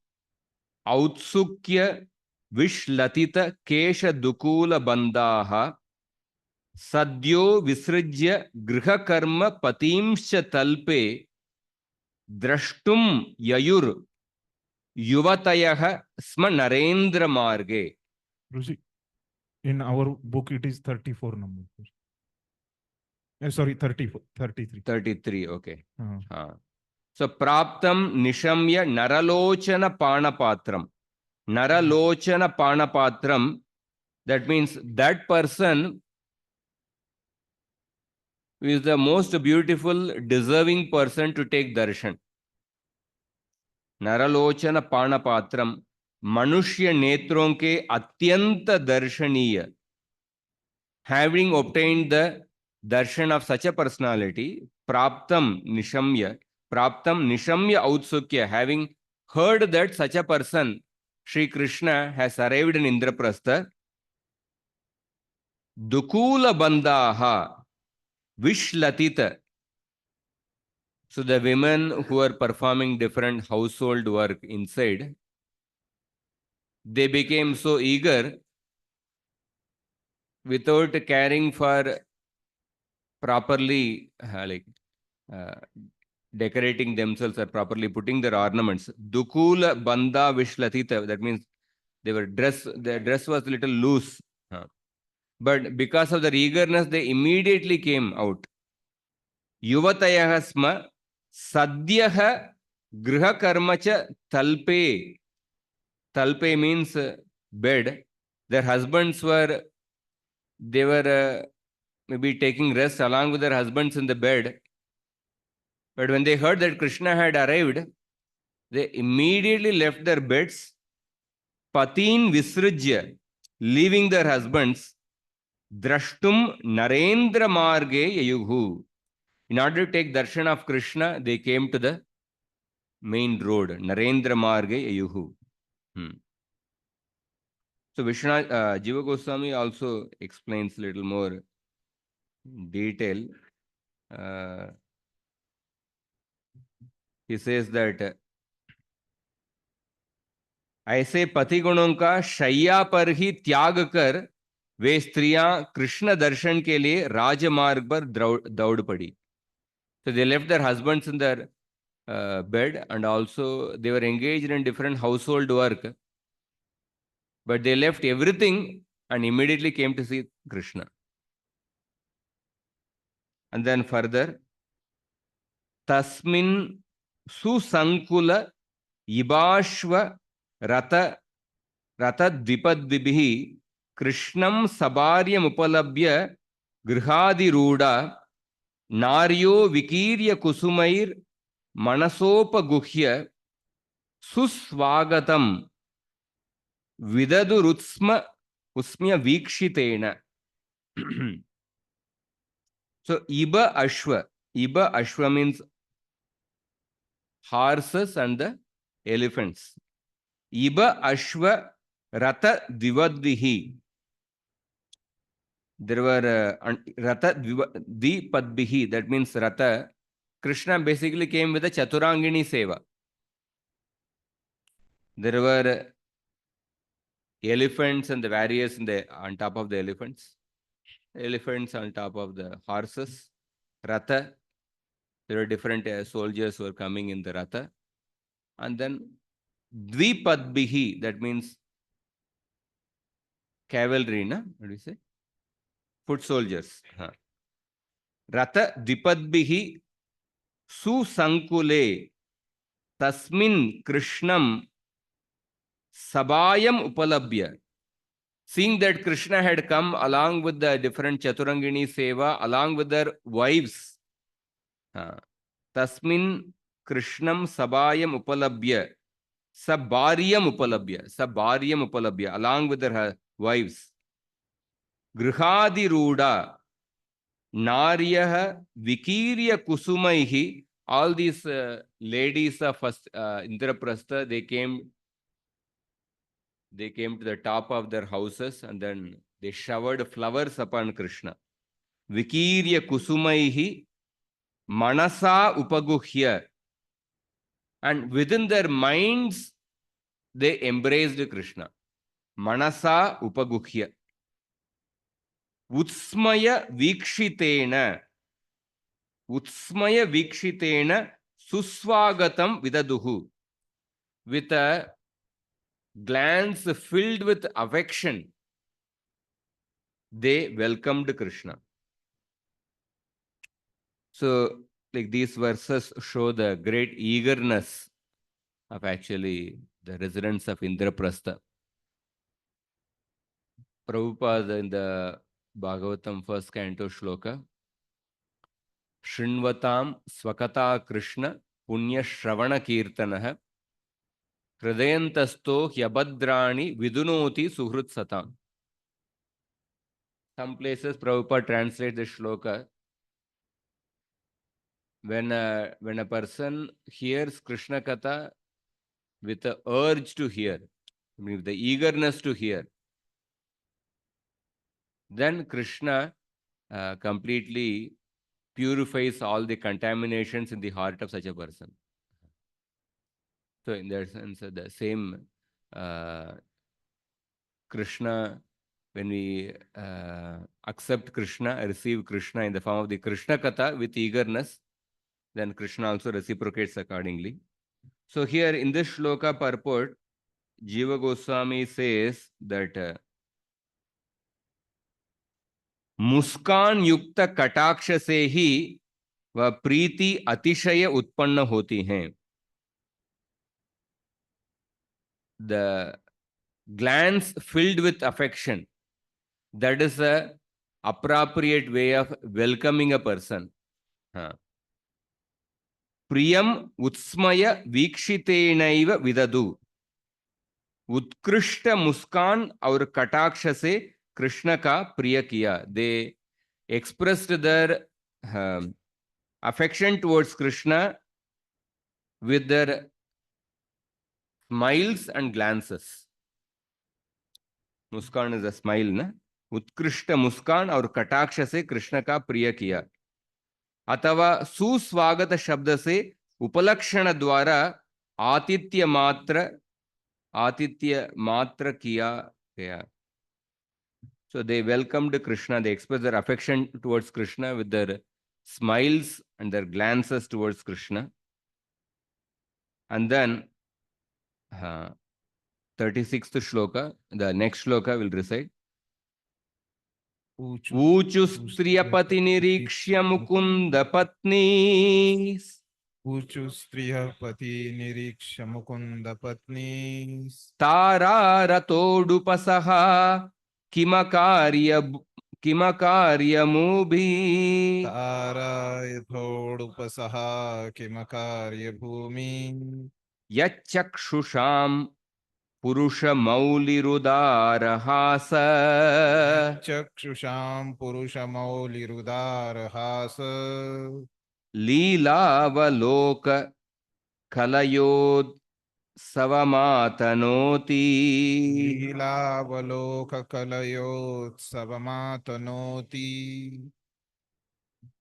Outsukya Vishlatita Kesha Dukula Bandaha Sadyo Visrijya Grihakarma Patimscha Talpe Drashtum Yayur Yuvatayah Sma Narendra Marge. Rusi, in our book it is 34 number. Sorry, 34, 33. 33, okay. So, Praptam Nishamya Naralochana Panapatram. Naralochana Panapatram, that means that person who is the most beautiful, deserving person to take darshan. Naralochana Panapatram, Manushya Netron ke Atyanta Darshaniya. Having obtained the darshan of such a personality, Praptam Nishamya Outsukya, having heard that such a person, Sri Krishna, has arrived in Indraprastha, Dukula Bandaha Vishlatita. So the women who are performing different household work inside, they became so eager without caring for properly decorating themselves or properly putting their ornaments. Dukula Banda Vishlatita, that means their dress was a little loose. But because of their eagerness, they immediately came out. Yuvatayah Sma Sadyaha Grihakarmacha Talpe. Talpe means bed. Their husbands were maybe taking rest along with their husbands in the bed. But when they heard that Krishna had arrived, they immediately left their beds, Patin Visrijya, leaving their husbands, Drashtum Narendra Marge Yayuhu. In order to take darshan of Krishna, they came to the main road, Narendra Marge Yayuhu. So Vishwanath, Jiva Goswami also explains a little more detail. He says that ऐसे पति गुणों का शैया पर ही त्याग कर वे स्त्रियां कृष्ण दर्शन के लिए राजमार्ग पर दौड़ पड़ी. So they left their husbands in their bed, and also they were engaged in different household work. But they left everything and immediately came to see Krishna. And then further, Tasmin Susankula Ibashva Rata Dipadvibihi Krishnam Sabaryam Upalabhya Grihadi Ruda Naryo Vikirya Kusumair Manasopa Guhya Suswagatam Vidadu Rutsma Usmya Vikshitena. So Iba Ashwa means horses and the elephants. Iba Ashwa Rata Dvivadvihi. There were Rata Dvipadbihi, that means Rata. Krishna basically came with a Chaturangini Seva. There were elephants and the warriors on top of the elephants. Elephants on top of the horses. Ratha. There were different soldiers who were coming in the Ratha. And then Dvipadbihi, that means cavalry, na? What do you say? Foot soldiers. Ratha Dvipadbihi Susankule Tasmin Krishnam Sabayam Upalabhya. Seeing that Krishna had come along with the different Chaturangini Seva, along with their wives. Tasmin Krishnam Sabayam Upalabhya. Sabaryam Upalabhya, along with their wives. Grihadi Ruda, Naryaha, Vikirya Kusumaihi, all these ladies of Indraprastha, they came to the top of their houses and then they showered flowers upon Krishna. Vikirya Kusumaihi, Manasa Upaguhya. And within their minds, they embraced Krishna. Manasa Upaguhya. Utsmaya Vikshitena Suswagatam Vidaduhu. With a glance filled with affection, they welcomed Krishna. So, like these verses show the great eagerness of actually the residents of Indraprastha. Prabhupada in the Bhagavatam first canto shloka, Shrinvatam Swakata Krishna Punya Shravana Kirtanaha Hridayantasto Hyabadrani Vidunoti Suhrut Satam. Some places Prabhupada translates the shloka. When a person hears Krishna Katha with the urge to hear, with the eagerness to hear, then Krishna completely purifies all the contaminations in the heart of such a person. So in that sense, the same Krishna, when we accept Krishna, receive Krishna in the form of the Krishna Katha with eagerness, then Krishna also reciprocates accordingly. So here in this shloka purport, Jiva Goswami says that मुस्कान युक्त कटाक्ष से ही वह प्रीति अतिशय उत्पन्न होती हैं. The glance filled with affection, that is a appropriate way of welcoming a person. Priyam utsmaya vikshitenaiva vidadu. उत्कृष्ट मुस्कान और कटाक्ष से कृष्ण का प्रिय किया. They expressed their affection towards Krishna with their smiles and glances. Muskan is a smile, ना? उत्कृष्ट मुस्कान और कटाक्ष से कृष्ण का प्रिय किया. अथवा सुस्वागत शब्द से उपलक्षण द्वारा आतिथ्य मात्र किया गया. So they welcomed Krishna, they expressed their affection towards Krishna with their smiles and their glances towards Krishna. And then 36th shloka, the next shloka will recite. Uchu striyapati nirikshya mukunda patni. Uchu striyapati nirikshya mukunda patni. Tara ratodupasaha kimakarya mubhi. Tara yathodupasaha kimakarya bhumi. Yachakshusham Purusha Maulirudharahasa. Chakshusham Purusha Maulirudharahasa. Leelavaloka Kalayod Savamathanoti. Leelavalokakalyotsavamatanoti.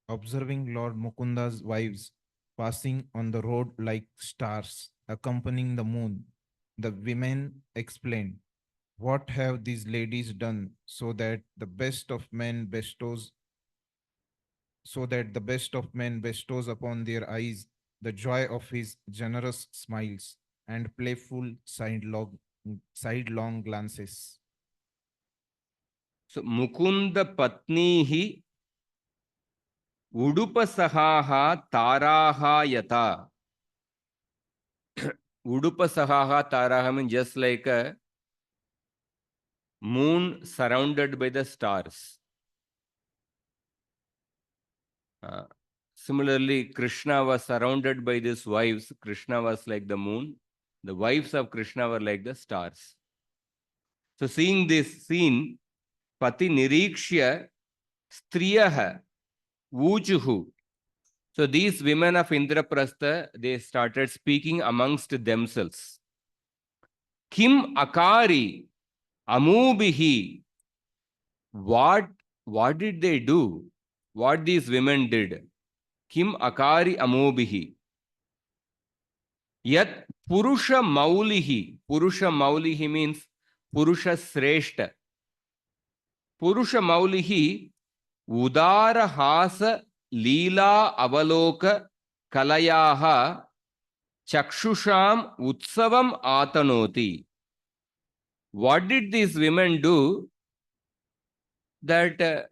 Observing Lord Mukunda's wives passing on the road like stars, accompanying the moon, the women explained, "What have these ladies done so that the best of men bestows upon their eyes the joy of his generous smiles and playful sidelong glances." So Mukunda Patnihi Udupasahaha Taraha Yata. Udupasahaha Taraha means just like a moon surrounded by the stars. Similarly, Krishna was surrounded by his wives. Krishna was like the moon. The wives of Krishna were like the stars. So seeing this scene, Pati Nirikshya Striyaha Vujuhu. So these women of Indraprastha, they started speaking amongst themselves. Kim Akari Amubihi. What did they do? What these women did? Kim Akari Amubihi. Yat Purusha Maulihi. Purusha Maulihi means Purusha Sreshta. Purusha Maulihi Udara Hasa Leela Avaloka Kalayaha Chakshusham Utsavam Atanoti. What did these women do? That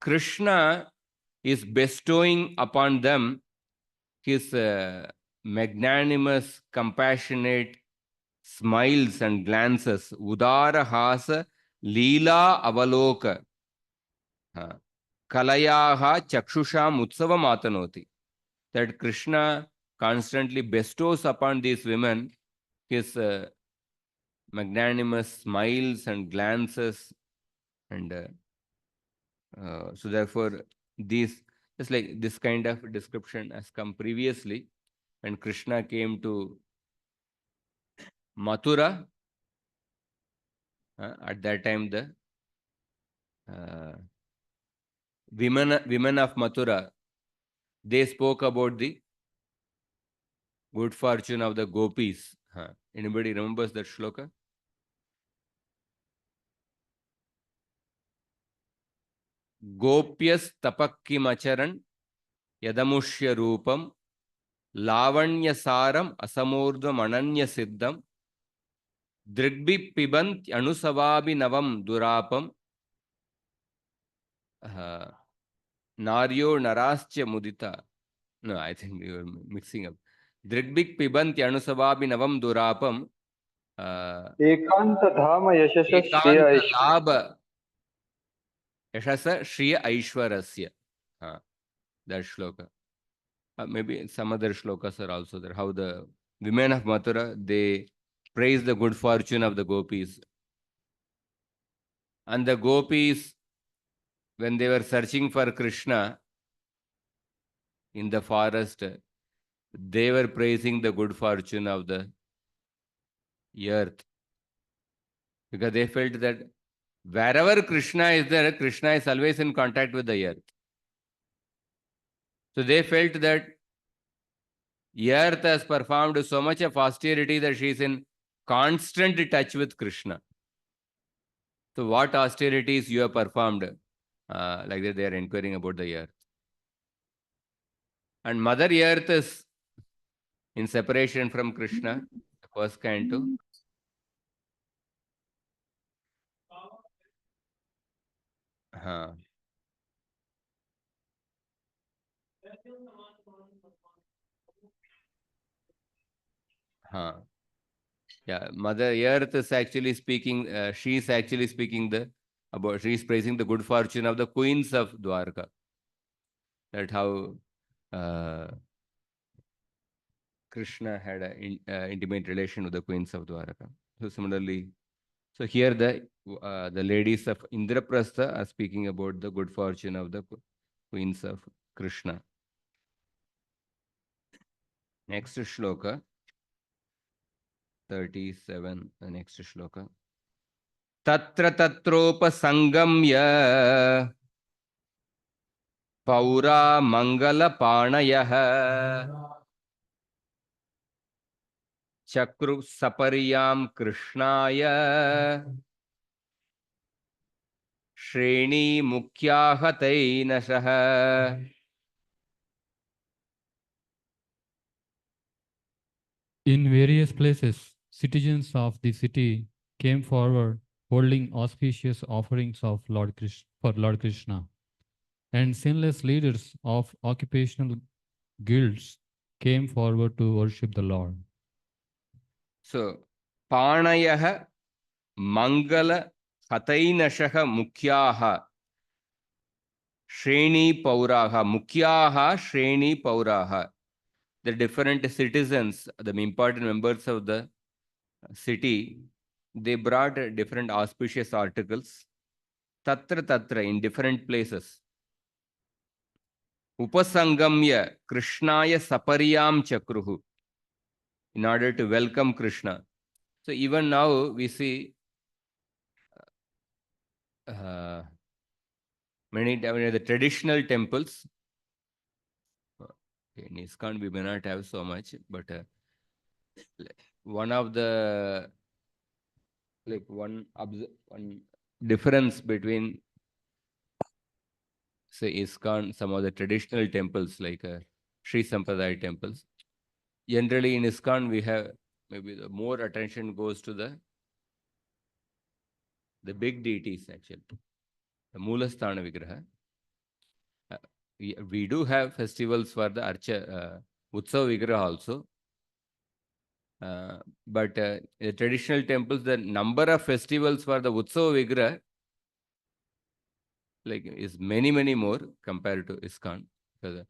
Krishna is bestowing upon them his magnanimous, compassionate smiles and glances. Udara Hasa Leela Avaloka Kalayaha Chakshusham Utsavam Atanoti. That Krishna constantly bestows upon these women his magnanimous smiles and glances, and so therefore these, just like this kind of description has come previously when Krishna came to Mathura. At that time the women of Mathura, they spoke about the good fortune of the gopis. Anybody remembers that shloka? Gopyas tapakkimacharan yadamushya rupam lavanya saram asamurdvam ananya siddham drigbi pibant anusavabi navam durapam naryo narascha mudita. No, I think we were mixing up. Drigbik pibanti anusavabi navam durapam Ekanta dhama yashasa shriya ekanta aishwarya. labha yashasa shriya aishwarasya. That shloka. Maybe some other shlokas are also there. How the women of Mathura, they praise the good fortune of the gopis. And the gopis, when they were searching for Krishna in the forest, they were praising the good fortune of the earth. Because they felt that wherever Krishna is there, Krishna is always in contact with the earth. So they felt that earth has performed so much of austerity that she is in constant touch with Krishna. So what austerities you have performed? Like that they are inquiring about the earth. And Mother Earth is in separation from Krishna, the first canto. Yeah, Mother Earth is actually speaking, she is actually speaking she is praising the good fortune of the queens of Dwarka. That how Krishna had an intimate relation with the queens of Dwarka. So similarly, so here the ladies of Indraprastha are speaking about the good fortune of the queens of Krishna. Next shloka. 37, the next shloka. Tatra tatropasangamya paura mangala panayah chakru sapariyam krishnaya shreni mukhyahatai nasah. In various places, citizens of the city came forward holding auspicious offerings of for Lord Krishna, and sinless leaders of occupational guilds came forward to worship the Lord. So, Panayah Mangala Hatainashaha Mukhyaha Shreni Pauraha Mukhyaha Shreni Pauraha. The different citizens, the important members of the city, they brought different auspicious articles. Tatra Tatra, in different places. Upasangamya Krishnaya Sapariyam Chakruhu, in order to welcome Krishna. So even now we see many the traditional temples. In ISKCON we may not have so much, but one of the one difference between say ISKCON, some of the traditional temples like Sri Sampradaya temples. Generally in ISKCON we have maybe the more attention goes to the big deities actually. The Moolasthana Vigraha. We do have festivals for the Utsav Vigraha also. But the traditional temples, the number of festivals for the Utsav Vigraha is many more compared to ISKCON. Because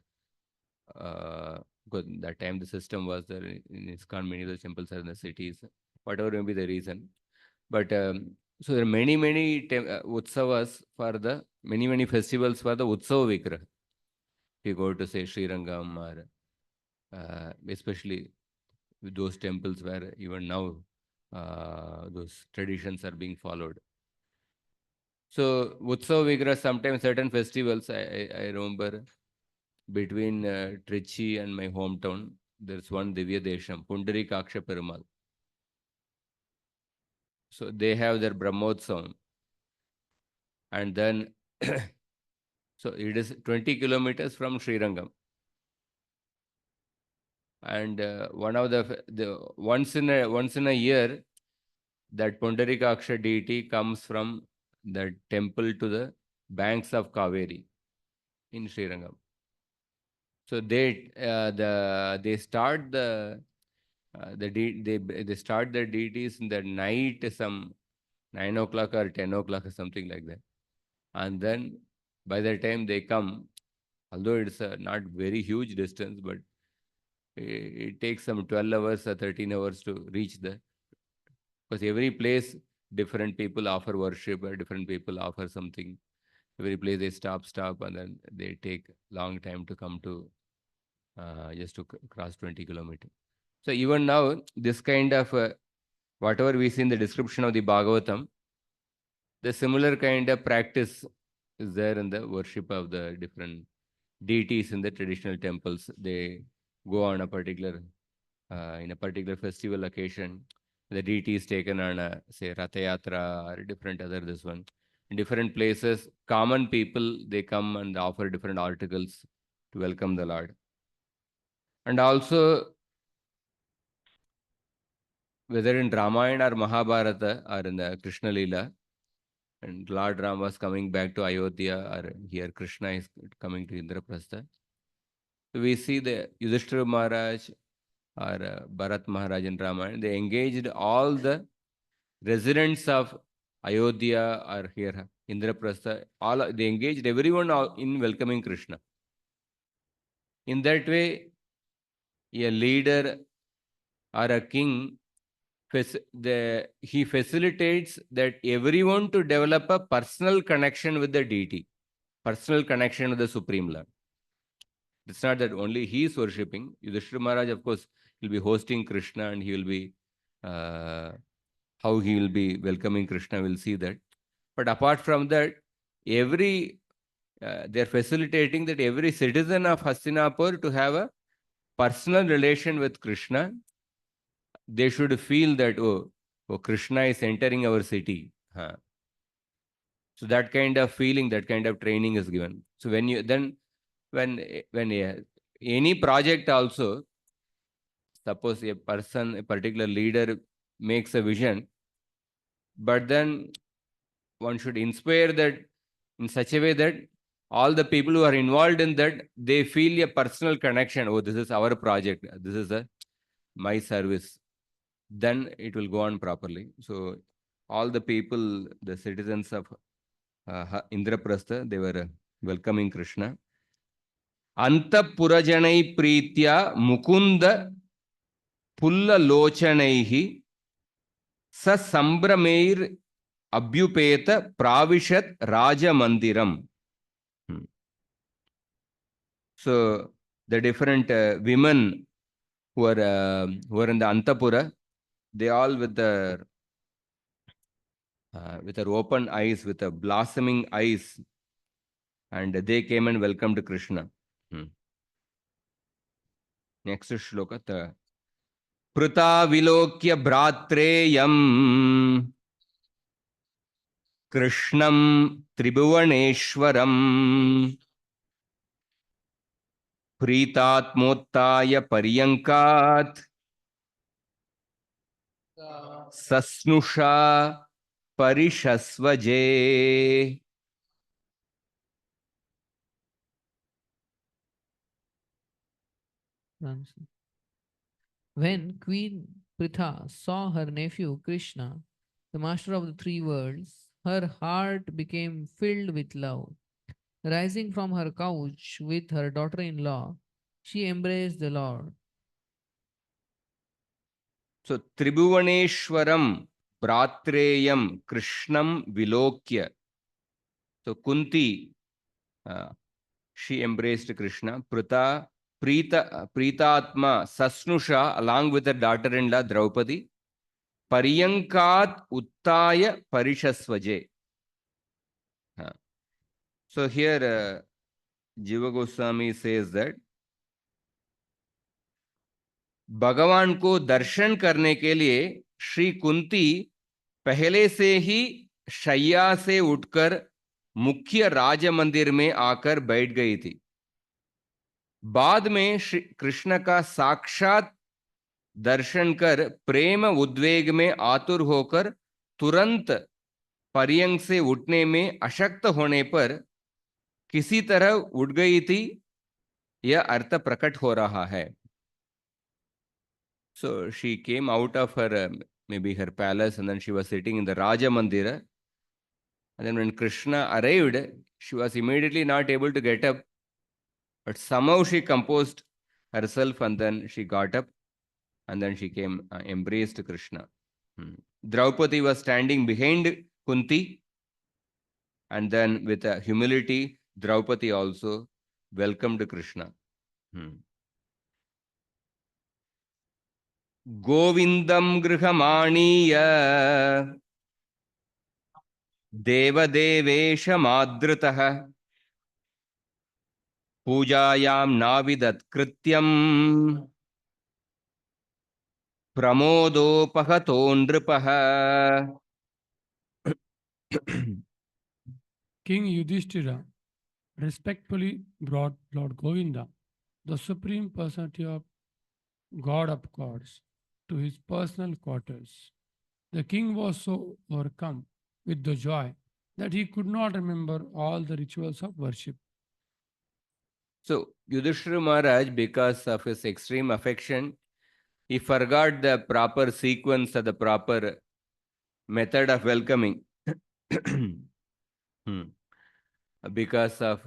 that time the system was there in ISKCON, many of the temples are in the cities, whatever may be the reason. But so there are many Utsavas for the many festivals for the Utsav Vigraha. If you go to say Sri Rangam or especially those temples where even now those traditions are being followed. So Utsav Vigraha, sometimes certain festivals, I remember between Trichy and my hometown, there's one Divya Desham, Pundarikaksha Perumal. So they have their Brahmotsavam. And then, so it is 20 kilometers from Srirangam. And one of the once in a year, that Pundarikaksha deity comes from the temple to the banks of Kaveri in Srirangam. So they start they start their deities in the night, some 9 o'clock or 10 o'clock or something like that. And then by the time they come, although it's not very huge distance, but it takes some 12 hours or 13 hours to reach there. Because every place, different people offer worship, or different people offer something. Every place they stop, and then they take long time to come to just to cross 20 kilometers. So even now, this kind of whatever we see in the description of the Bhagavatam, the similar kind of practice is there in the worship of the different deities in the traditional temples. They go on a particular in a particular festival occasion. The deity is taken on a, say, Ratha Yatra or different other this one. In different places, common people, they come and offer different articles to welcome the Lord. And also, whether in Ramayana or Mahabharata or in the Krishna Leela, and Lord Ram was coming back to Ayodhya, or here Krishna is coming to Indraprastha. So we see the Yudhishthira Maharaj or Bharat Maharaj in Ramayana, they engaged all the residents of Ayodhya or here Indraprastha, they engaged everyone in welcoming Krishna. In that way, a leader or a king, he facilitates that everyone to develop a personal connection with the deity, personal connection with the Supreme Lord. It's not that only he is worshipping. Yudhishthira Maharaj, of course, will be hosting Krishna and he will be how he will be welcoming Krishna, we'll see that. But apart from that, they're facilitating that every citizen of Hastinapur to have a personal relation with Krishna. They should feel that, oh, Krishna is entering our city. So that kind of feeling, that kind of training is given. So when any project also, suppose a particular leader makes a vision, but then one should inspire that in such a way that all the people who are involved in that, they feel a personal connection. Oh, this is our project. This is my service. Then it will go on properly. So all the people, the citizens of Indraprastha, they were welcoming Krishna. Antapurajanai Pritya Mukunda Pulla Lochanaihi Sa Sambrameir Abhyupeta Pravishat Raja Mandiram. So the different women who are in the Antapura, they all with their open eyes, with the blossoming eyes, and they came and welcomed Krishna. Next shloka. Prita vilokya bhratreyam Krishnam Tribhuvaneshwaram Pritatmottaya Paryankat Sasnusha Parishasvaje. When Queen Pritha saw her nephew Krishna, the master of the three worlds, her heart became filled with love. Rising from her couch with her daughter-in-law, she embraced the Lord. So Tribhuvaneshwaram Bhratreyam Krishnam Vilokya. So Kunti, she embraced Krishna. Pritatma Sasnusha, along with her daughter-in-law Draupadi. Paryankat Uttaya Parishasvaje. So here Jiva Goswami says that भगवान को दर्शन करने के लिए श्री कुंती पहले से ही शैया से उठकर मुख्य राज मंदिर में आकर बैठ गई थी। बाद में श्री कृष्ण का साक्षात दर्शन कर प्रेम उद्वेग में आतुर होकर तुरंत पर्यंक से उठने में अशक्त होने पर किसी तरह उठ गई थी, यह अर्थ प्रकट हो रहा है। So she came out of her, maybe her palace, and then she was sitting in the Raja Mandira. And then when Krishna arrived, she was immediately not able to get up. But somehow she composed herself, and then she got up, and then she came, embraced Krishna. Draupadi was standing behind Kunti, and then with humility, Draupadi also welcomed Krishna. Govindam Grihamaniya Devadevesha Madritaha Pujayam Navidat Krityam Pramodopahato Nripaha. King Yudhishthira respectfully brought Lord Govinda, the Supreme Personality of God of gods, to his personal quarters. The king was so overcome with the joy that he could not remember all the rituals of worship. So Yudhishthira Maharaj, because of his extreme affection, he forgot the proper sequence or the proper method of welcoming. Because of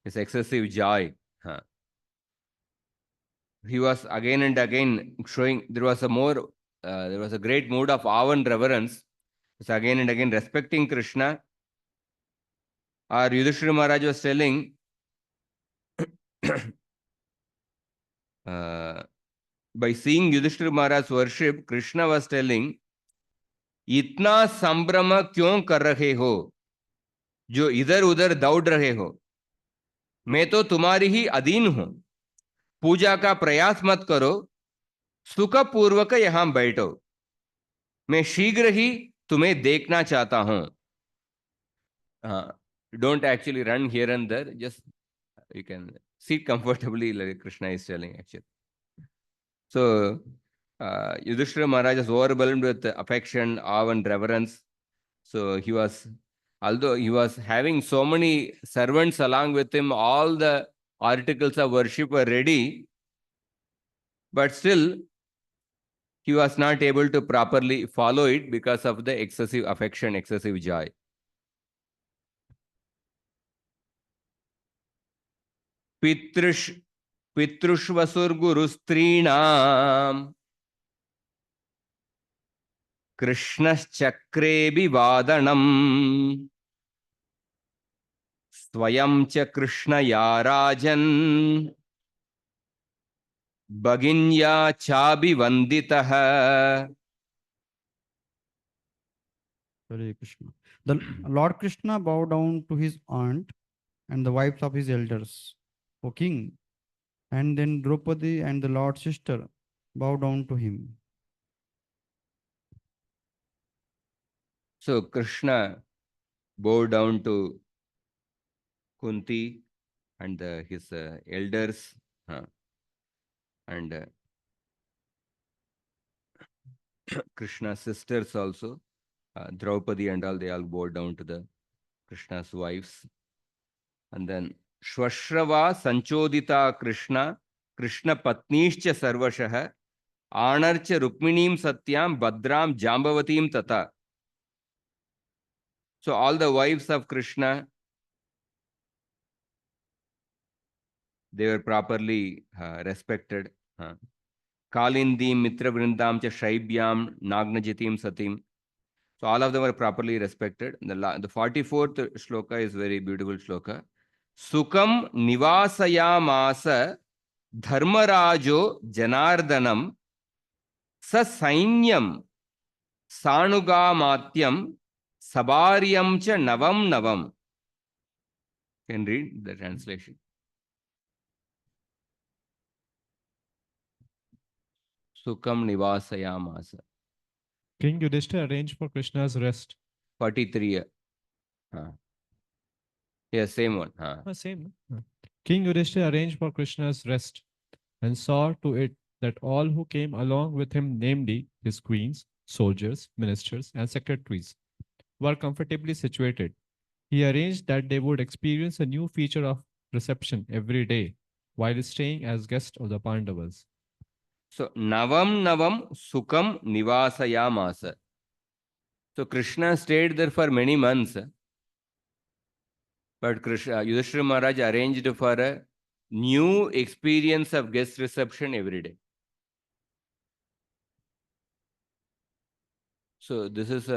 his excessive joy. He was again and again showing, there was a great mood of awe and reverence. He was again and again respecting Krishna. Or Yudhishthira Maharaj was telling, by seeing Yudhishthira Maharaj's worship, Krishna was telling, इतना संभ्रम क्यों कर रहे हो जो इधर उधर दौड़ रहे हो? मैं तो तुम्हारी ही अधीन हूं. पूजा का प्रयास मत करो, सुखपूर्वक यहां बैठो. मैं शीघ्र ही तुम्हें देखना चाहता हूं. Don't actually run here and there. Just you can sit comfortably, like Krishna is telling actually. So Yudhishthira Maharaj is overwhelmed with affection, awe, and reverence. So he was, although he was having so many servants along with him, all the articles of worship were ready, but still he was not able to properly follow it because of the excessive affection, excessive joy. पितृष्वसुर्गुरुस्त्रीणाम् कृष्णश्चक्रेऽभिवादनम् स्वयं च कृष्णया राजन् भगिन्या चाभिवन्दितः. Hare Krishna. The Lord Krishna bowed down to his aunt and the wives of his elders, O king. And then Draupadi and the Lord's sister bowed down to him. So Krishna bowed down to Kunti and his elders, and Krishna's sisters also, Draupadi and all, they all bowed down to the Krishna's wives. And then Shwashrava Sanchodita Krishna, Krishna Patnishcha Sarvashah, Anarcha Rukminim Satyam, Badram Jambavatim Tata. So all the wives of Krishna, they were properly respected. Kalindim Mitra Vrindam Cha Shaibhyam Nagnajitim Satim. So all of them were properly respected. The 44th shloka is very beautiful shloka. Sukam nivasayamasa dharmarajo janardanam sa sainyam sanugamatyam sabaryam cha navam navam. Can read the translation. Sukam nivasayamasa. King Yudhishthira arranged for Krishna's rest. 43. Yeah, same one. Same. King Yudhishthira arranged for Krishna's rest and saw to it that all who came along with him, namely his queens, soldiers, ministers, and secretaries, were comfortably situated. He arranged that they would experience a new feature of reception every day while staying as guests of the Pandavas. So, Navam Navam Sukam Nivasayamasa. So, Krishna stayed there for many months. But Yudhishthira Maharaj arranged for a new experience of guest reception every day. So, this is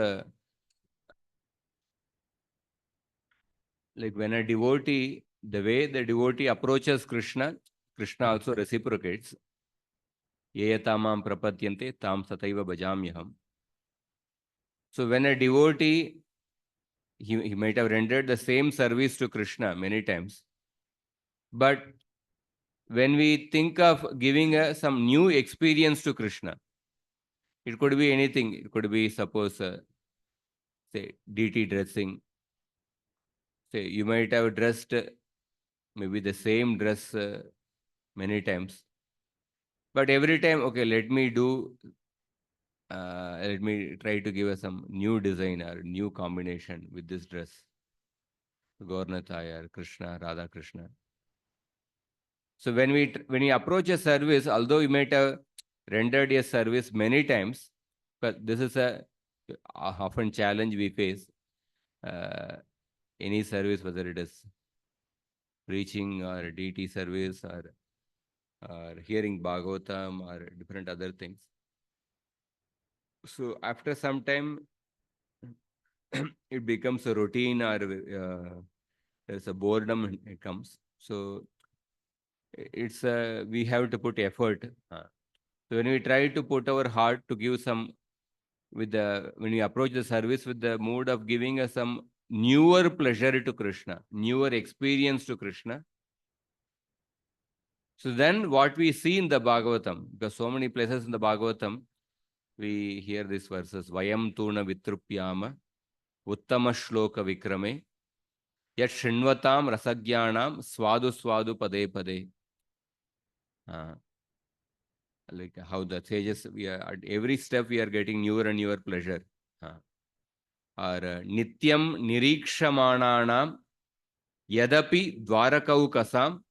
like when a devotee, the way the devotee approaches Krishna, Krishna also reciprocates. Yeyatamam prapatyante tam sataiva bhajamyaham. So when a devotee, he might have rendered the same service to Krishna many times. But when we think of giving some new experience to Krishna, it could be anything. It could be, suppose, say, deity dressing. Say, you might have dressed maybe the same dress many times. But every time, okay, let me try to give us some new design or new combination with this dress. Gaurnathaya, Krishna, Radha Krishna. So when we approach a service, although we might have rendered a service many times, but this is a often challenge we face. Any service, whether it is preaching or deity service or hearing Bhagavatam or different other things. So after some time, it becomes a routine or there's a boredom it comes. So it's we have to put effort. So when we try to put our heart to give some, when we approach the service with the mood of giving us some newer pleasure to Krishna, newer experience to Krishna. So then what we see in the Bhagavatam, because so many places in the Bhagavatam, we hear these verses, Vayam Tuna Vitrupyama, Uttama Shloka Vikrame, Yat Shinvatam Rasagyanam, Swadu Swadu Pade Pade. Like how the sages, we are, at every step we are getting newer and newer pleasure. Or Nityam Nirikshamananam, Yadapi Dwarakau Kasam.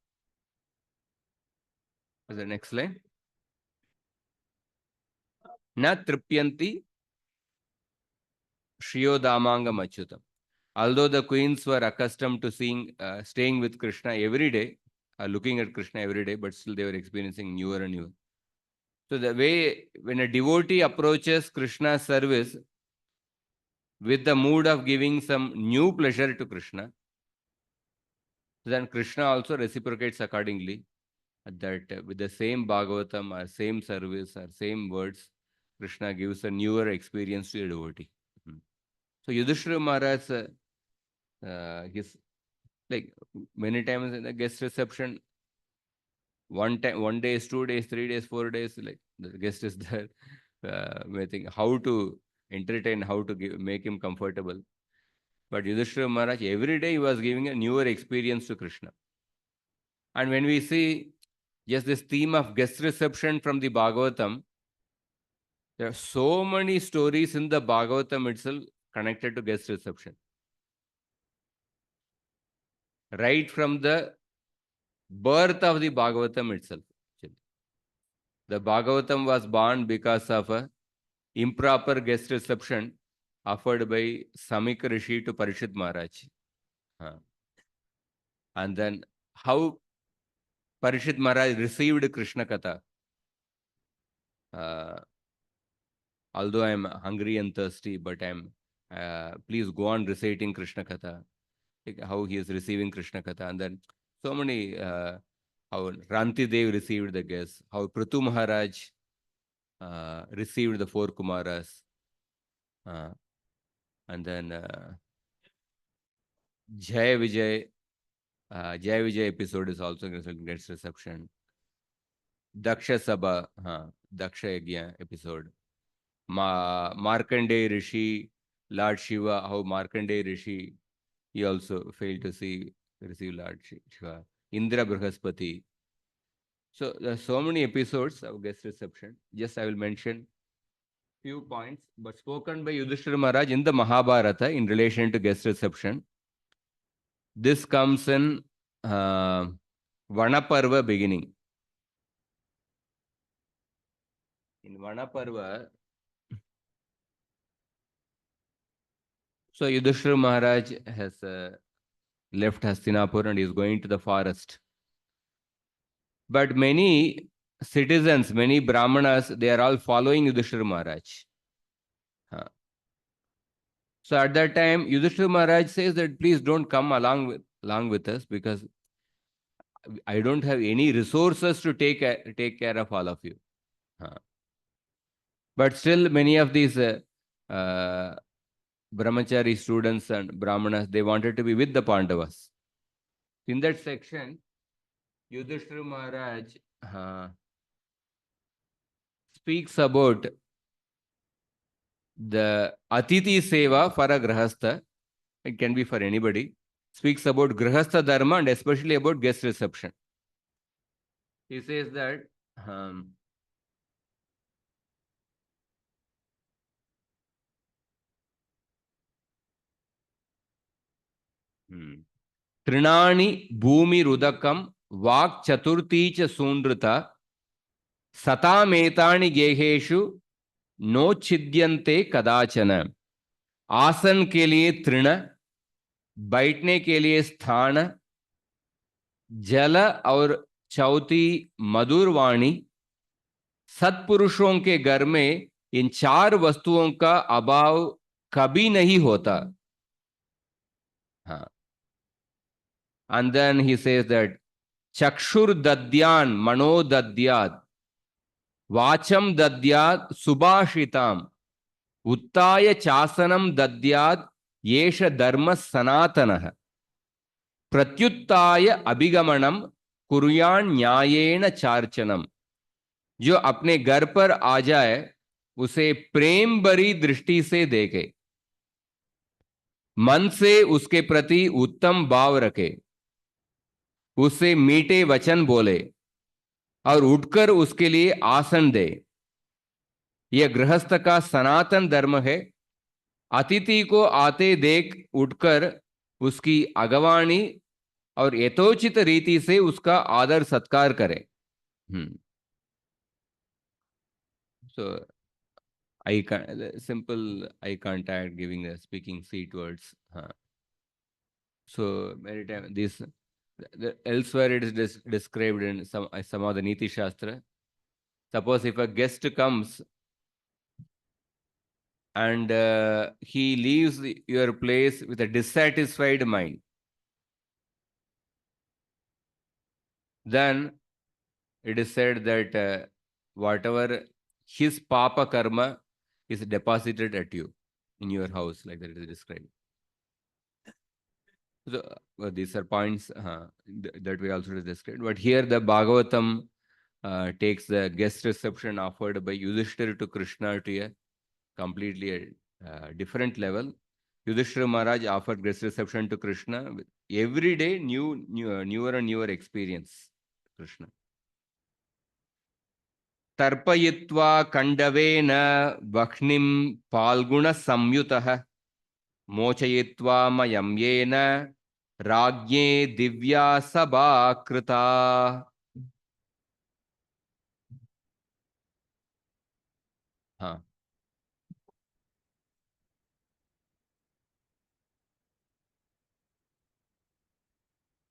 The next line. Na Tripyanti Shriyodamangam Achyutam. Although the queens were accustomed to staying with Krishna every day, looking at Krishna every day, but still they were experiencing newer and newer. So the way, when a devotee approaches Krishna's service with the mood of giving some new pleasure to Krishna, then Krishna also reciprocates accordingly. That with the same Bhagavatam or same service or same words, Krishna gives a newer experience to a devotee. So Yudhishthira Maharaj, his, like many times in the guest reception, one day, 2 days, 3 days, 4 days, like the guest is there, waiting how to entertain, how to make him comfortable. But Yudhishthira Maharaj, every day he was giving a newer experience to Krishna. And when we see just this theme of guest reception from the Bhagavatam, there are so many stories in the Bhagavatam itself connected to guest reception. Right from the birth of the Bhagavatam itself. The Bhagavatam was born because of a improper guest reception offered by Samika Rishi to Parishit Maharaj. And then how Parishit Maharaj received Krishna Katha. Although I am hungry and thirsty, but please go on reciting Krishna Katha. Like how he is receiving Krishna Katha. And then so many, how Ranti Dev received the guest, how Prithu Maharaj received the 4 Kumaras. And then Jai Vijay episode is also gets reception. Daksha Sabha, Daksha Yagya episode. Markandeya Rishi, Lord Shiva, how Markandeya Rishi, he also failed to receive Lord Shiva. Indra Brihaspati. So there are so many episodes of guest reception. Just I will mention few points, but spoken by Yudhishthira Maharaj in the Mahabharata in relation to guest reception. This comes in Vanaparva beginning. In Vanaparva, so Yudhishthira Maharaj has left Hastinapur and is going to the forest. But many citizens, many Brahmanas, they are all following Yudhishthira Maharaj. So at that time, Yudhishthira Maharaj says that please don't come along with us, because I don't have any resources to take care of all of you. But still, many of these brahmachari students and brahmanas, they wanted to be with the Pandavas. In that section, Yudhishthira Maharaj speaks about the Atiti Seva for a Grahastha. It can be for anybody. Speaks about Grahastha Dharma and especially about guest reception. He says that Trinani Bhumi Rudakam Vak Chaturti Cha Sundrita Satametani Geheshu No Chidyante Kadachana. आसन के लिए तृण, बैठने के लिए स्थान, जल और चौथी मधुर वाणी, सत्पुरुषों के घर में इन 4 वस्तुओं का अभाव कभी नहीं होता. And then he says that Chakshur Dadyan Mano Dadyat. Vacham dadyat subhashitam. Uttaya chasanam dadyat yesha dharma sanatanah. Pratyuttaya abhigamanam kuryan nyayena charchanam. जो अपने घर पर आ जाए उसे प्रेम भरी दृष्टि से देखे, मन से उसके प्रति उत्तम भाव रखे, उससे मीठे वचन बोले और उठकर उसके लिए आसन दे। यह गृहस्थ का सनातन धर्म है। अतिथि को आते देख उठकर उसकी अगवानी और यथोचित रीति से उसका आदर सत्कार करे। So simple eye contact, giving the speaking sweet words. So many times this elsewhere it is described in some of the Niti Shastra. Suppose if a guest comes and he leaves your place with a dissatisfied mind, then it is said that whatever his papa karma is deposited at you in your house, like that it is described. So these are points that we also described. But here the Bhagavatam takes the guest reception offered by Yudhishthira to Krishna to a completely different level. Yudhishthira Maharaj offered guest reception to Krishna with every day newer and newer experience. Krishna. Tarpayitva kandavena vakhnim palguna samyutah mochayitva mayam yena ragye divya sabha krita.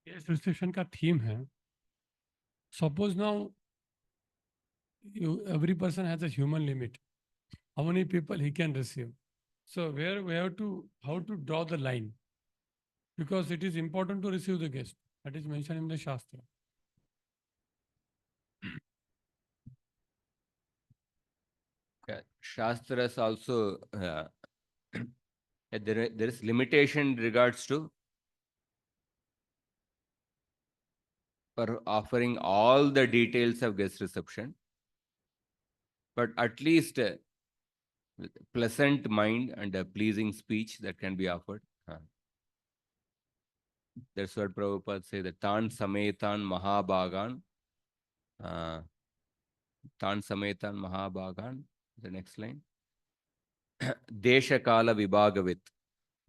इस reception का theme है, suppose now every person has a human limit, how many people he can receive. So where we have to, how to draw the line, because it is important to receive the guest, that is mentioned in the Shastra. Shastras also there is limitation in regards to for offering all the details of guest reception, but at least with pleasant mind and a pleasing speech that can be offered. That's what Prabhupada say, that Tan Sametan Mahabhagan. Tan Sametan Mahabhagan. The next line. Desha Kala Vibhagavit.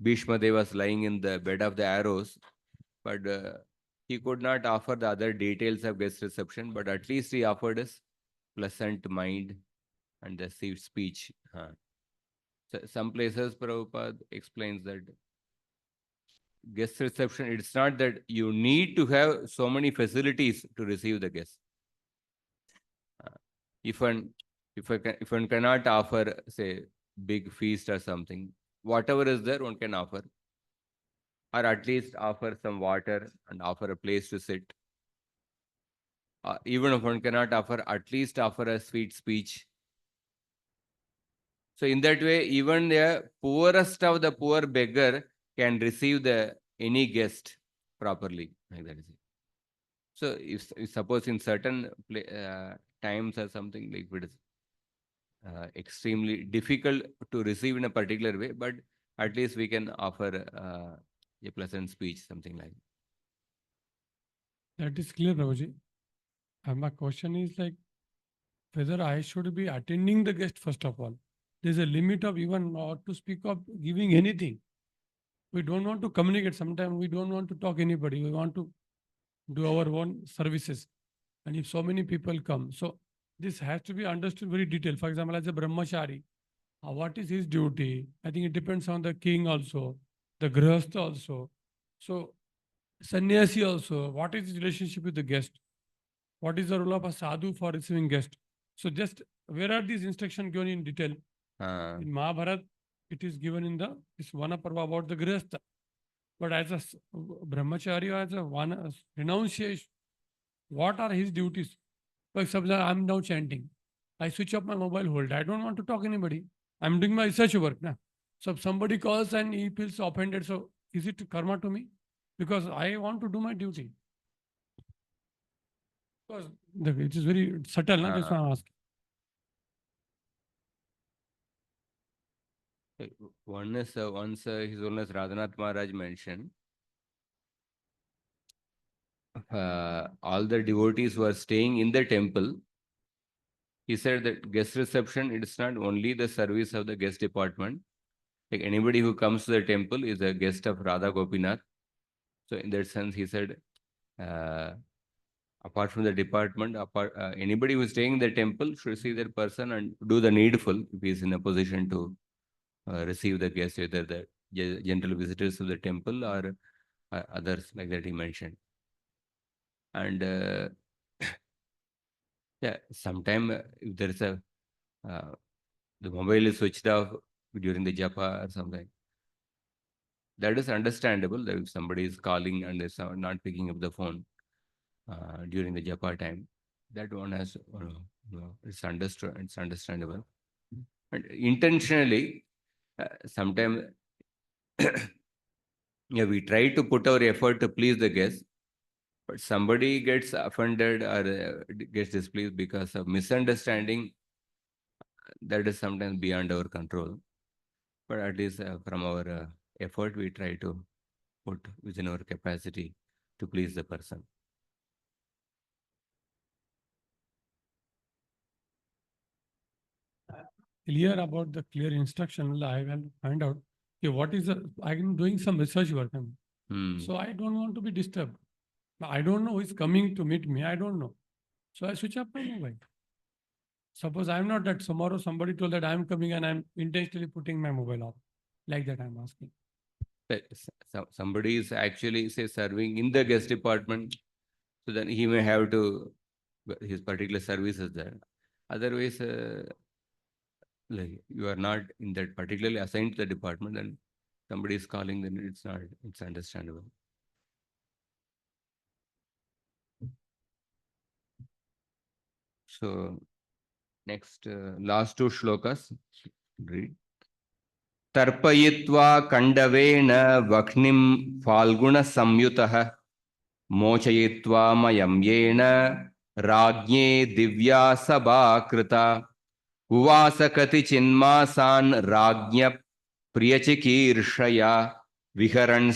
Bhishma Deva was lying in the bed of the arrows, but he could not offer the other details of guest reception, but at least he offered his pleasant mind and the speech. So some places Prabhupada explains that guest reception, it's not that you need to have so many facilities to receive the guest. If one cannot offer, say, big feast or something, whatever is there, one can offer. Or at least offer some water and offer a place to sit. Even if one cannot offer, at least offer a sweet speech. So in that way, even the poorest of the poor beggar can receive any guest properly. Like that is it. So if suppose in certain times or something, like it is extremely difficult to receive in a particular way, but at least we can offer a pleasant speech, something like that. Is clear, Prabhuji. And my question is like whether I should be attending the guest first of all. There's a limit of even not to speak of giving anything. We don't want to communicate. Sometimes we don't want to talk anybody. We want to do our own services. And if so many people come, so this has to be understood very detailed. For example, as a brahmachari, what is his duty? I think it depends on the king also, the grihastha also. So sannyasi also, what is his relationship with the guest? What is the role of a sadhu for receiving guest? So just where are these instructions given in detail? In Mahabharata, it is given in the this Vana Parva about the grihastha. But as a brahmachari, as a renunciation, what are his duties? For example, I am now chanting. I switch off my mobile hold. I don't want to talk anybody. I'm doing my research work now. So if somebody calls and he feels offended, so is it karma to me? Because I want to do my duty. Because it is very subtle, na? That's why I'm asking. One is once His Holiness Radhanath Maharaj mentioned, all the devotees were staying in the temple. He said that guest reception, it's not only the service of the guest department. Like anybody who comes to the temple is a guest of Radha Gopinath. So in that sense, he said, apart from the department, anybody who is staying in the temple should see that person and do the needful if he is in a position to receive the guests, whether the general visitors of the temple or others like that he mentioned. And yeah, sometime if there is a the mobile is switched off during the japa or something, that is understandable. That if somebody is calling and is not picking up the phone during the japa time, that one has it's understood. It's understandable. And intentionally, sometimes yeah, we try to put our effort to please the guest, but somebody gets offended or gets displeased because of misunderstanding. That is sometimes beyond our control. But at least from our effort, we try to put within our capacity to please the person. Clear about the clear instruction, I will find out okay, what is the, I'm doing some research work. So I don't want to be disturbed. I don't know who is coming to meet me. I don't know. So I switch off my mobile. Suppose I'm not that tomorrow somebody told that I'm coming and I'm intentionally putting my mobile off. Like that I'm asking. Somebody is actually say serving in the guest department, so then he may have to his particular services there. Otherwise, like you are not in that particularly assigned to the department, and somebody is calling, then it's understandable. So next, last two shlokas. Read. Tarpayitva kandavena vaknim falguna samyutah mochayitva mayam yena rajne divya sabha krita uvasakati chinmasan rajnya priyachikirshaya viharan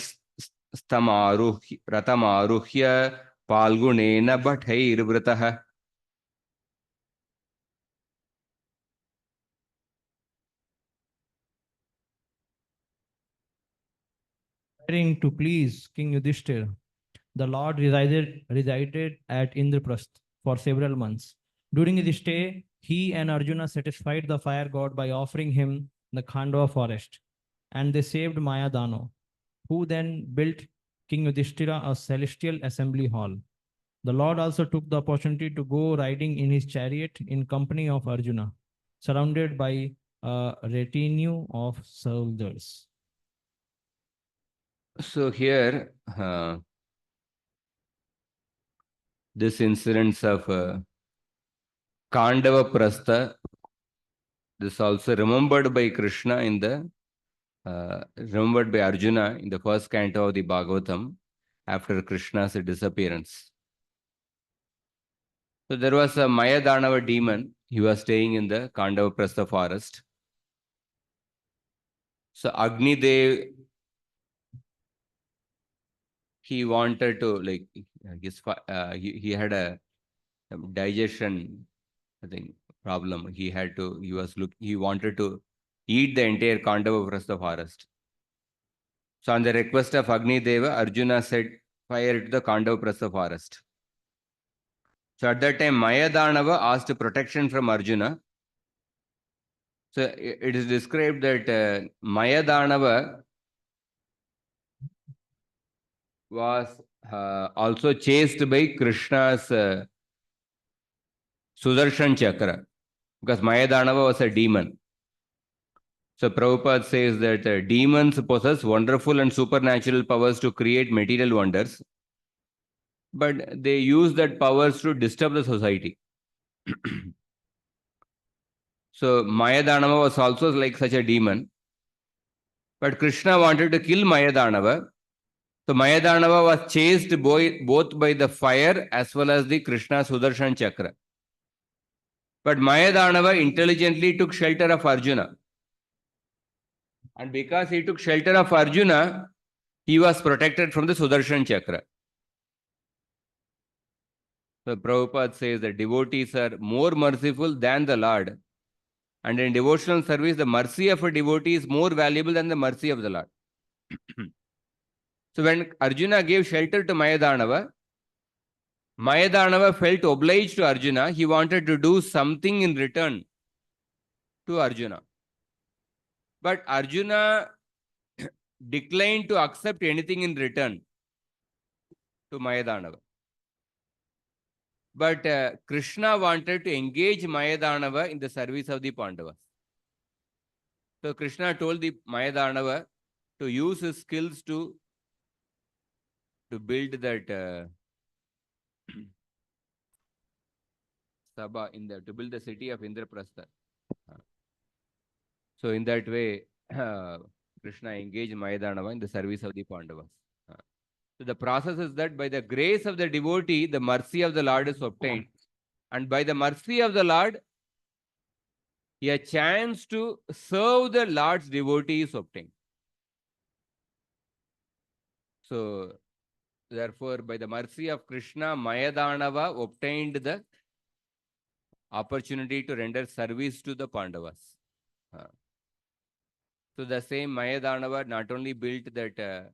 ratamaruhya palgunena bhattairvritah. To please King Yudhishthira, the Lord resided at Indraprasth for several months. During his stay, he and Arjuna satisfied the fire god by offering him the Khandava forest, and they saved Mayadano, who then built King Yudhishthira a celestial assembly hall. The Lord also took the opportunity to go riding in his chariot in company of Arjuna, surrounded by a retinue of soldiers. So here, this incident of Kandava Prastha, this also remembered by Krishna in the, remembered by Arjuna in the first canto of the Bhagavatam after Krishna's disappearance. So there was a Mayadanava demon. He was staying in the Kandava Prastha forest. So Agni Dev, he wanted to, like, he had a digestion, I think, problem. He wanted to eat the entire Kandava Prastha forest. So on the request of Agni Deva, Arjuna said, fire it to the Kandava Prastha forest. So at that time, Mayadanava asked protection from Arjuna. So it is described that Mayadanava was also chased by Krishna's Sudarshan Chakra, because Mayadanava was a demon. So Prabhupada says that demons possess wonderful and supernatural powers to create material wonders, but they use that powers to disturb the society. So Mayadanava was also like such a demon. But Krishna wanted to kill Mayadanava. So Mayadanava was chased both by the fire as well as the Krishna Sudarshan Chakra. But Mayadanava intelligently took shelter of Arjuna. And because he took shelter of Arjuna, he was protected from the Sudarshan Chakra. So Prabhupada says that devotees are more merciful than the Lord. And in devotional service, the mercy of a devotee is more valuable than the mercy of the Lord. So when Arjuna gave shelter to Mayadanava, Mayadanava felt obliged to Arjuna. He wanted to do something in return to Arjuna. But Arjuna declined to accept anything in return to Mayadanava. But Krishna wanted to engage Mayadanava in the service of the Pandavas. So Krishna told the Mayadanava to use his skills to build that Sabha to build the city of Indraprastha. So in that way, Krishna engaged Mayadanava in the service of the Pandavas. So the process is that by the grace of the devotee, the mercy of the Lord is obtained. And by the mercy of the Lord, a chance to serve the Lord's devotee is obtained. So therefore, by the mercy of Krishna, Mayadanava obtained the opportunity to render service to the Pandavas. So the same Mayadanava not only built that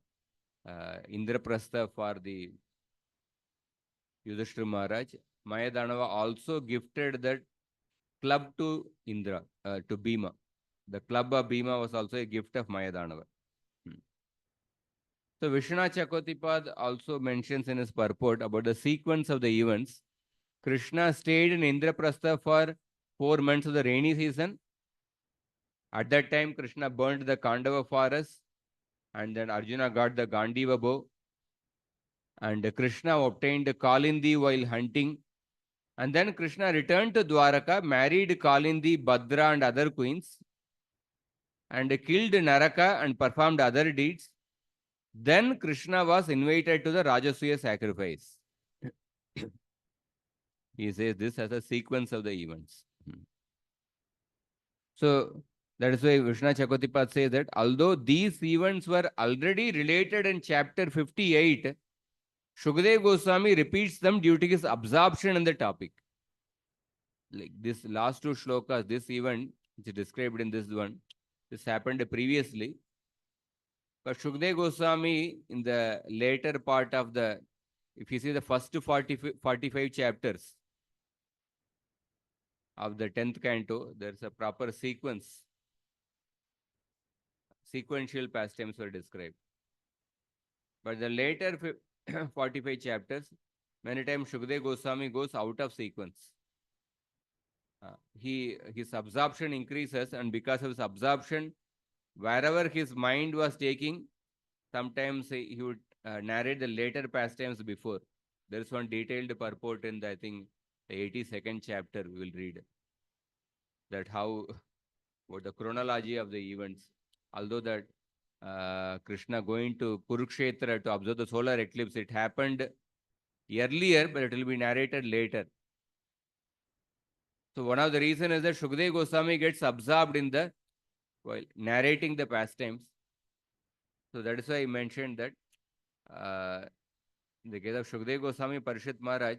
Indraprastha for the Yudhishthira Maharaj, Mayadanava also gifted that club to Indra, to Bhima. The club of Bhima was also a gift of Mayadanava. So Vishwanath Chakravartipad also mentions in his purport about the sequence of the events. Krishna stayed in Indraprastha for 4 months of the rainy season. At that time, Krishna burned the Kandava forest, and then Arjuna got the Gandiva bow. And Krishna obtained Kalindi while hunting. And then Krishna returned to Dwaraka, married Kalindi, Bhadra and other queens, and killed Naraka and performed other deeds. Then Krishna was invited to the Rajasuya sacrifice. He says this as a sequence of the events. So that is why Vishwanath Chakravartipad says that although these events were already related in chapter 58, Shukadeva Goswami repeats them due to his absorption in the topic. Like this last 2 shlokas, this event which is described in this one, this happened previously. But Shukadeva Goswami, in the later part of the, if you see the first 45 chapters of the 10th canto, there's a proper sequence. Sequential pastimes were described. But the later 45 chapters, many times Shukadeva Goswami goes out of sequence. His absorption increases, and because of his absorption, wherever his mind was taking, sometimes he would narrate the later pastimes before. There is one detailed purport in the, I think, the 82nd chapter we will read. That what the chronology of the events. Although that Krishna going to Kurukshetra to observe the solar eclipse, it happened earlier, but it will be narrated later. So one of the reasons is that Shukadeva Goswami gets absorbed in while narrating the pastimes. So that is why I mentioned that in the case of Shukadeva Goswami, Parishit Maharaj,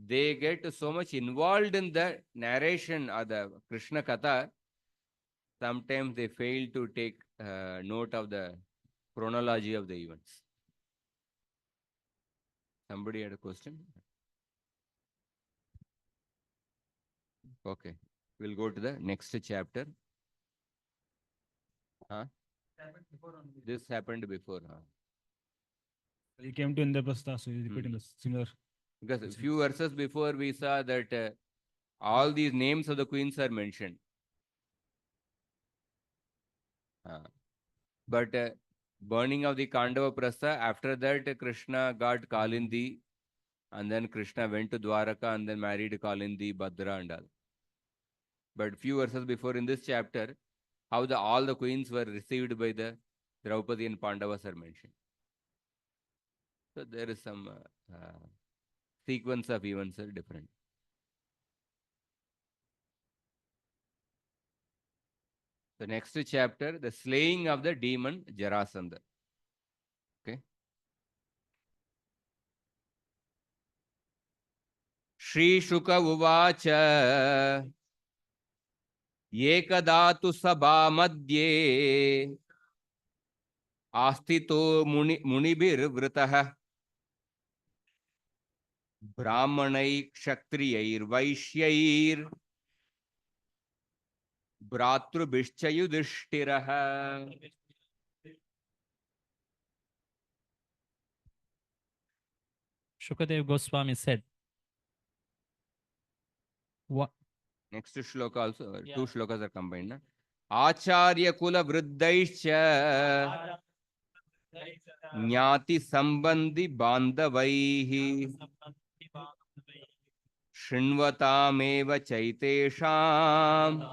they get so much involved in the narration of the Krishna Katha, sometimes they fail to take note of the chronology of the events. Somebody had a question? Okay, we'll go to the next chapter. This happened before. He came to Indraprastha, so he's repeating the similar. Because a few verses before we saw that all these names of the queens are mentioned. But burning of the Kandava Prastha, after that Krishna got Kalindi, and then Krishna went to Dwaraka and then married Kalindi, Bhadra and all. But few verses before in this chapter, how all the queens were received by the Draupadi and Pandavas are mentioned. So there is some sequence of events are different. The next chapter, the slaying of the demon Jarasandha. Okay. Shri Shuka Uvacha Ekadatu Sabha Madhye Astito Munibir Vritaha Brahmanai Kshatriyair Vaishyair Bhratrubhishchayudhishthiraha. Shukadev Goswami said, what? Next shloka also, two shlokas are combined. Na? Acharya Kula Vriddhaischa Jnati Sambandhi Bandhavaihi Shrinvatameva Chaitesham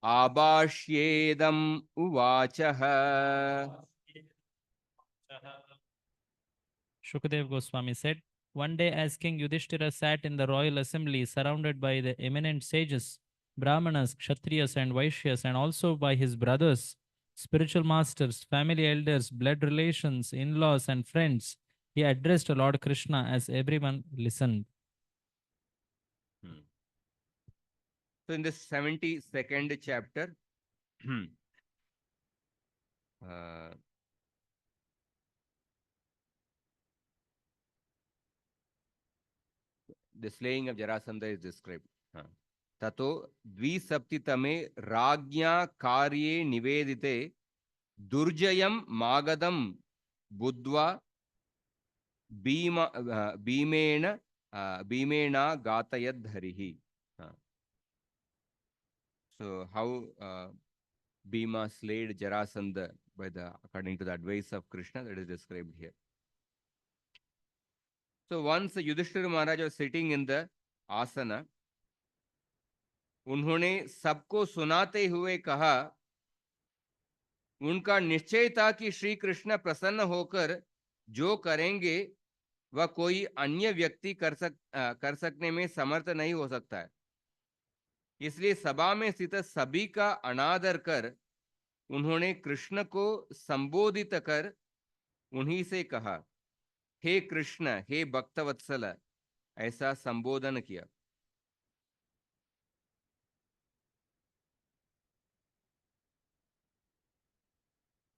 Abashyedam Uvachaha. Shukadev Goswami said, one day as King Yudhishthira sat in the royal assembly surrounded by the eminent sages, Brahmanas, Kshatriyas and Vaishyas, and also by his brothers, spiritual masters, family elders, blood relations, in-laws and friends, he addressed Lord Krishna as everyone listened. So in the 72nd chapter, the slaying of Jarasandha is described. Tato dvisaptitame ragya karye nivedite durjayam magadam buddva bhimena gatayad dharihi. So how Bhima slayed Jarasandha according to the advice of Krishna, that is described here. So once Yudhishthira Maharaj was sitting in the asana, उन्होंने सबको सुनाते हुए कहा, उनका निश्चय था कि श्री कृष्ण प्रसन्न होकर जो करेंगे वह कोई अन्य व्यक्ति कर सकने में समर्थ नहीं हो सकता है. इसलिए सभा में स्थित सभी का अनादर कर उन्होंने कृष्ण को संबोधित कर उन्हीं से कहा, हे कृष्ण, हे भक्तवत्सल, ऐसा संबोधन किया.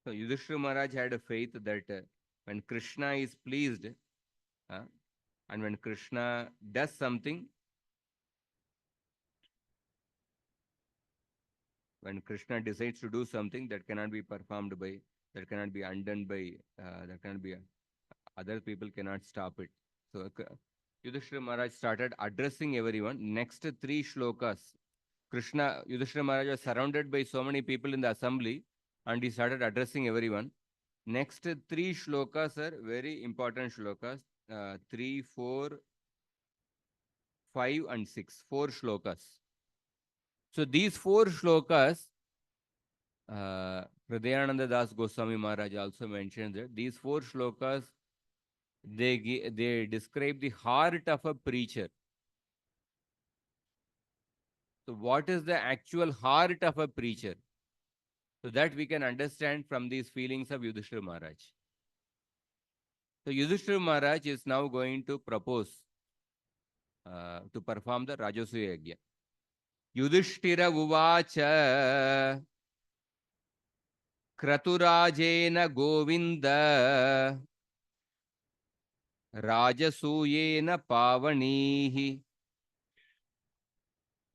So Yudhishthira Maharaj had a faith that when Krishna is pleased and when Krishna does something, when Krishna decides to do something, that cannot be performed by, that cannot be undone by, that cannot be, other people cannot stop it. So Yudhishthira Maharaj started addressing everyone. Next three shlokas, Yudhishthira Maharaj was surrounded by so many people in the assembly and he started addressing everyone. Next three shlokas are very important shlokas. 3, 4, 5 and 6. 4 shlokas. So these 4 shlokas, Hridayananda Das Goswami Maharaj also mentioned that these 4 shlokas, they describe the heart of a preacher. So what is the actual heart of a preacher? So that we can understand from these feelings of Yudhishthira Maharaj. So Yudhishthira Maharaj is now going to propose to perform the Rajasuya Yajna. Yudhishthira Uvacha Kraturajena Govinda Rajasuyena Pavanihi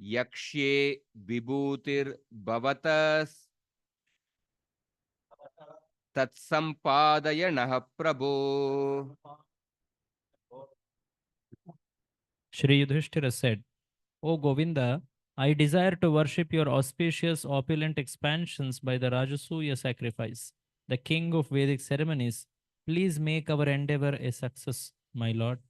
Yakshe Vibhutir Bhavatas Tatsampadayanaha Prabho. Shri Yudhishthira said, O Govinda, I desire to worship your auspicious, opulent expansions by the Rajasuya sacrifice. The king of Vedic ceremonies, please make our endeavor a success, my lord.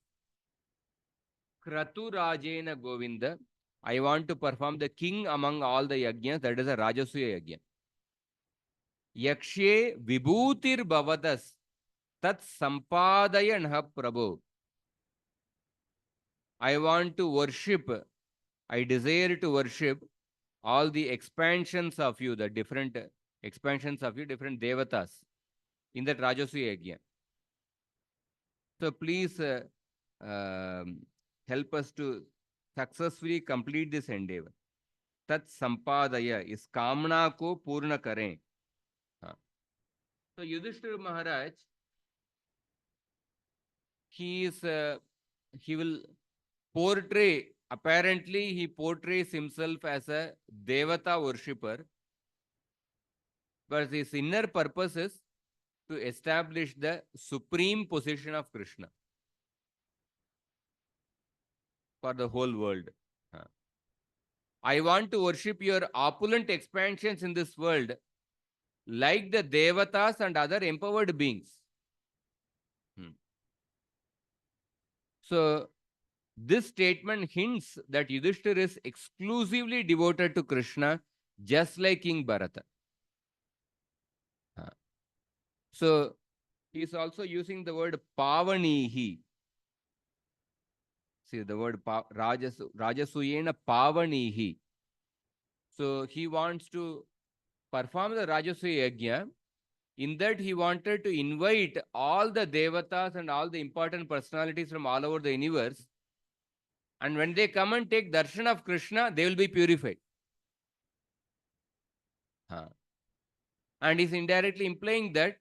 Kraturajena Govinda. I want to perform the king among all the yajnas, that is a Rajasuya yajna. Yakshe vibhutir bhavadas tat sampadayanha prabhu. I want to worship, I desire to worship all the expansions of you, the different expansions of you, different devatas in that Rajasuya yajna. So please help us to successfully complete this endeavor. Tat sampadaya, is kamna ko purna kare. So Yudhishthira Maharaj, he will portray, apparently he portrays himself as a devata worshipper, but his inner purpose is to establish the supreme position of Krishna for the whole world. I want to worship your opulent expansions in this world like the devatas and other empowered beings. So this statement hints that Yudhishthira is exclusively devoted to Krishna, just like King Bharata. So he is also using the word pavanihi. See the word rajasuyena pavanihi. So he wants to perform the Rajasuya yajna. In that he wanted to invite all the devatas and all the important personalities from all over the universe. And when they come and take darshan of Krishna, they will be purified. And he's indirectly implying that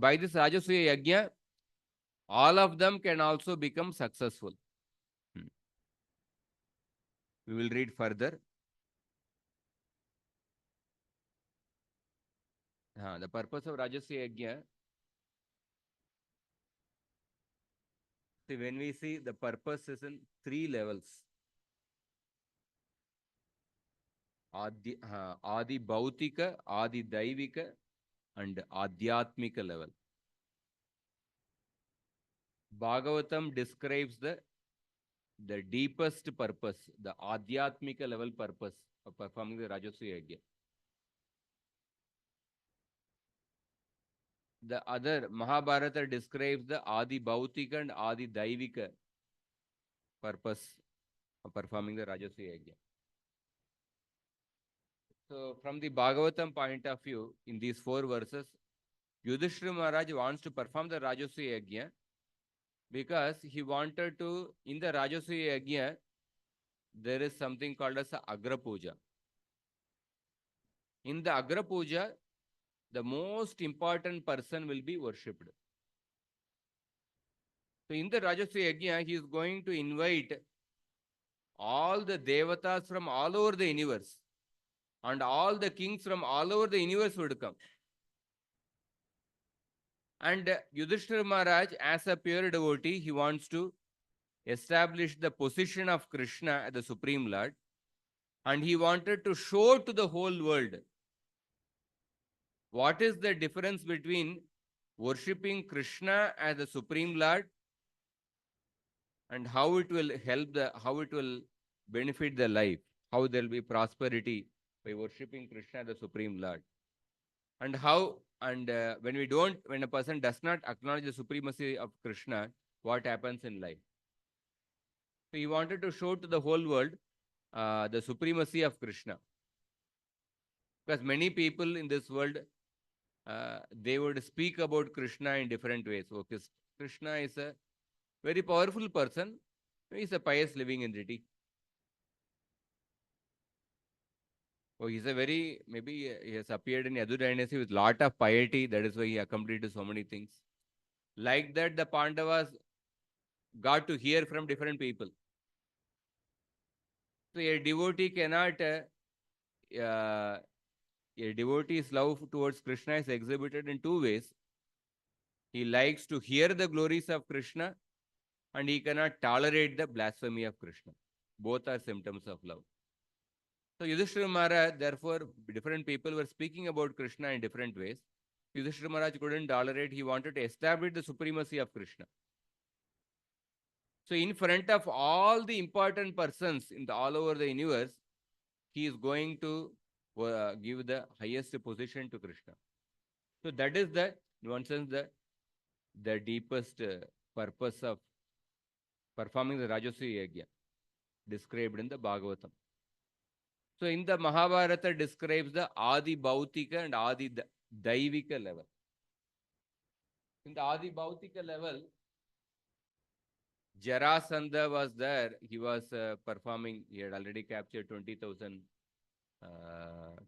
by this Rajasuya yajna, all of them can also become successful. We will read further. The purpose of Rajasuya yajna. See, when we see the purpose is in 3 levels. Adi Bhautika, Adi Daivika, and Adhyatmika level. Bhagavatam describes the deepest purpose, the Adhyatmika level purpose of performing the Rajasuya yajna. The other Mahabharata describes the Adi Bhautika and Adi Daivika purpose of performing the Rajasuya yajna. So from the Bhagavatam point of view, in these 4 verses, Yudhishthira Maharaj wants to perform the Rajasuya yajna because he wanted to, in the Rajasuya yajna, there is something called as Agra Puja. In the Agra Puja, the most important person will be worshipped. So in the Rajasuya yajna, he is going to invite all the devatas from all over the universe, and all the kings from all over the universe would come. And Yudhishthira Maharaj, as a pure devotee, he wants to establish the position of Krishna as the Supreme Lord, and he wanted to show to the whole world what is the difference between worshipping Krishna as the Supreme Lord and how it will help how it will benefit the life, how there will be prosperity by worshipping Krishna as the Supreme Lord. And how, and when a person does not acknowledge the supremacy of Krishna, what happens in life. So he wanted to show to the whole world the supremacy of Krishna. Because many people in this world, they would speak about Krishna in different ways. Okay, Krishna is a very powerful person. He is a pious living entity. Oh, he's a very, maybe he has appeared in Yadu dynasty with lot of piety. That is why he accomplished so many things. Like that, the Pandavas got to hear from different people. So a devotee cannot, a devotee's love towards Krishna is exhibited in 2 ways. He likes to hear the glories of Krishna, and he cannot tolerate the blasphemy of Krishna. Both are symptoms of love. So Yudhishthira Maharaj, therefore, different people were speaking about Krishna in different ways. Yudhishthira Maharaj couldn't tolerate. He wanted to establish the supremacy of Krishna. So in front of all the important persons in the all over the universe, he is going to give the highest position to Krishna. So that is the, in one sense, the deepest purpose of performing the Rajasuya Yajna described in the Bhagavatam. So in the Mahabharata describes the Adi Bhautika and Adi Daivika level. In the Adi Bhautika level, Jarasandha was there. He was performing, he had already captured 20,000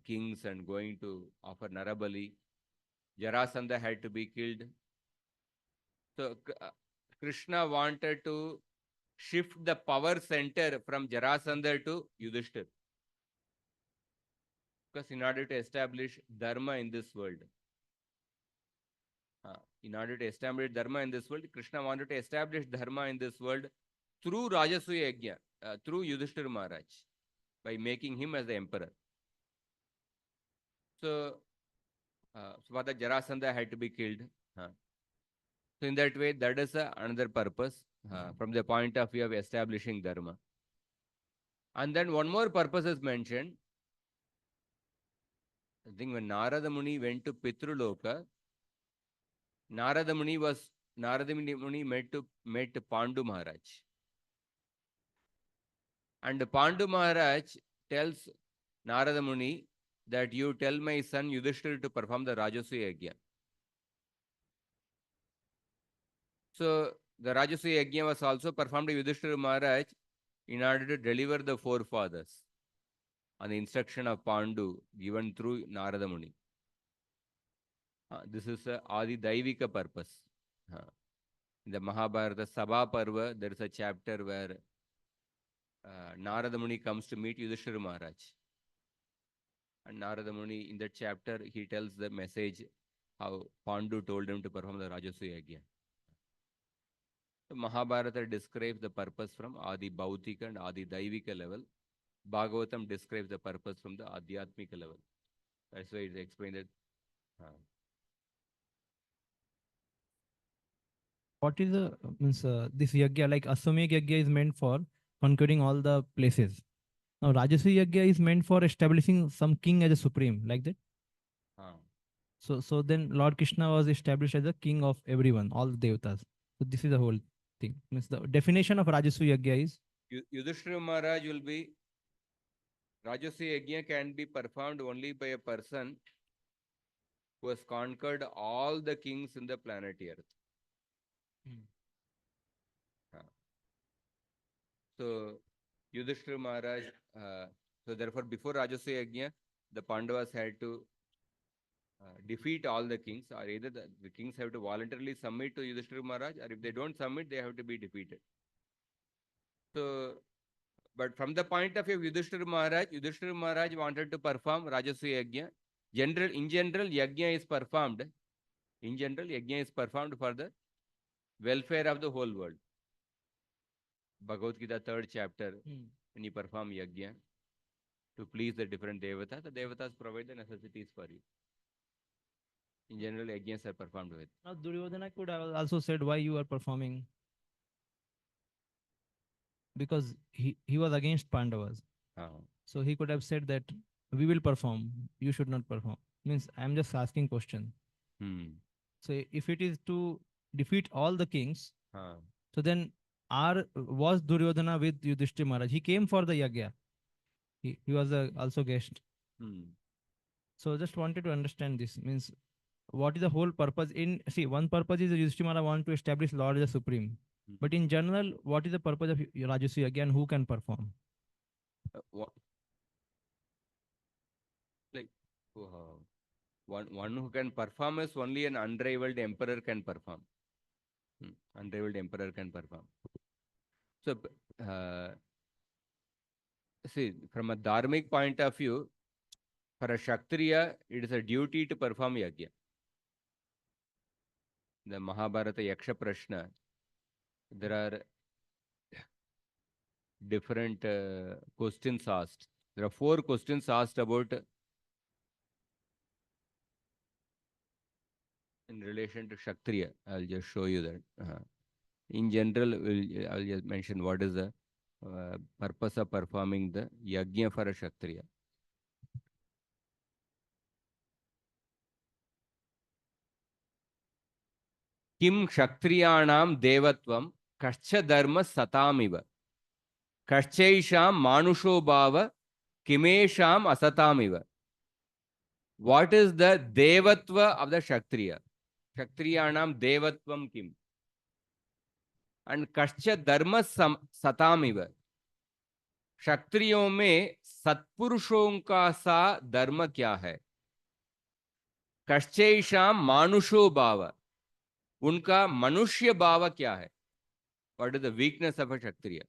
kings and going to offer Narabali. Jarasandha had to be killed. So Krishna wanted to shift the power center from Jarasandha to Yudhishthira. Because in order to establish Dharma in this world, in order to establish Dharma in this world, Krishna wanted to establish Dharma in this world through Rajasuya Yajna, through Yudhishthira Maharaj, by making him as the emperor. So, Father Jarasandha had to be killed. So in that way, that is another purpose from the point of view of establishing Dharma. And then one more purpose is mentioned. I think when Narada Muni went to Pitruloka, Narada Muni met Pandu Maharaj. And Pandu Maharaj tells Narada Muni that you tell my son Yudhishthira to perform the Rajasuya Yajna. So the Rajasuya Yajna was also performed by Yudhishthira Maharaj in order to deliver the forefathers on the instruction of Pandu given through Narada Muni. This is a Adi Daivika purpose. In the Mahabharata Sabha Parva, there is a chapter where Narada Muni comes to meet Yudhishthira Maharaj. And Narada Muni, in that chapter, he tells the message how Pandu told him to perform the Rajasuya Yajna. The Mahabharata describes the purpose from Adi Bhautika and Adi Daivika level. Bhagavatam describes the purpose from the Adhyatmika level. That's why it's explained that. What is the this yagya, like Aswamedh yagya is meant for conquering all the places. Now Rajasuya yagya is meant for establishing some king as a supreme, like that. So then Lord Krishna was established as the king of everyone, all the devatas. So this is the whole thing. Means the definition of Rajasuya yagya is Yudhishthira Maharaj will be, Rajasuya Yajna can be performed only by a person who has conquered all the kings in the planet Earth. So Yudhishthira Maharaj, so therefore before Rajasuya Yajna, the Pandavas had to defeat all the kings, or either the kings have to voluntarily submit to Yudhishthira Maharaj, or if they don't submit, they have to be defeated. So, but from the point of view of Yudhishthira Maharaj wanted to perform Rajasuya Yajna. In general, Yajna is performed. In general, Yajna is performed for the welfare of the whole world. Bhagavad Gita 3rd chapter, when you perform Yajna to please the different devatas, the devatas provide the necessities for you. In general, Yajnas are performed with. Now Duryodhana could have also said why you are performing. Because he was against Pandavas. So he could have said that we will perform, you should not perform. Means I'm just asking question. So if it is to defeat all the kings, so then was Duryodhana with Yudhishthira Maharaj? He came for the yagya. He was also guest. So just wanted to understand this. Means what is the whole purpose in, see, one purpose is Yudhishthira Maharaj want to establish Lord as a supreme. But in general, what is the purpose of Rajasuya Yajna and who can perform? One who can perform is only an unrivaled emperor can perform. Unrivaled emperor can perform. So, see, from a dharmic point of view, for a Kshatriya, it is a duty to perform Yajna. The Mahabharata Yaksha Prashna, there are different questions asked. There are 4 questions asked about in relation to Kshatriya. I'll just show you that. In general, I'll just mention what is the purpose of performing the yajna for a Kshatriya. Kim Kshatriyanam devatvam kascha dharma satamiva. Kashchaisham manusho bhava kimesham asatamiva. What is the devatva of the Kshatriya? Kshatriyanam devatvam kim? And कश्च धर्म सतामिव. क्षत्रियों में सत्पुरुषों का सा धर्म क्या है? कश्चैषाम मानुषो भाव. उनका मनुष्य भाव क्या है? What is the weakness of a Kshatriya?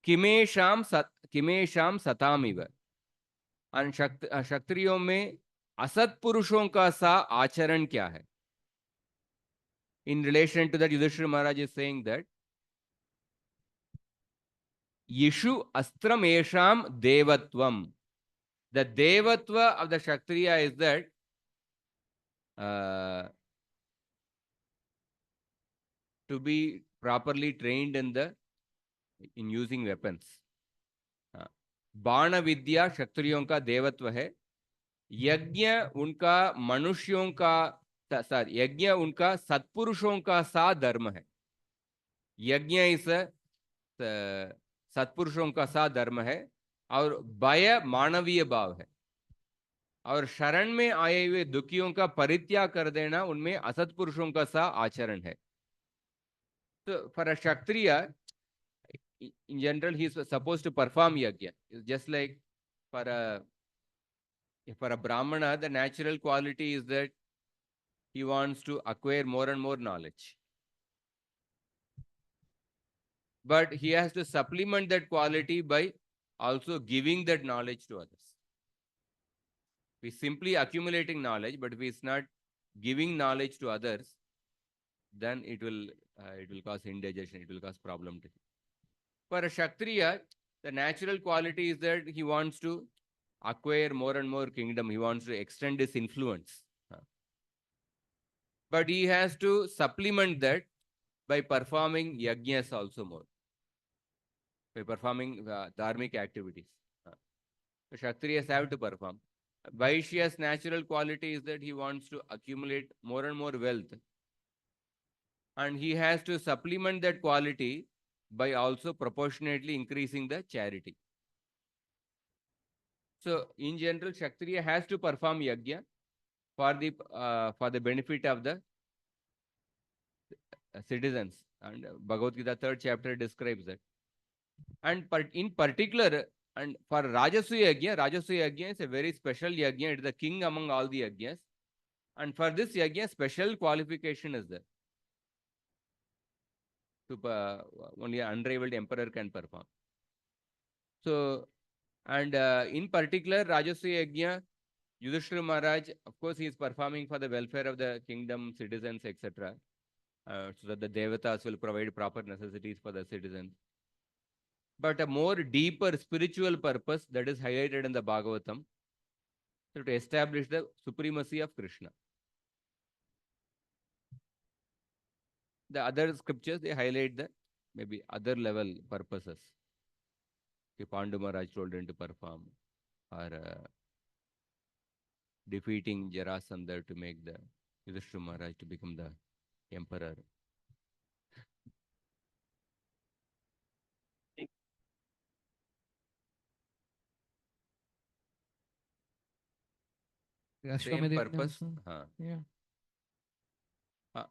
किमेषाम सतामिव. And क्षत्रियों में असत्पुरुषों का सा आचरण क्या है? In relation to that, Yudhishthira Maharaj is saying that Yishu astram esham devatvam. The devatva of the Kshatriya is that to be properly trained in using weapons. बाण विद्या क्षत्रियों का देवत्व है. यज्ञ उनका मनुष्यों का यज्ञ उनका सत्पुरुषों का सा धर्म है. यज्ञ इस सत्पुरुषों का सा धर्म है और भय मानवीय भाव है. और शरण में आए हुए दुखियों का परित्याग कर देना उनमें असत्पुरुषों का सा आचरण है. तो for a Kshatriya, in general, he is supposed to perform yajna. It's just like for a brahmana, the natural quality is that he wants to acquire more and more knowledge. But he has to supplement that quality by also giving that knowledge to others. We're simply accumulating knowledge, but if he's not giving knowledge to others, then it will cause indigestion, it will cause problem to him. For a Kshatriya, the natural quality is that he wants to acquire more and more kingdom. He wants to extend his influence. But he has to supplement that by performing yajnas also more, by performing dharmic activities. The Kshatriyas have to perform. Vaishya's natural quality is that he wants to accumulate more and more wealth. And he has to supplement that quality by also proportionately increasing the charity. So, in general, Kshatriya has to perform yajna for the benefit of the citizens. And Bhagavad Gita 3rd chapter describes that. And in particular, and for Rajasuya yajna is a very special yajna. It is the king among all the yajnas. And for this yajna, special qualification is there. Only an unrivaled emperor can perform. So, and in particular, Rajasuya yajna, Yudhishthira Maharaj, of course, he is performing for the welfare of the kingdom, citizens, etc. So that the devatas will provide proper necessities for the citizens. But a more deeper spiritual purpose that is highlighted in the Bhagavatam, so to establish the supremacy of Krishna. The other scriptures, they highlight the maybe other level purposes. Pandu Maharaj told him to perform, or defeating Jarasandha to make the Yudhishthira Maharaj to become the emperor. Same purpose. Yeah.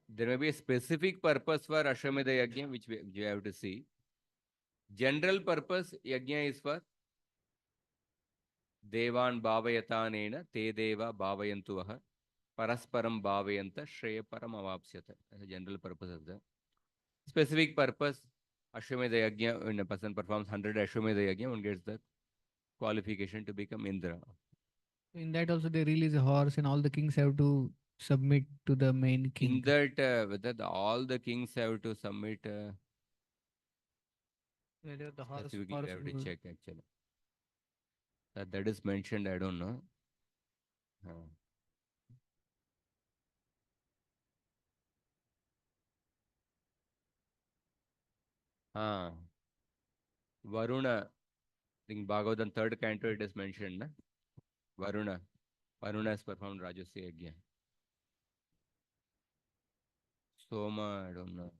There may be a specific purpose for Ashwamedha Yajna, which we have to see. General purpose Yajna is for Devan Bhavayatanena Te Deva Bhavayantuvaha Parasparam Bhavayanta Shreya Param Avapsyata. That's a general purpose of that. Specific purpose, Ashwamedha Yajna, when a person performs 100 Ashwamedha Yajna, one gets the qualification to become Indra. In that also they release a horse and all the kings have to submit to the main king. In that, whether all the kings have to submit, The horse, we have to check actually. That is mentioned, I don't know. Varuna, I think Bhagavatam 3rd canto it is mentioned, na? Varuna. Varuna has performed Rajasya Yajna. Soma, I don't know.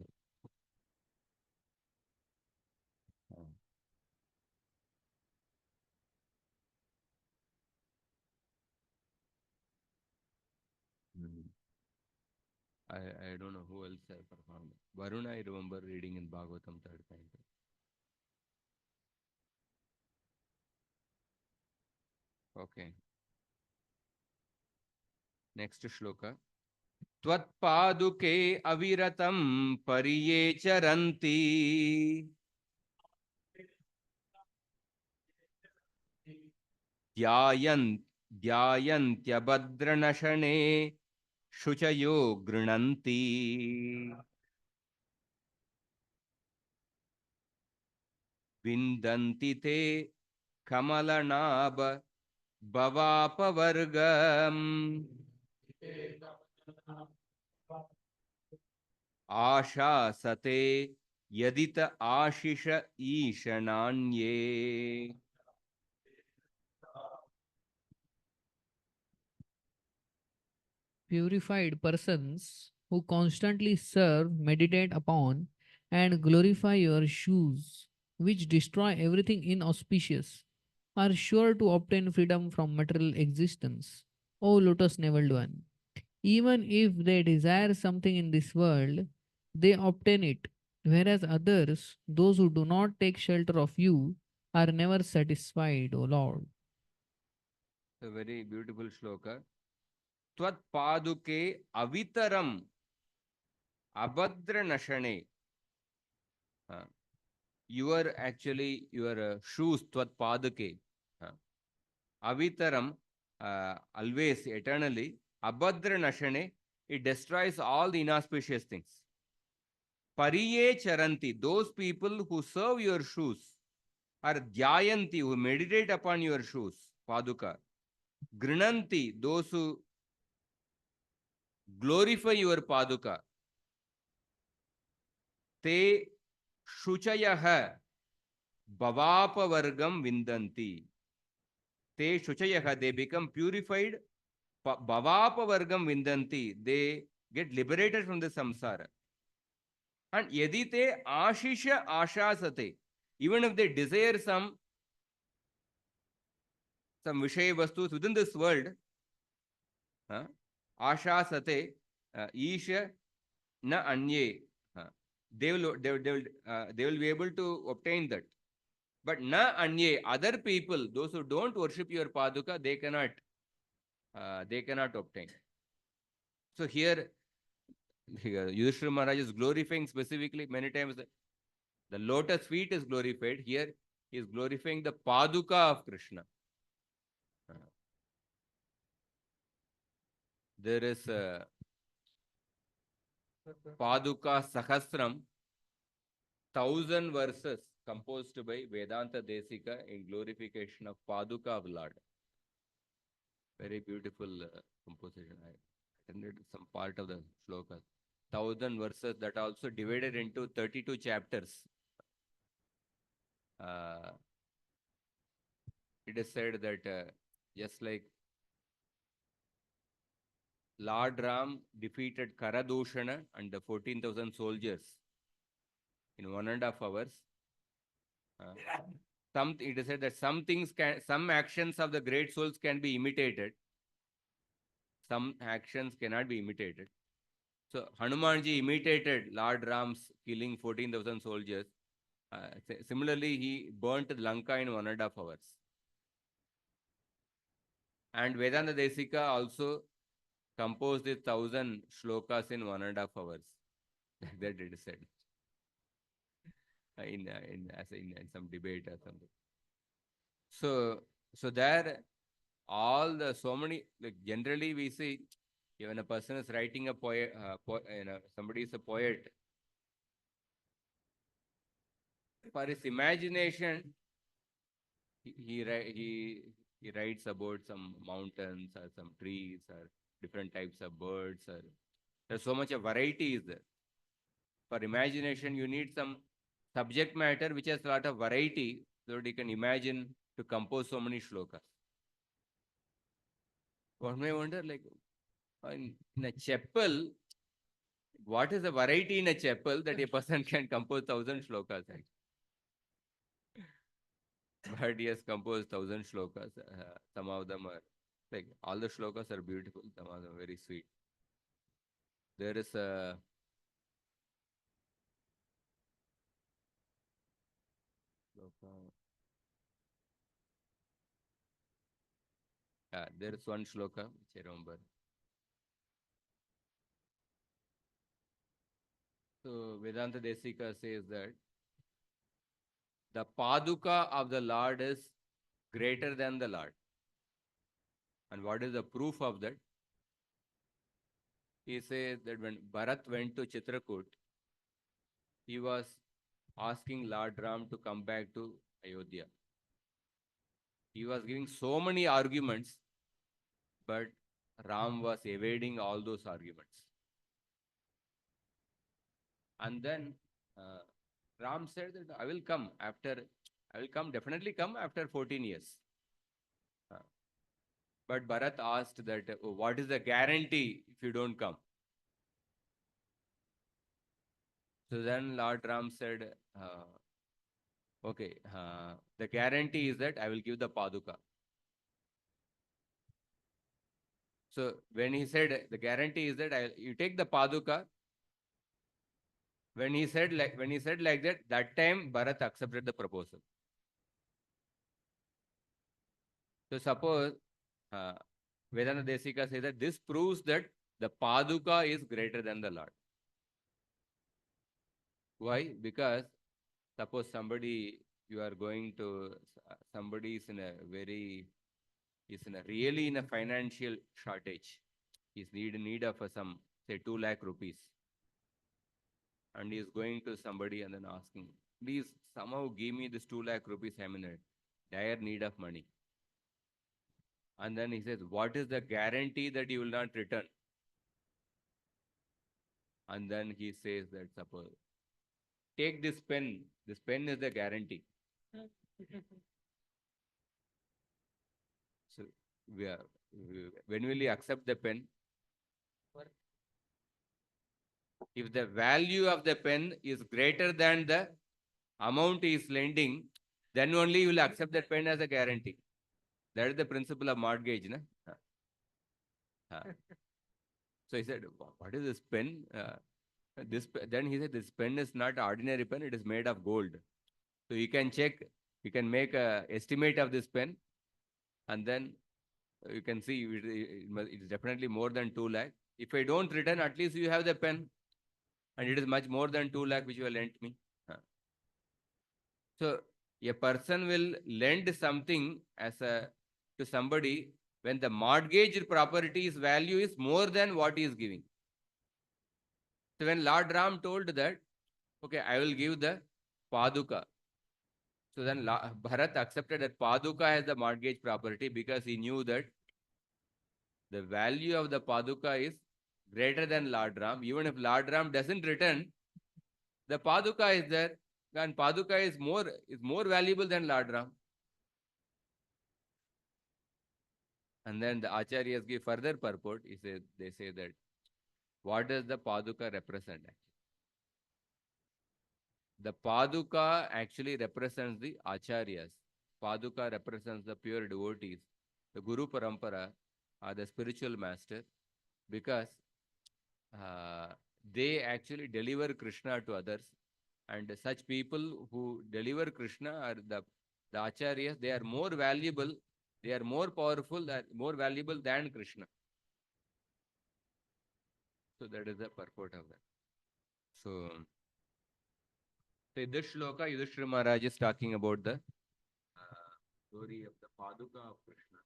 I don't know who else has performed. Varuna, I remember reading in Bhagavatam 3rd canto. Okay. Next shloka. त्वत्पादुके अविरतं परिये चरन्ति ध्यायन्त्यभद्रनशने शुचयो गृणन्ति विन्दन्ति ते कमलनाभ भवापवर्गम् आशासते यदित Ashish ईशनान्ये Purified persons who constantly serve, meditate upon, and glorify your shoes, which destroy everything inauspicious, are sure to obtain freedom from material existence. O lotus naveled one, even if they desire something in this world, they obtain it, whereas others, those who do not take shelter of you, are never satisfied, O Lord. A very beautiful shloka. Tvat paduke avitaram abhadra nashane. Your shoes, tvat paduke. Avitaram, always, eternally. Abhadra nashane, it destroys all the inauspicious things. Pariye charanti, those people who serve your shoes, are dhyayanti, who meditate upon your shoes, paduka. Grinanti, those who glorify your paduka. Te shuchayaha bhavapavargam vindanti. Te shuchayaha, they become purified. Bhavapavargam vindanti, they get liberated from the samsara. And yadite ashisha ashasate, even if they desire some Vishaya Vastus within this world, ashasate, isha na anye, they will be able to obtain that. But na anye, other people, those who don't worship your paduka, they cannot obtain. So here Yudhishthira Maharaj is glorifying specifically many times the lotus feet is glorified. Here he is glorifying the paduka of Krishna. There is Paduka Sahasram, 1000 verses composed by Vedanta Desika in glorification of Paduka of Lord. Very beautiful composition. I attended some part of the shlokas. 1000 verses that are also divided into 32 chapters. It is said that just like Lord Ram defeated Karadoshana and the 14,000 soldiers in 1.5 hours. It is said that some actions of the great souls can be imitated. Some actions cannot be imitated. So Hanumanji imitated Lord Ram's killing 14,000 soldiers. Similarly, he burnt Lanka in 1.5 hours. And Vedanta Desika also composed his 1000 shlokas in 1.5 hours. That it is said. In some debate or something. So there, so many, like generally we see, when a person is writing a poet, somebody is a poet, for his imagination, he writes about some mountains or some trees or different types of birds, or there's so much of variety is there. For imagination, you need some subject matter which has a lot of variety, so that you can imagine to compose so many shlokas. One may wonder, like, in a chapel, what is the variety in a chapel that a person can compose 1,000 shlokas? But he has composed 1,000 shlokas. Some of them are, like, all the shlokas are beautiful, some of them very sweet. There is a there is one shloka which I remember. So Vedanta Desika says that the Paduka of the Lord is greater than the Lord. And what is the proof of that? He says that when Bharat went to Chitrakoot, he was asking Lord Ram to come back to Ayodhya. He was giving so many arguments, but Ram was evading all those arguments. And then Ram said that I will definitely come after 14 years. But Bharat asked that, what is the guarantee if you don't come? So then Lord Ram said, okay, the guarantee is that I will give the Paduka. So when he said the guarantee is that you take the Paduka, when he said like that time Bharat accepted the proposal. So suppose Vedanta Desika says that this proves that the Paduka is greater than the Lord. Why? Because suppose somebody is really in a financial shortage. He's in need of some, say, 2 lakh rupees. And he is going to somebody and then asking, please somehow give me this 2 lakh rupees. I'm in a dire need of money. And then he says, what is the guarantee that you will not return? And then he says that, suppose, take this pen. This pen is the guarantee. So when will you accept the pen? If the value of the pen is greater than the amount he is lending, then only you will accept that pen as a guarantee. That is the principle of mortgage. Na? So he said, what is this pen? Then he said, this pen is not ordinary pen, it is made of gold. So you can check, you can make an estimate of this pen, and then you can see it is definitely more than 2 lakh. If I don't return, at least you have the pen, and it is much more than 2 lakh which you have lent me. So a person will lend something to somebody when the mortgage property's value is more than what he is giving. So when Lord Ram told that, okay, I will give the Paduka. So then Bharat accepted that Paduka as the mortgage property because he knew that the value of the Paduka is greater than Lord Ram. Even if Lord Ram doesn't return, the Paduka is there, and Paduka is more valuable than Lord Ram. And then the Acharyas give further purport. They say that what does the Paduka represent? The Paduka actually represents the Acharyas. Paduka represents the pure devotees. The Guru Parampara are the spiritual master because they actually deliver Krishna to others. And such people who deliver Krishna are the Acharyas. They are more valuable, they are more powerful, more valuable than Krishna. So that is the purport of that. So in this shloka, Yudhishthira Maharaj is talking about the story of the Paduka of Krishna.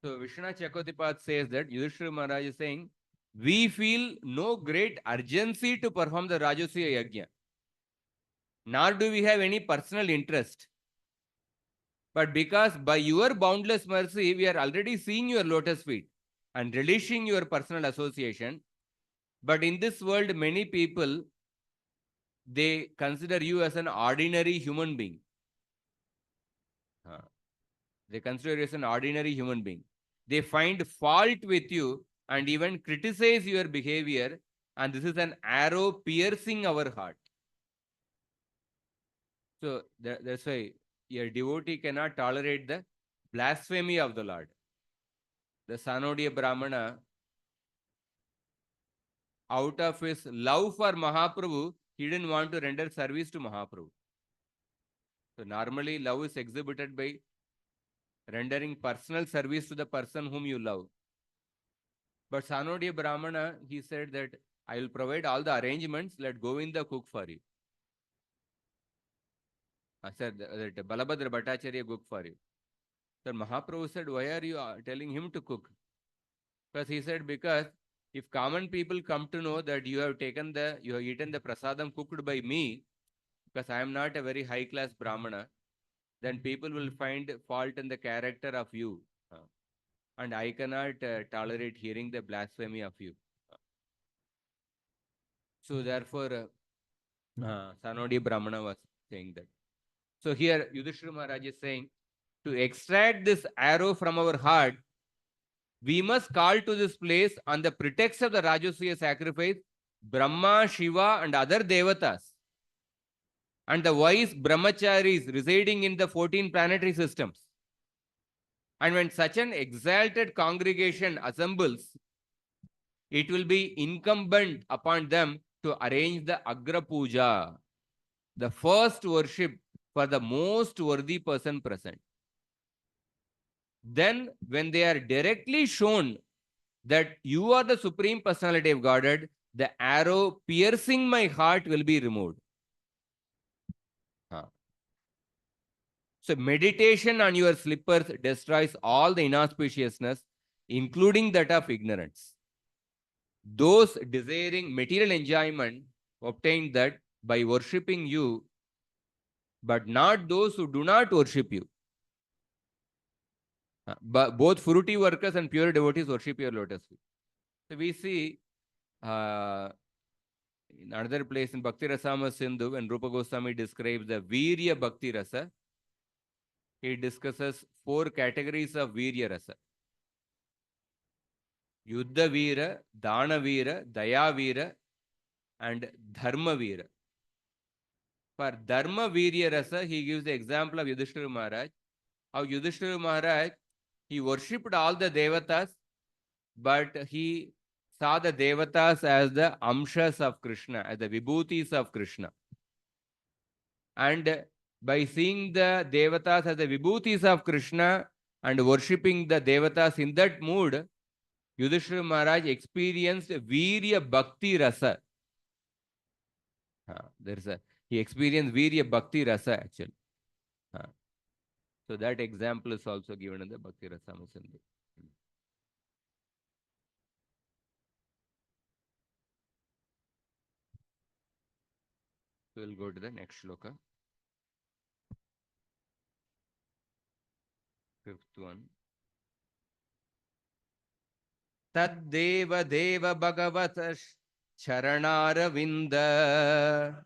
So Vishwanath Chakravarti says that Yudhishthira Maharaj is saying, we feel no great urgency to perform the Rajasuya Yajna. nor do we have any personal interest. But because by your boundless mercy, we are already seeing your lotus feet and relishing your personal association. But in this world, many people, they consider you as an ordinary human being. They consider you as an ordinary human being. They find fault with you and even criticize your behavior. And this is an arrow piercing our heart. So that's why your devotee cannot tolerate the blasphemy of the Lord. The Sanodiya Brahmana, out of his love for Mahaprabhu, he didn't want to render service to Mahaprabhu. So normally love is exhibited by rendering personal service to the person whom you love. But Sanodiya Brahmana, he said that I will provide all the arrangements, let Govinda cook for you. I said that Balabhadra Bhattacharya cook for you. So Mahaprabhu said, why are you telling him to cook? Because he said, because if common people come to know that you have eaten the prasadam cooked by me, because I am not a very high class Brahmana, then people will find fault in the character of you. And I cannot tolerate hearing the blasphemy of you. So therefore, Sanodiya Brahmana was saying that. So here Yudhishthira Maharaj is saying, to extract this arrow from our heart, we must call to this place on the pretext of the Rajasuya sacrifice, Brahma, Shiva and other devatas and the wise brahmacharis residing in the 14 planetary systems. And when such an exalted congregation assembles, it will be incumbent upon them to arrange the Agra Puja, the first worship for the most worthy person present. Then, when they are directly shown that you are the Supreme Personality of Godhead, the arrow piercing my heart will be removed. So meditation on your slippers destroys all the inauspiciousness, including that of ignorance. Those desiring material enjoyment obtain that by worshipping you, but not those who do not worship you. But both fruity workers and pure devotees worship your lotus feet. So we see in another place in Bhakti Rasama Sindhu, when Rupa Goswami describes the Virya Bhakti Rasa, he discusses 4 categories of Virya Rasa. Yuddha Veera, Dana Veera, Daya Veera, and Dharma Veera. For Dharma Virya Rasa, he gives the example of Yudhishthira Maharaj. How Yudhishthira Maharaj, he worshipped all the devatas, but he saw the devatas as the amshas of Krishna, as the vibhutis of Krishna. And by seeing the devatas as the vibhutis of Krishna and worshipping the devatas in that mood, Yudhishthira Maharaj experienced Virya Bhakti Rasa. He experienced Virya Bhakti Rasa actually. So that example is also given in the Bhakti Rasama Sindhu. We'll go to the next shloka. 5th one. Taddeva Deva Bhagavata Charanaravinda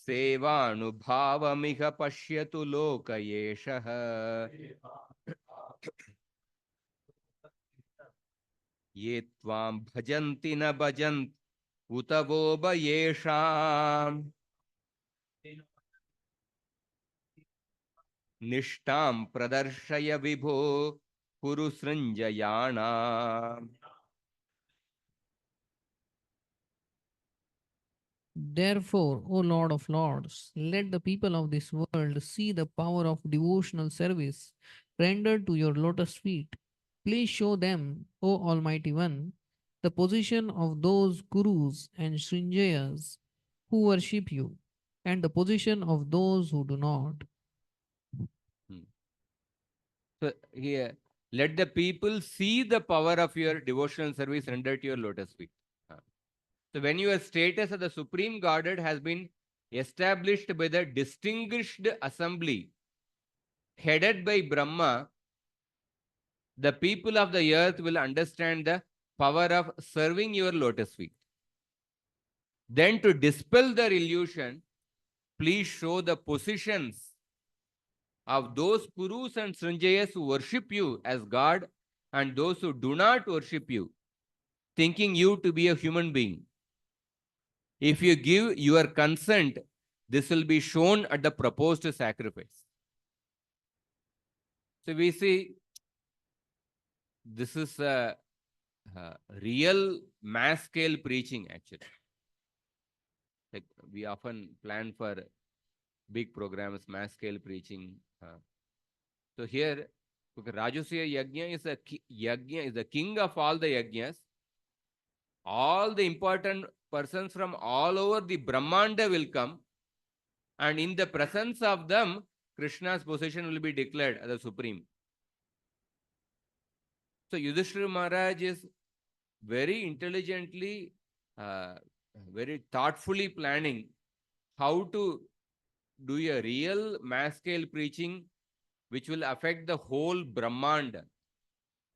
Sevanubhavamiha Pashyatu Lokayeshaha Ye Tvam Bhajanti Na Bhajant Utavo Bayesham Nishtam Pradarshaya Vibho Purusranjayana. Therefore, O Lord of Lords, let the people of this world see the power of devotional service rendered to your lotus feet. Please show them, O Almighty One, the position of those gurus and srinjayas who worship you, and the position of those who do not. So here, let the people see the power of your devotional service rendered to your lotus feet. So when your status as the supreme Godhead has been established by the distinguished assembly headed by Brahma, the people of the earth will understand the power of serving your lotus feet. Then to dispel their illusion, please show the positions of those Purus and Srinjayas who worship you as God and those who do not worship you, thinking you to be a human being. If you give your consent, this will be shown at the proposed sacrifice. So we see this is a real mass scale preaching actually. Like we often plan for big programs, mass scale preaching. So here, Rajasuya Yajna is the king of all the yajnas. All the important persons from all over the Brahmanda will come, and in the presence of them, Krishna's position will be declared as the supreme. So Yudhishthira Maharaj is very intelligently, very thoughtfully planning how to do a real mass scale preaching which will affect the whole Brahmanda.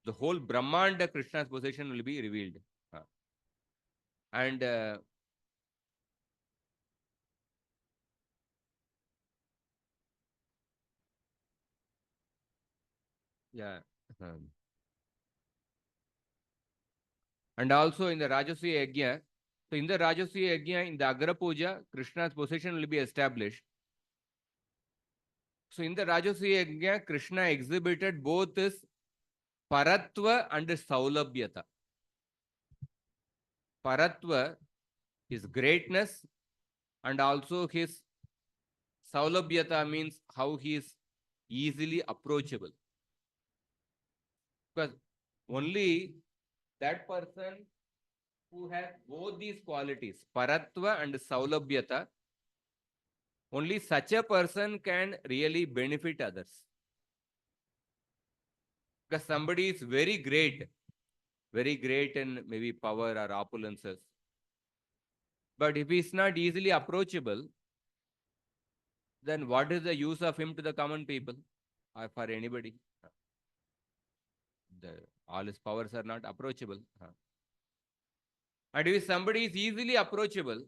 The whole Brahmanda, Krishna's position will be revealed. And yeah. And also in the Rajasuya Yajna, so in the Rajasuya Yajna, in the Agra Puja, Krishna's position will be established. So in the Rajasuya Yajna, Krishna exhibited both his Paratva and Saulabhyata. Paratva, his greatness, and also his Saulabhyata means how he is easily approachable. Because only that person who has both these qualities, Paratva and Saulabhyata, only such a person can really benefit others. Because somebody is very great in maybe power or opulences. But if he is not easily approachable, then what is the use of him to the common people or for anybody? All his powers are not approachable. And if somebody is easily approachable,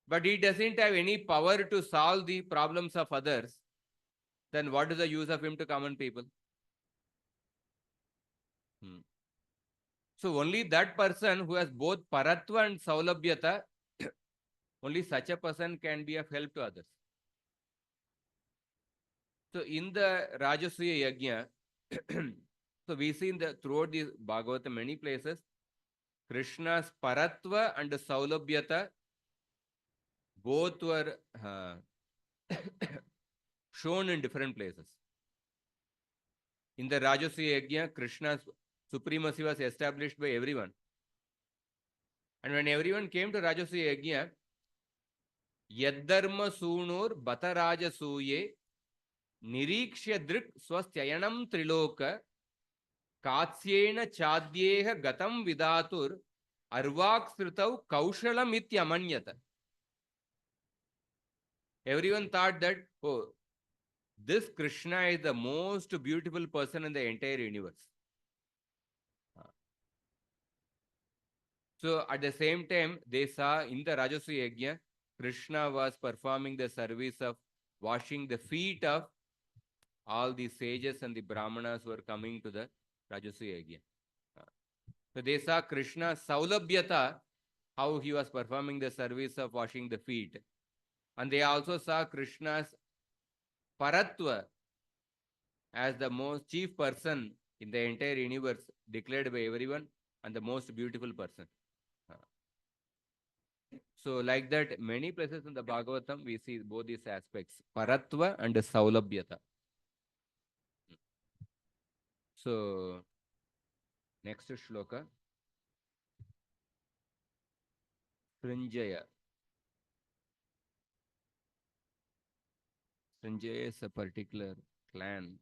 but he doesn't have any power to solve the problems of others, then what is the use of him to common people? So only that person who has both Paratva and Saulabhyata, only such a person can be of help to others. So in the Rajasuya Yajna, so we see throughout the Bhagavata many places, Krishna's Paratva and Saulabhyata both were shown in different places. In the Rajasuya Yajna, Krishna's supremacy was established by everyone. And when everyone came to Rajasuya Yajna, Yaddharma Sunur Batarajasuye Nirikshya Drik Swastyayanam Triloka Katsyena Chadyeha Gatam Vidatur Arvak Sritau Kaushalam Ityamanyata. Everyone thought that, oh, this Krishna is the most beautiful person in the entire universe. So at the same time, they saw in the Rajasuya Yajna, Krishna was performing the service of washing the feet of all the sages and the Brahmanas who were coming to the Rajasuya Yajna. So they saw Krishna Saulabhyata, how he was performing the service of washing the feet. And they also saw Krishna's Paratva as the most chief person in the entire universe, declared by everyone, and the most beautiful person. So like that, many places in the Bhagavatam, we see both these aspects, Paratva and Saulabhyata. So, next shloka. Srinjaya. Srinjaya is a particular clan.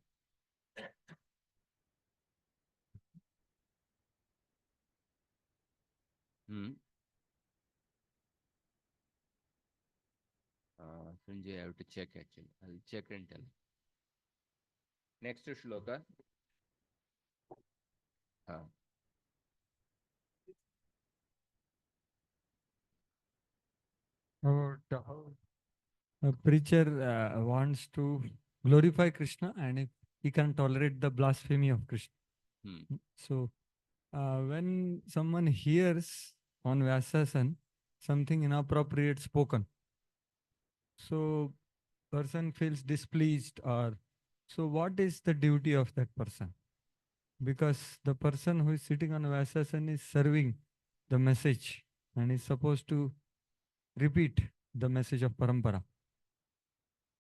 Sanjay, I have to check actually. I'll check and tell. Next shloka. How a preacher wants to glorify Krishna and if he can tolerate the blasphemy of Krishna. So when someone hears on Vyasasan something inappropriate spoken, so person feels displeased, or so what is the duty of that person? Because the person who is sitting on Vyasasan is serving the message and is supposed to repeat the message of Parampara.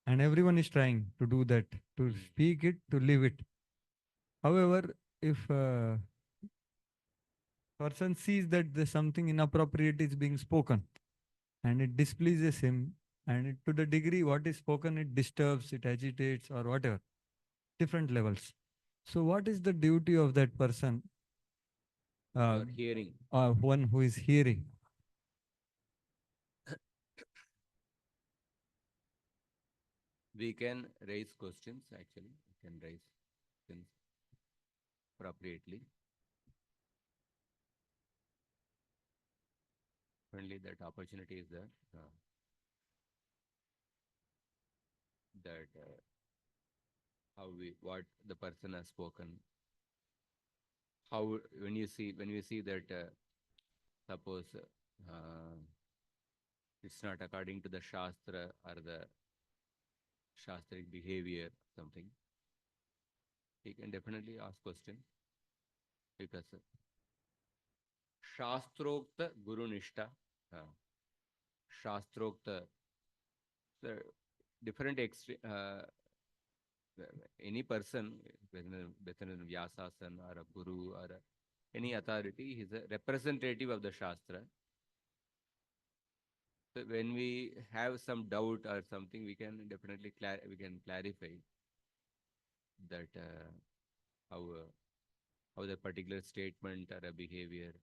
And everyone is trying to do that, to speak it, to live it. However, if a person sees that there's something inappropriate is being spoken and it displeases him, and to the degree what is spoken, it disturbs, it agitates, or whatever, different levels. So what is the duty of that person? Hearing. One who is hearing. We can raise questions actually. We can raise questions appropriately. Only that opportunity is there. That what the person has spoken. How when you see that suppose it's not according to the shastra or the shastric behavior something, he can definitely ask question, because shastrokta guru nishta, shastrokta, the different any person, whether in Vyasasan or a guru or any authority, he is a representative of the shastra. So when we have some doubt or something, we can definitely clarify that how the particular statement or a behavior,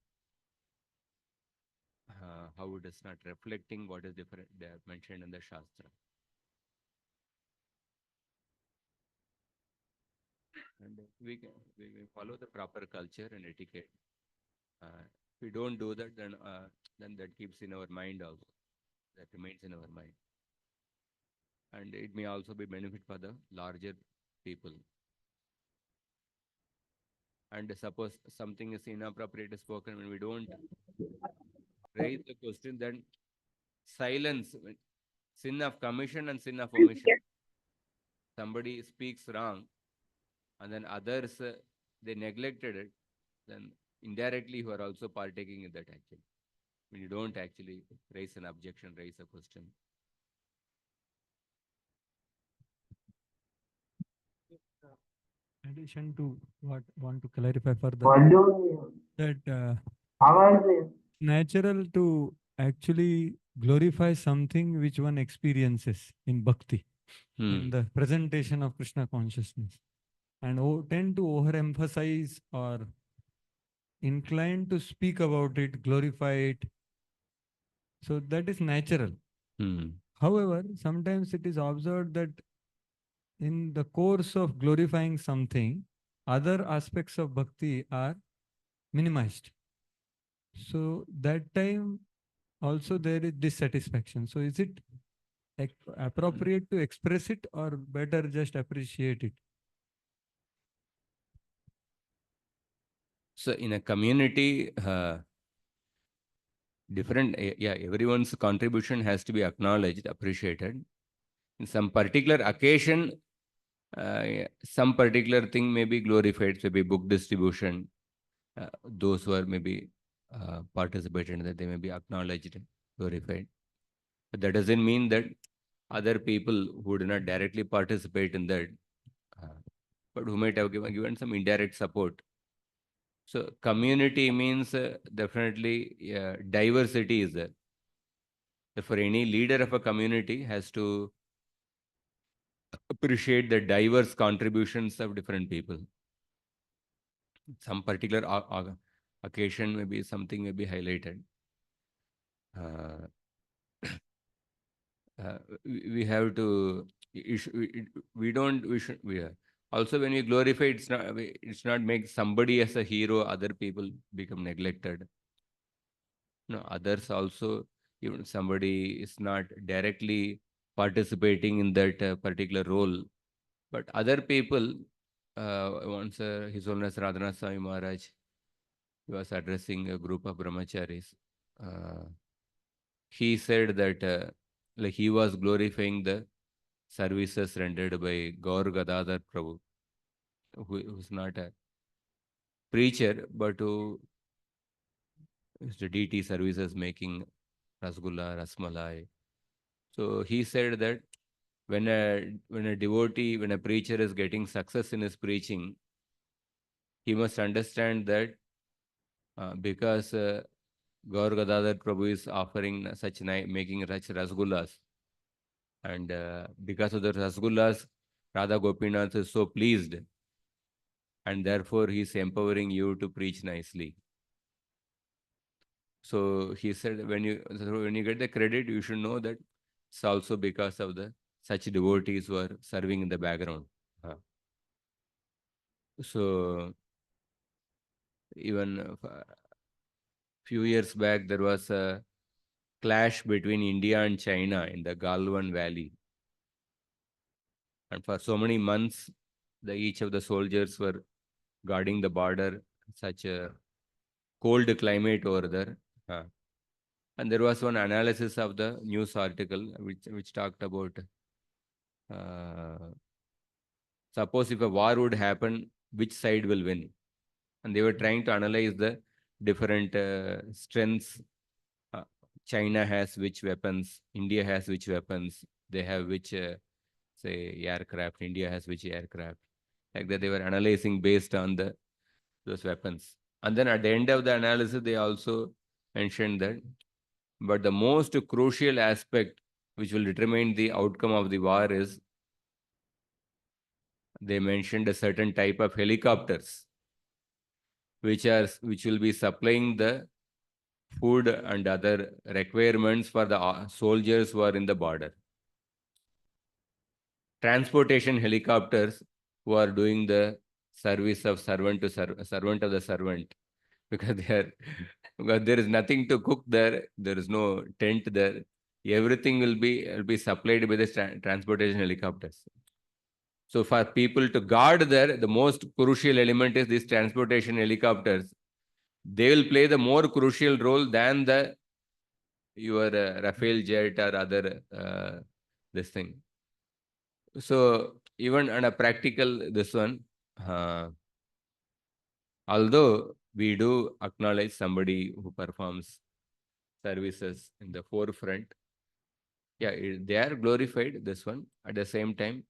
how it is not reflecting what is different mentioned in the shastra. And we follow the proper culture and etiquette. If we don't do that, then that keeps in our mind also. That remains in our mind. And it may also be benefit for the larger people. And suppose something is inappropriate spoken, when we don't raise the question, then silence, sin of commission and sin of omission. Somebody speaks wrong, and then others, they neglected it, then indirectly you are also partaking in that actually. When you don't actually raise an objection, raise a question. In addition to what want to clarify further, that natural to actually glorify something which one experiences in bhakti, in the presentation of Krishna consciousness, and tend to overemphasize or incline to speak about it, glorify it. So that is natural. However, sometimes it is observed that in the course of glorifying something, other aspects of bhakti are minimized. So that time also there is dissatisfaction. So is it appropriate to express it, or better just appreciate it? So in a community, everyone's contribution has to be acknowledged, appreciated. In some particular occasion, some particular thing may be glorified, maybe book distribution. Those who are maybe participated in that, they may be acknowledged, glorified. But that doesn't mean that other people who do not directly participate in that, but who might have given some indirect support. So community means definitely diversity is there. Therefore, any leader of a community has to appreciate the diverse contributions of different people. Some particular occasion, maybe something may be highlighted. we have to, we don't, we should, also when we glorify, it's not make somebody as a hero, other people become neglected. No, others also, even somebody is not directly participating in that particular role, but other people, once His Holiness Radhanath Swami Maharaj, he was addressing a group of brahmacharis. He said that like he was glorifying the services rendered by Gaur Gadadhar Prabhu, who's not a preacher, but who is the deity services making Rasgulla, Rasmalai. So he said that when a devotee, when a preacher is getting success in his preaching, he must understand that because Gaur Gadadhar Prabhu is offering such making such rasgullas, and because of the rasgullas, Radha Gopinath is so pleased, and therefore he is empowering you to preach nicely. So he said, when you get the credit, you should know that it's also because of the such devotees who are serving in the background. So even a few years back, there was a clash between India and China in the Galwan Valley. And for so many months, each of the soldiers were guarding the border, such a cold climate over there. And there was one analysis of the news article which talked about suppose if a war would happen, which side will win? And they were trying to analyze the different strengths. China has which weapons, India has which weapons, they have which, say, aircraft, India has which aircraft. Like that, they were analyzing based on those weapons. And then at the end of the analysis, they also mentioned that, but the most crucial aspect which will determine the outcome of the war is, they mentioned a certain type of helicopters which will be supplying the food and other requirements for the soldiers who are in the border. Transportation helicopters who are doing the service of servant to servant of the servant, because because there is nothing to cook there, there is no tent there. Everything will be supplied by the transportation helicopters. So for people to guard there, the most crucial element is these transportation helicopters. They will play the more crucial role than your Rafale jet or other this thing. So even on a practical, this one, although we do acknowledge somebody who performs services in the forefront, yeah, they are glorified, this one. At the same time,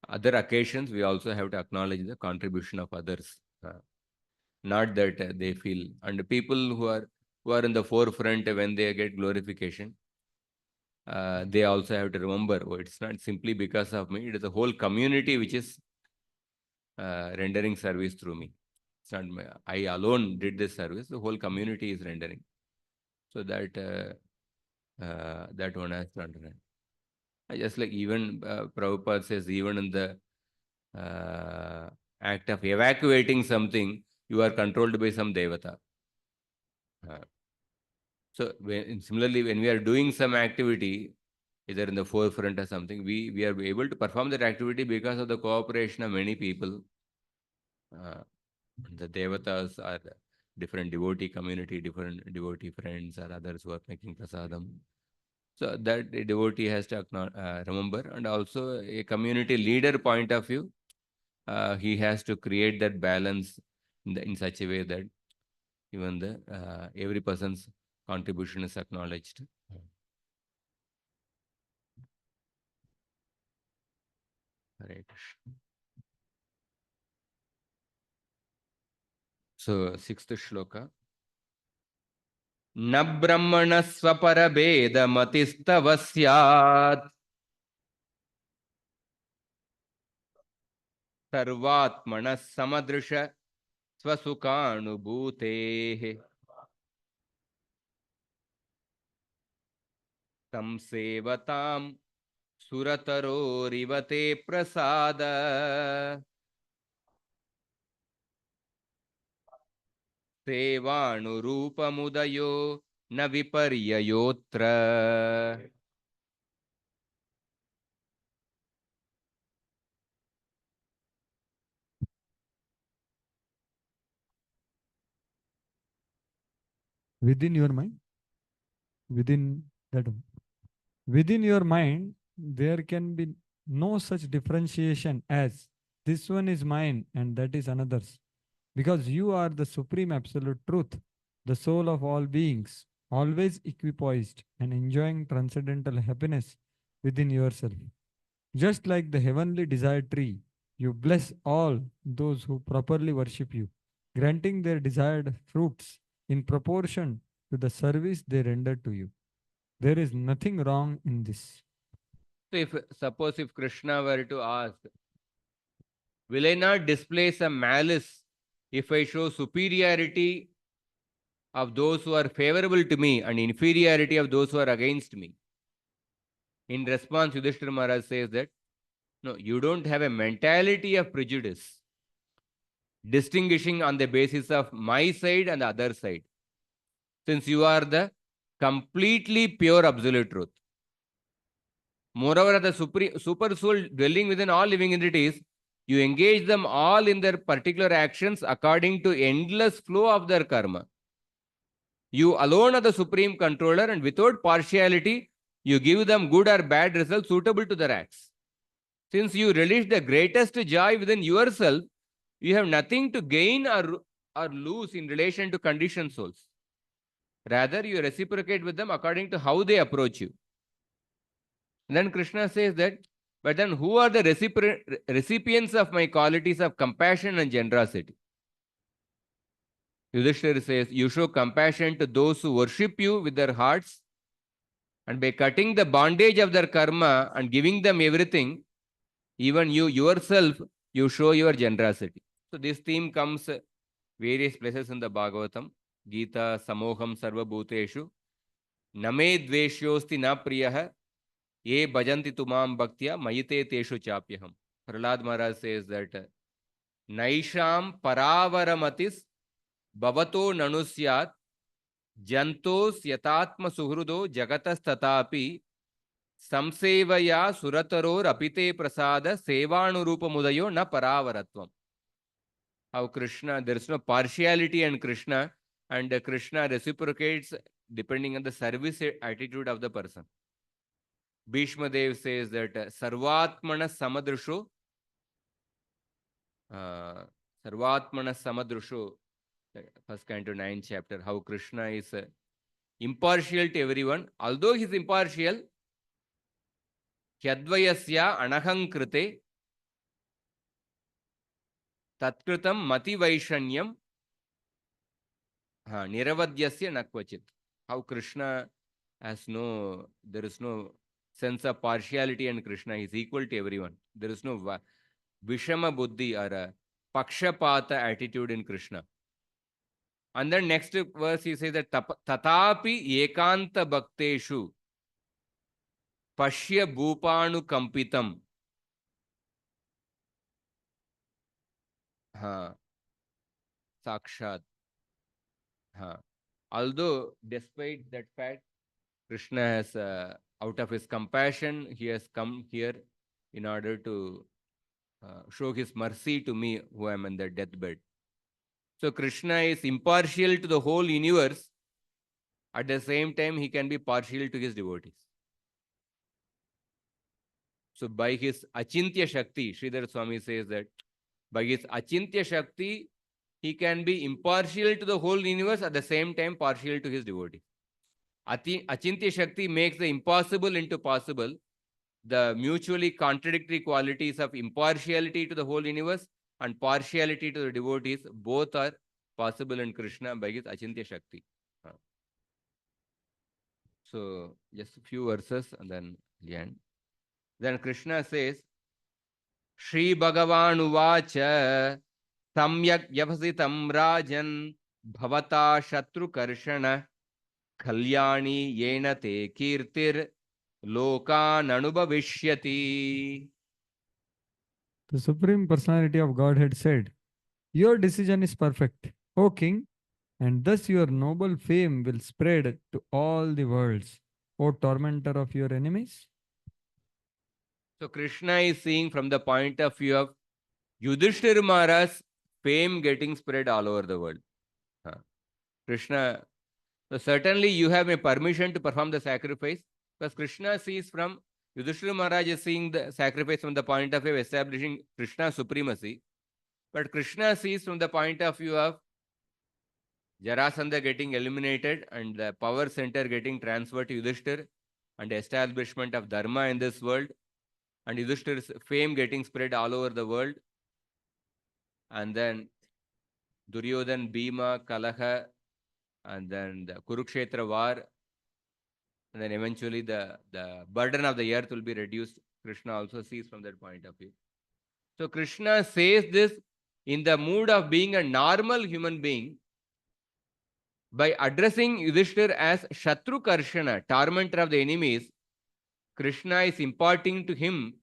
other occasions, we also have to acknowledge the contribution of others. Not that they feel, and the people who are in the forefront, when they get glorification, they also have to remember, oh, it's not simply because of me, it is the whole community which is rendering service through me. It's not I alone did this service, the whole community is rendering. So that one has to understand. Just like even Prabhupada says, even in the act of evacuating something, you are controlled by some devata. So similarly, when we are doing some activity, either in the forefront or something, we are able to perform that activity because of the cooperation of many people. The devatas are different devotee community, different devotee friends or others who are making prasadam. So that the devotee has to remember, and also a community leader point of view, he has to create that balance in such a way that even every person's contribution is acknowledged. Hare Krishna. So, sixth shloka. न ब्रह्मण स्वपर भेद मतिस्तव स्यात् सर्वात्मन समदृश स्वसुखानुभूतेः Tam sevatam surataro rivate prasada. Sevanurupamudayo na viparyayotra. Within your mind, within that, within your mind, there can be no such differentiation as this one is mine and that is another's. Because you are the supreme absolute truth, the soul of all beings, always equipoised and enjoying transcendental happiness within yourself. Just like the heavenly desired tree, you bless all those who properly worship you, granting their desired fruits in proportion to the service they render to you. There is nothing wrong in this. So suppose if Krishna were to ask, will I not display some malice if I show superiority of those who are favorable to me and inferiority of those who are against me? In response, Yudhishthira Maharaj says that, no, you don't have a mentality of prejudice, distinguishing on the basis of my side and the other side, since you are the completely pure absolute truth. Moreover, the super soul dwelling within all living entities, you engage them all in their particular actions according to endless flow of their karma. You alone are the supreme controller, and without partiality, you give them good or bad results suitable to their acts. Since you relish the greatest joy within yourself, you have nothing to gain or lose in relation to conditioned souls. Rather, you reciprocate with them according to how they approach you. And then Krishna says that, but then who are the recipients of my qualities of compassion and generosity? Yudhishthira says, you show compassion to those who worship you with their hearts, and by cutting the bondage of their karma and giving them everything, even you yourself, you show your generosity. So this theme comes various places in the Bhagavatam. Gita, Samoham Sarva Bhuteshu, Name Dveshyosti Na Priyaha, Ye Bhajanti Tumam Bhaktya, Mayite Teshu Chapyaham. Prahlad Maharaj says that Naisham Paravaramatis Bhavato Nanusyat Jantos Yatatma Suhrudo Jagatas Tatapi Samsevaya Surataro Rapite Prasada Sevanurupa Mudayo Na Paravaratvam. How Krishna, there is no partiality in Krishna, and Krishna reciprocates depending on the service attitude of the person. Bhishma Dev says that Sarvatmana Samadrisho, Sarvatmana Samadrisho, first canto 9th chapter, how Krishna is impartial to everyone. Although he is impartial, Hyadvayasya Anahankrite Tatkritam Mati Vaishanyam Niravadyasya Nakvachit. How Krishna has no, there is no sense of partiality, and Krishna is equal to everyone. There is no Vishama Buddhi or a Pakshapata attitude in Krishna. And then next verse he says that Tatapi Ekanta Bhakteshu Pashya Bhupanu Kampitam. Sakshat. Although, despite that fact, Krishna has, out of his compassion, he has come here in order to show his mercy to me who am in the deathbed. So Krishna is impartial to the whole universe. At the same time, he can be partial to his devotees. So by his Achintya Shakti, Sridhar Swami says that by his Achintya Shakti, he can be impartial to the whole universe, at the same time partial to his devotees. Achintya Shakti makes the impossible into possible. The mutually contradictory qualities of impartiality to the whole universe and partiality to the devotees, both are possible in Krishna by his Achintya Shakti. So just a few verses and then the end. Then Krishna says, Shri Bhagavan Uvacha Samyak Vyavasitam Rajan Bhavata Shatru Karshana Kalyani Yena Te Kirtir lokan anubhavishyati. The Supreme Personality of Godhead said, "Your decision is perfect, O King, and thus your noble fame will spread to all the worlds, O tormentor of your enemies." So Krishna is seeing from the point of view of Yudhishthira Maharaj's fame getting spread all over the world. Krishna, so certainly you have a permission to perform the sacrifice, because Krishna sees from Yudhishthira Maharaj is seeing the sacrifice from the point of view of establishing Krishna's supremacy. But Krishna sees from the point of view of Jarasandha getting eliminated and the power center getting transferred to Yudhishthira and establishment of Dharma in this world and Yudhishthira's fame getting spread all over the world. And then Duryodhan, Bhima, Kalaha, and then the Kurukshetra war. And then eventually the burden of the earth will be reduced. Krishna also sees from that point of view. So Krishna says this in the mood of being a normal human being by addressing Yudhishthira as Shatru Karshana, tormentor of the enemies. Krishna is imparting to him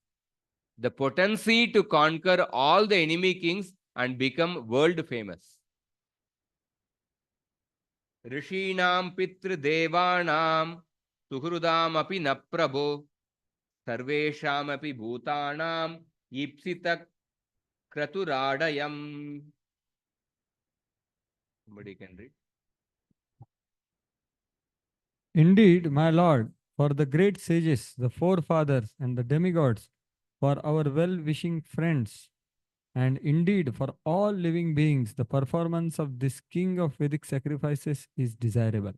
the potency to conquer all the enemy kings and become world famous. Rishinam Pitru Devanam Suhrudam api na prabho Sarvesham api bhutanam Ipsita Kraturadayam. Somebody can read. Indeed, my Lord, for the great sages, the forefathers, and the demigods, for our well-wishing friends, and indeed for all living beings, the performance of this king of Vedic sacrifices is desirable.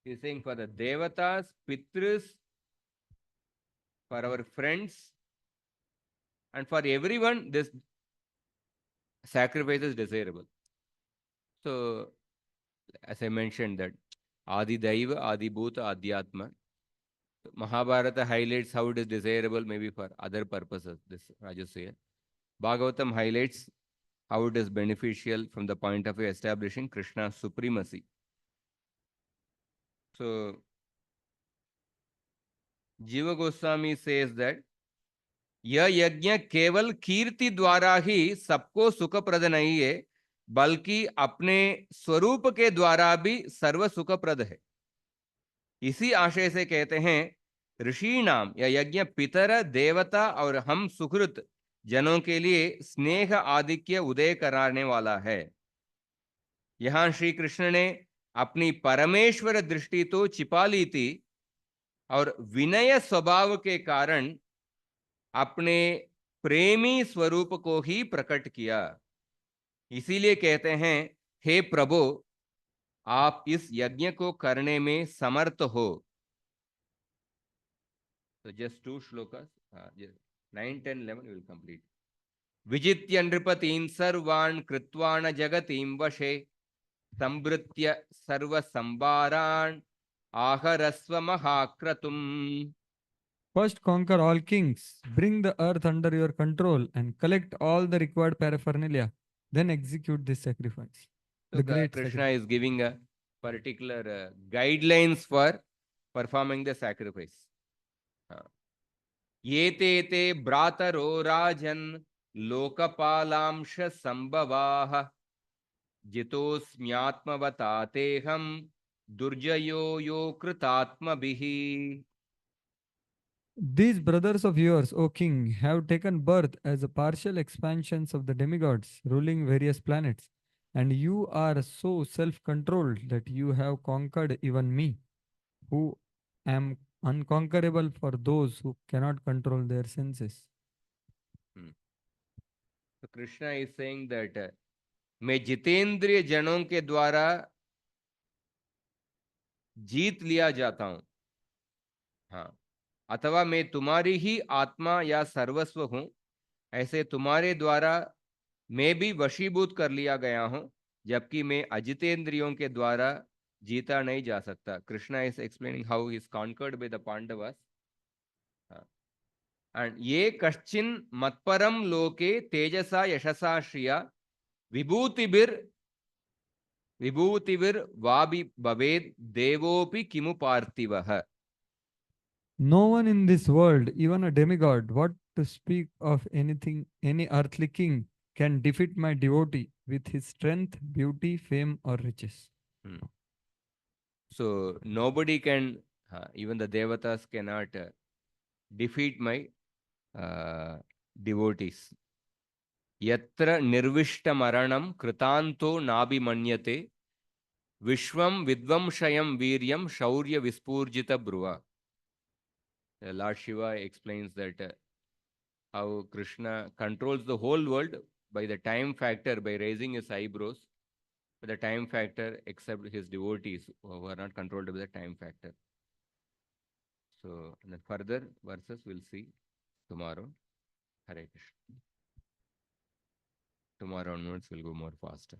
He is saying for the Devatas, Pitrus, for our friends, and for everyone, this sacrifice is desirable. So, as I mentioned that Adi Daiva, Adi Bhuta, Adhyatma. Mahabharata highlights how it is desirable maybe for other purposes, this Rajasuya. Bhagavatam highlights how it is beneficial from the point of view establishing Krishna's supremacy. So, Jiva Goswami says that यह यज्ञ केवल कीर्ति द्वारा ही सबको सुखप्रद नहीं है, बल्कि अपने स्वरूप के द्वारा भी सर्व सुखप्रद है. इसी आशय से कहते हैं ऋषि नाम या यज्ञ पितर देवता और हम सुकृत जनों के लिए स्नेह आधिक्य उदय कराने वाला है. यहां श्री कृष्ण ने अपनी परमेश्वर दृष्टि तो छिपा ली थी और विनय स्वभाव के कारण अपने प्रेमी स्वरूप को ही प्रकट किया. इसीलिए कहते हैं हे प्रभु, आप इस यज्ञ को करने में समर्थ हो. So just two shlokas, 9, 10, 11 we will complete. विजित्य नृपतीन् सर्वान् कृत्वान जगतीं वशे संवृत्य सर्व संभारान् आहरस्व महाक्रतुम्. First conquer all kings, bring the earth under your control, and collect all the required paraphernalia. Then execute this sacrifice. So The great Krishna sacrifice. is giving a particular guidelines for performing the sacrifice. Yete te brataro rajan lokapalamsha sambhavaha jitosmyatmavataham durjayo yo kritatma bihi. These brothers of yours, O king, have taken birth as a partial expansions of the demigods ruling various planets, and you are so self-controlled that you have conquered even me, who am unconquerable for those who cannot control their senses. So Krishna is saying that मैं जितेंद्रिय जनों के द्वारा जीत लिया जाता हूं. हाँ, अथवा मैं तुम्हारी ही आत्मा या सर्वस्व हूं, ऐसे तुम्हारे द्वारा मैं भी वशीभूत कर लिया गया हूं, जबकि मैं अजितेंद्रियों के द्वारा जीता नहीं जा सकता. Krishna is explaining how he is conquered by the Pandavas. And ये कश्चिन मत्परम लोके तेजसा यशसा श्रिया विभूतिभिर वाबि भवेद देवोपि किमु पार्थिवः. No one in this world, even a demigod, what to speak of anything, any earthly king, can defeat my devotee with his strength, beauty, fame, or riches. So nobody can, even the devatas cannot defeat my devotees. Yatra nirvishta maranam kritanto nabi manyate vishwam vidvamshayam viryam shaurya vispurjita bruva. Lord Shiva explains that how Krishna controls the whole world by the time factor, by raising his eyebrows, by the time factor, except his devotees who are not controlled by the time factor. So, and then further verses we'll see tomorrow. Hare Krishna. Tomorrow onwards we'll go more faster.